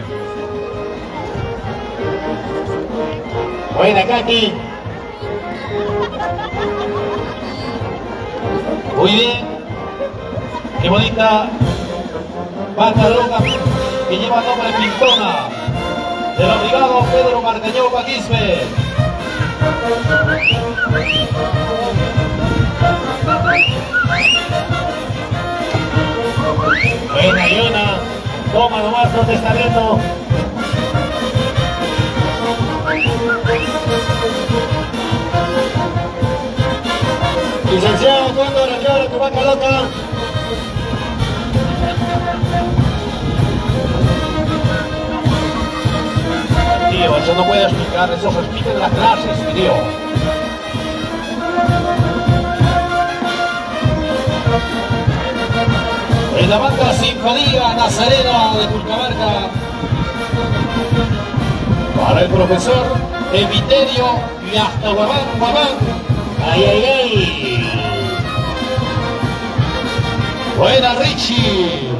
Buena, Katy. Muy bien. Qué bonita vaca loca que lleva el nombre Pintona del obligado Pedro Marcañón Paquispe. Buena Yona, toma nomás protestamiento. Licenciado Cóndor, ¿a qué hora tu vaca loca? Tío, eso no puede explicar, eso se explica en las clases, tío. En la banca Sinfonía Nazareno de Turcamarca, para el profesor Emiterio y hasta Guamán. ¡Ay, ay, ay! Buena Richie.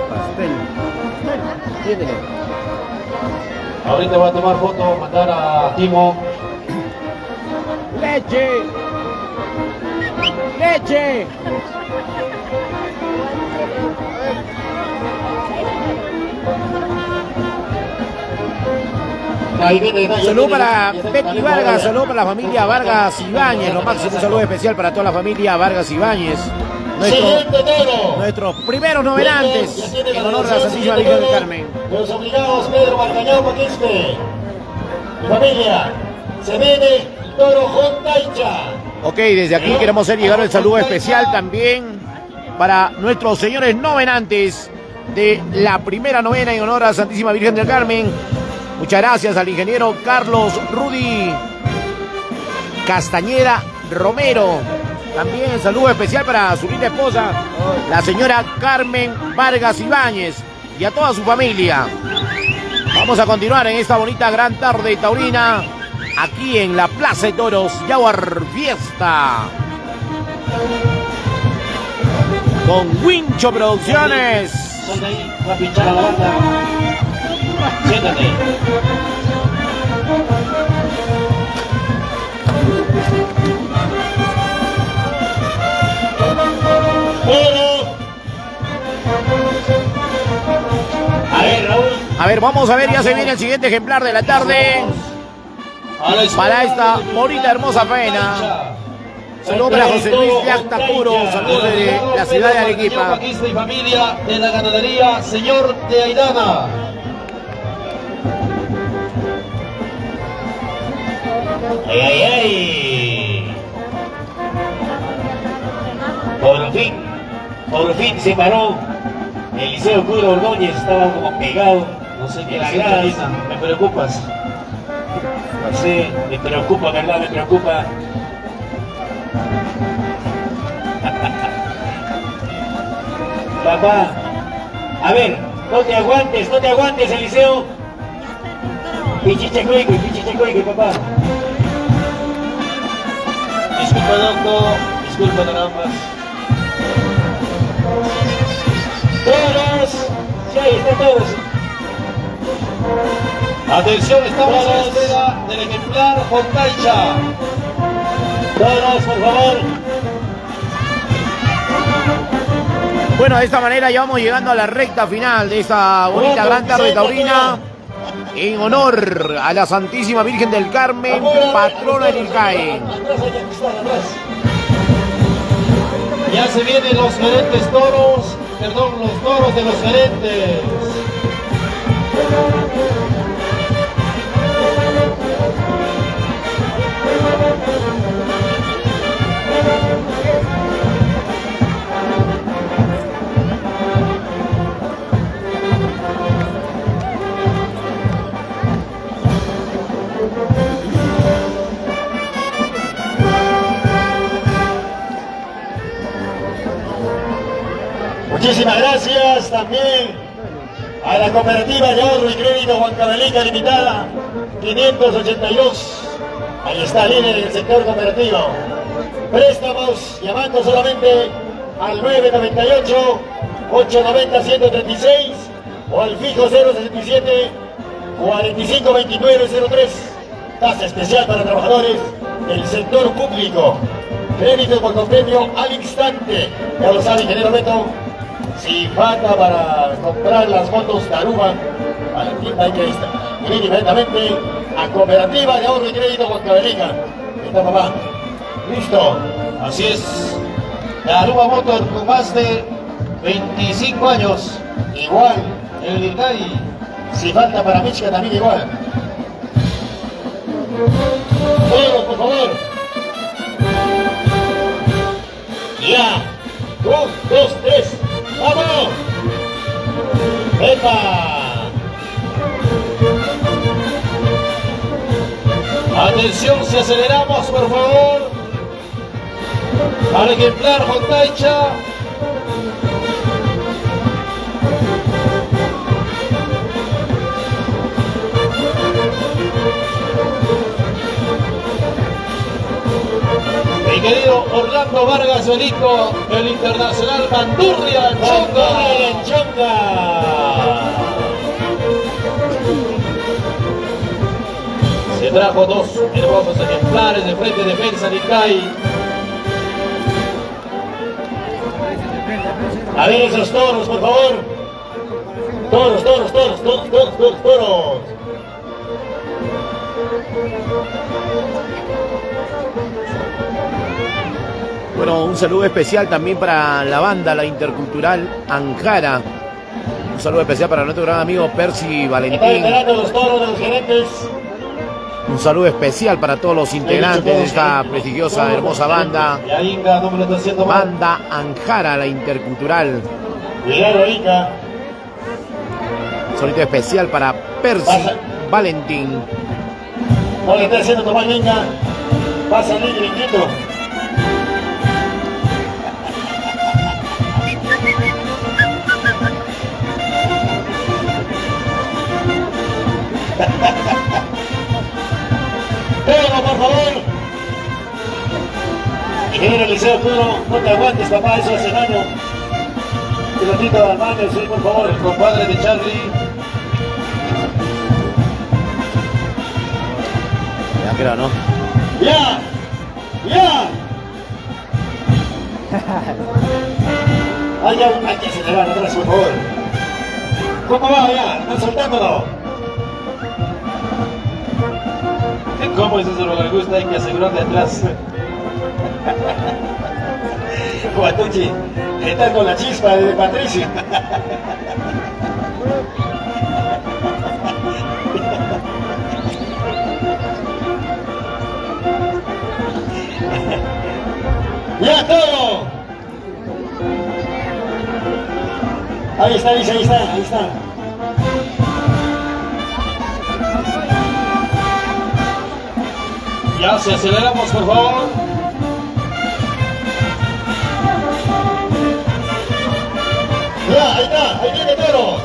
Pastel. Tiene. Ahorita voy a tomar foto, mandar a Timo. ¡Leche! ¡Leche! Ahí viene, Saludos para Becky Vargas, saludos para la familia Vargas Ibáñez, lo máximo, un saludo especial para toda la familia Vargas Ibáñez. Nuestros primeros novelantes en honor a la Santísima Virgen del Carmen. Los obligados Pedro Marcañón Paquispe. Familia, se viene Toro Jontaicha. Ok, desde aquí queremos hacer llegar el saludo especial también para nuestros señores novenantes de la primera novena en honor a la Santísima Virgen del Carmen. Muchas gracias al ingeniero Carlos Rudy Castañeda Romero. También saludo especial para su linda esposa, la señora Carmen Vargas Ibáñez, y a toda su familia. Vamos a continuar en esta bonita gran tarde taurina, aquí en la Plaza de Toros Jaguar Fiesta, con Wincho Producciones. Ponte ahí, va a pinchar a la banda. Siéntate. A ver, Raúl. A ver, vamos a ver, ya se viene el siguiente ejemplar de la tarde para esta bonita, hermosa faena. Saludos para José Luis Yactapuro, saludos desde la ciudad de Arequipa. Y familia de la ganadería Señor de Aidana. ¡Ay, ay, ay! Por fin se paró. Eliseo Curo Ordóñez estaba como pegado. No sé qué la grada. Me preocupas. No sé, me preocupa, ¿verdad? Me preocupa. Papá, a ver, no te aguantes, Eliseo. Pichichecuique, papá. Disculpa, doctor. Disculpa, carambas. Todos, sí, ahí están todos. Atención, estamos a la espera del ejemplar Jontaicha. Todos, por favor. Bueno, de esta manera ya vamos llegando a la recta final de esta bonita gran tarde taurina en honor a la Santísima Virgen del Carmen, patrona del IRCAE. Ya se vienen los gerentes toros, los toros de los gerentes. Muchísimas gracias también a la cooperativa de ahorro y crédito Huancavelica Limitada, 582, Ahí está, líder en el sector cooperativo. Préstamos llamando solamente al 998-890-136 o al fijo 067 452903. Tasa especial para trabajadores del sector público. Crédito por convenio al instante. Ya lo sabe, ingeniero Beto. Si falta para comprar las motos Taruba, hay que ir inmediatamente a Cooperativa de Ahorro y Crédito Huancavelica. Está papá. Listo. Así es. Taruba Motor con más de 25 años. Igual. El Licay. Si falta para Michigan también igual. Todos, por favor. Ya. 1, 2, 3. ¡Vamos! ¡Epa! Atención, si aceleramos, por favor. Al ejemplar Jontaicha. Mi querido Orlando Vargas Benito, el internacional Bandurria Chonga. Se trajo 2 hermosos ejemplares de Frente Defensa Licay. A ver esos toros, por favor. Toros. Bueno, un saludo especial también para la banda, la intercultural Anjara. Un saludo especial para nuestro gran amigo Percy Están Valentín. esperando los toros de los gerentes. Un saludo especial para todos los integrantes de esta prestigiosa, hermosa banda. Y ahí Inga no me lo está haciendo mal. Banda Anjara, la intercultural. Cuidado, Ica. Un saludo especial para Percy Valentín. No le está haciendo tomar Inca. Pasa el líder inquieto. Pero por favor, ingeniero Eliseo Arturo, no te aguantes, papá, eso hace daño. Pilotito al baño, sí, por favor. El compadre de Charlie. Ya creo, ¿no? ¡Ya! Hay que acelerar atrás, por favor. ¿Cómo va ya? ¿Están soltándolo? ¿Cómo es eso lo que le gusta? Hay que asegurar de atrás. Guatuchi, estás con la chispa de Patricio. ¡Ya todo! Ahí está. Ya, si aceleramos, por favor. Ya, ahí viene toro.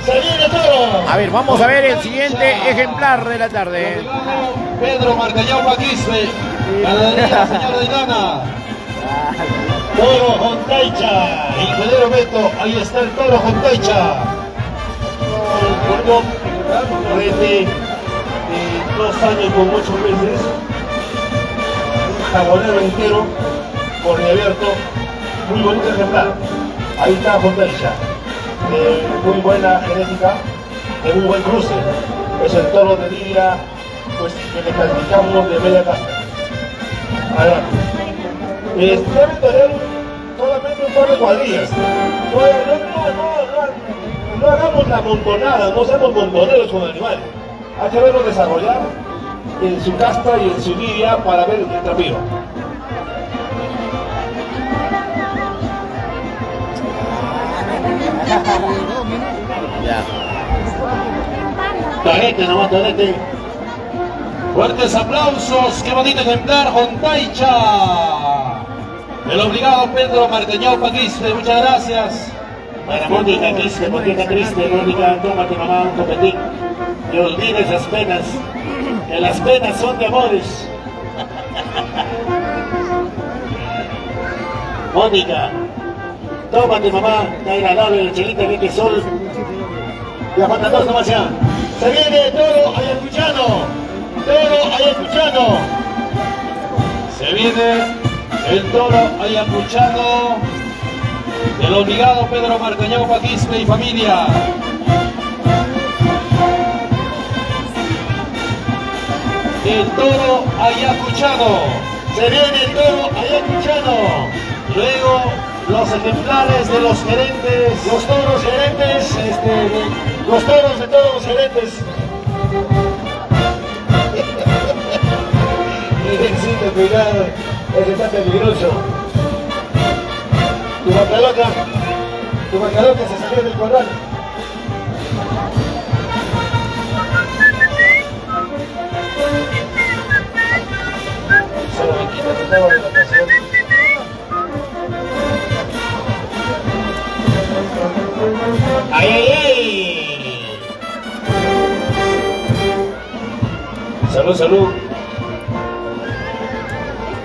Se viene toro. A ver, vamos a ver el siguiente ejemplar de la tarde. Pedro Marcallao Paquispe. Ganadería Señora de Gana. Toro Jontaicha. Ingeniero Beto, ahí está el toro Jontaicha. Desde 2 años con 8 meses, un jabonero entero, abierto, muy bonito ejemplar. Ahí está Jontaicha, muy buena genética, de muy buen cruce. Es el toro de lidia, pues que le calificamos de media casta. Adelante. Debe tener solamente un par de cuadrillas. No hagamos la montonada, no seamos montoneros con animales. Hay que verlo desarrollar en su casta y en su lidia para ver el trapío. Ya. Torete, nomás torete. Fuertes aplausos, qué bonito ejemplar, Jontaicha. El obligado Pedro Marcañao Paquispe, muchas gracias. Para Mónica triste, Mónica, tómate mamá un copetín. que olvide esas penas, que las penas son de amores. Mónica, tómate mamá, está agradable la chelita que este sol. Ya falta dos nomás ya. Se viene Toro Ayacuchano, Toro Ayacuchano. Se viene el Toro Ayacuchano del obligado Pedro Marcañao Paquispe y familia. El Toro Ayacuchano. Se viene el Toro Ayacuchano. Luego los ejemplares de los gerentes, los toros gerentes, los toros de todos los gerentes. Necesito cuidado, ese está peligroso. Tu macaloca se salió del corral. Solo me quita tu de vacación. ¡Ay, ay, ay! Salud, salud.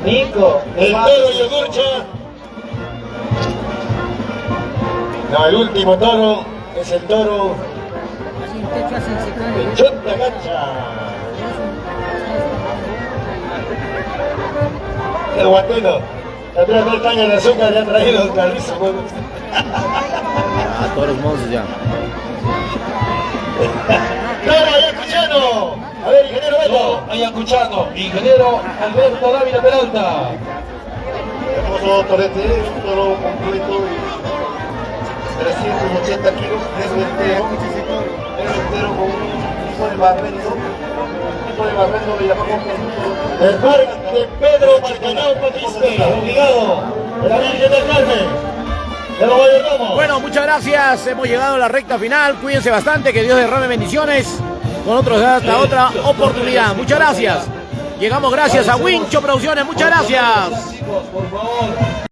Nico, el toro Yogurcha. No, el último toro es el toro de Chonta Cancha. El guatelo. La primera caña de azúcar le ha traído Carrizo. A todos los monstruos ya. ¡Toro Ayacuchano! A ver, ingeniero Beto. Toro Ayacuchano, ingeniero Alberto Dávila Peralta. Hermoso torete, un toro completo de 380 kilos, es entero con un tipo de barrendo. De barrendo le llamamos El par de Pedro Marcañao Paquispe, obligado de la Virgen del Carmen. De los Mayordomos. Bueno, muchas gracias. Hemos llegado a la recta final. Cuídense bastante. Que Dios derrame bendiciones. Con otros hasta otra oportunidad. Muchas gracias. Llegamos gracias a Wincho Producciones. Muchas gracias. Chicos, por favor.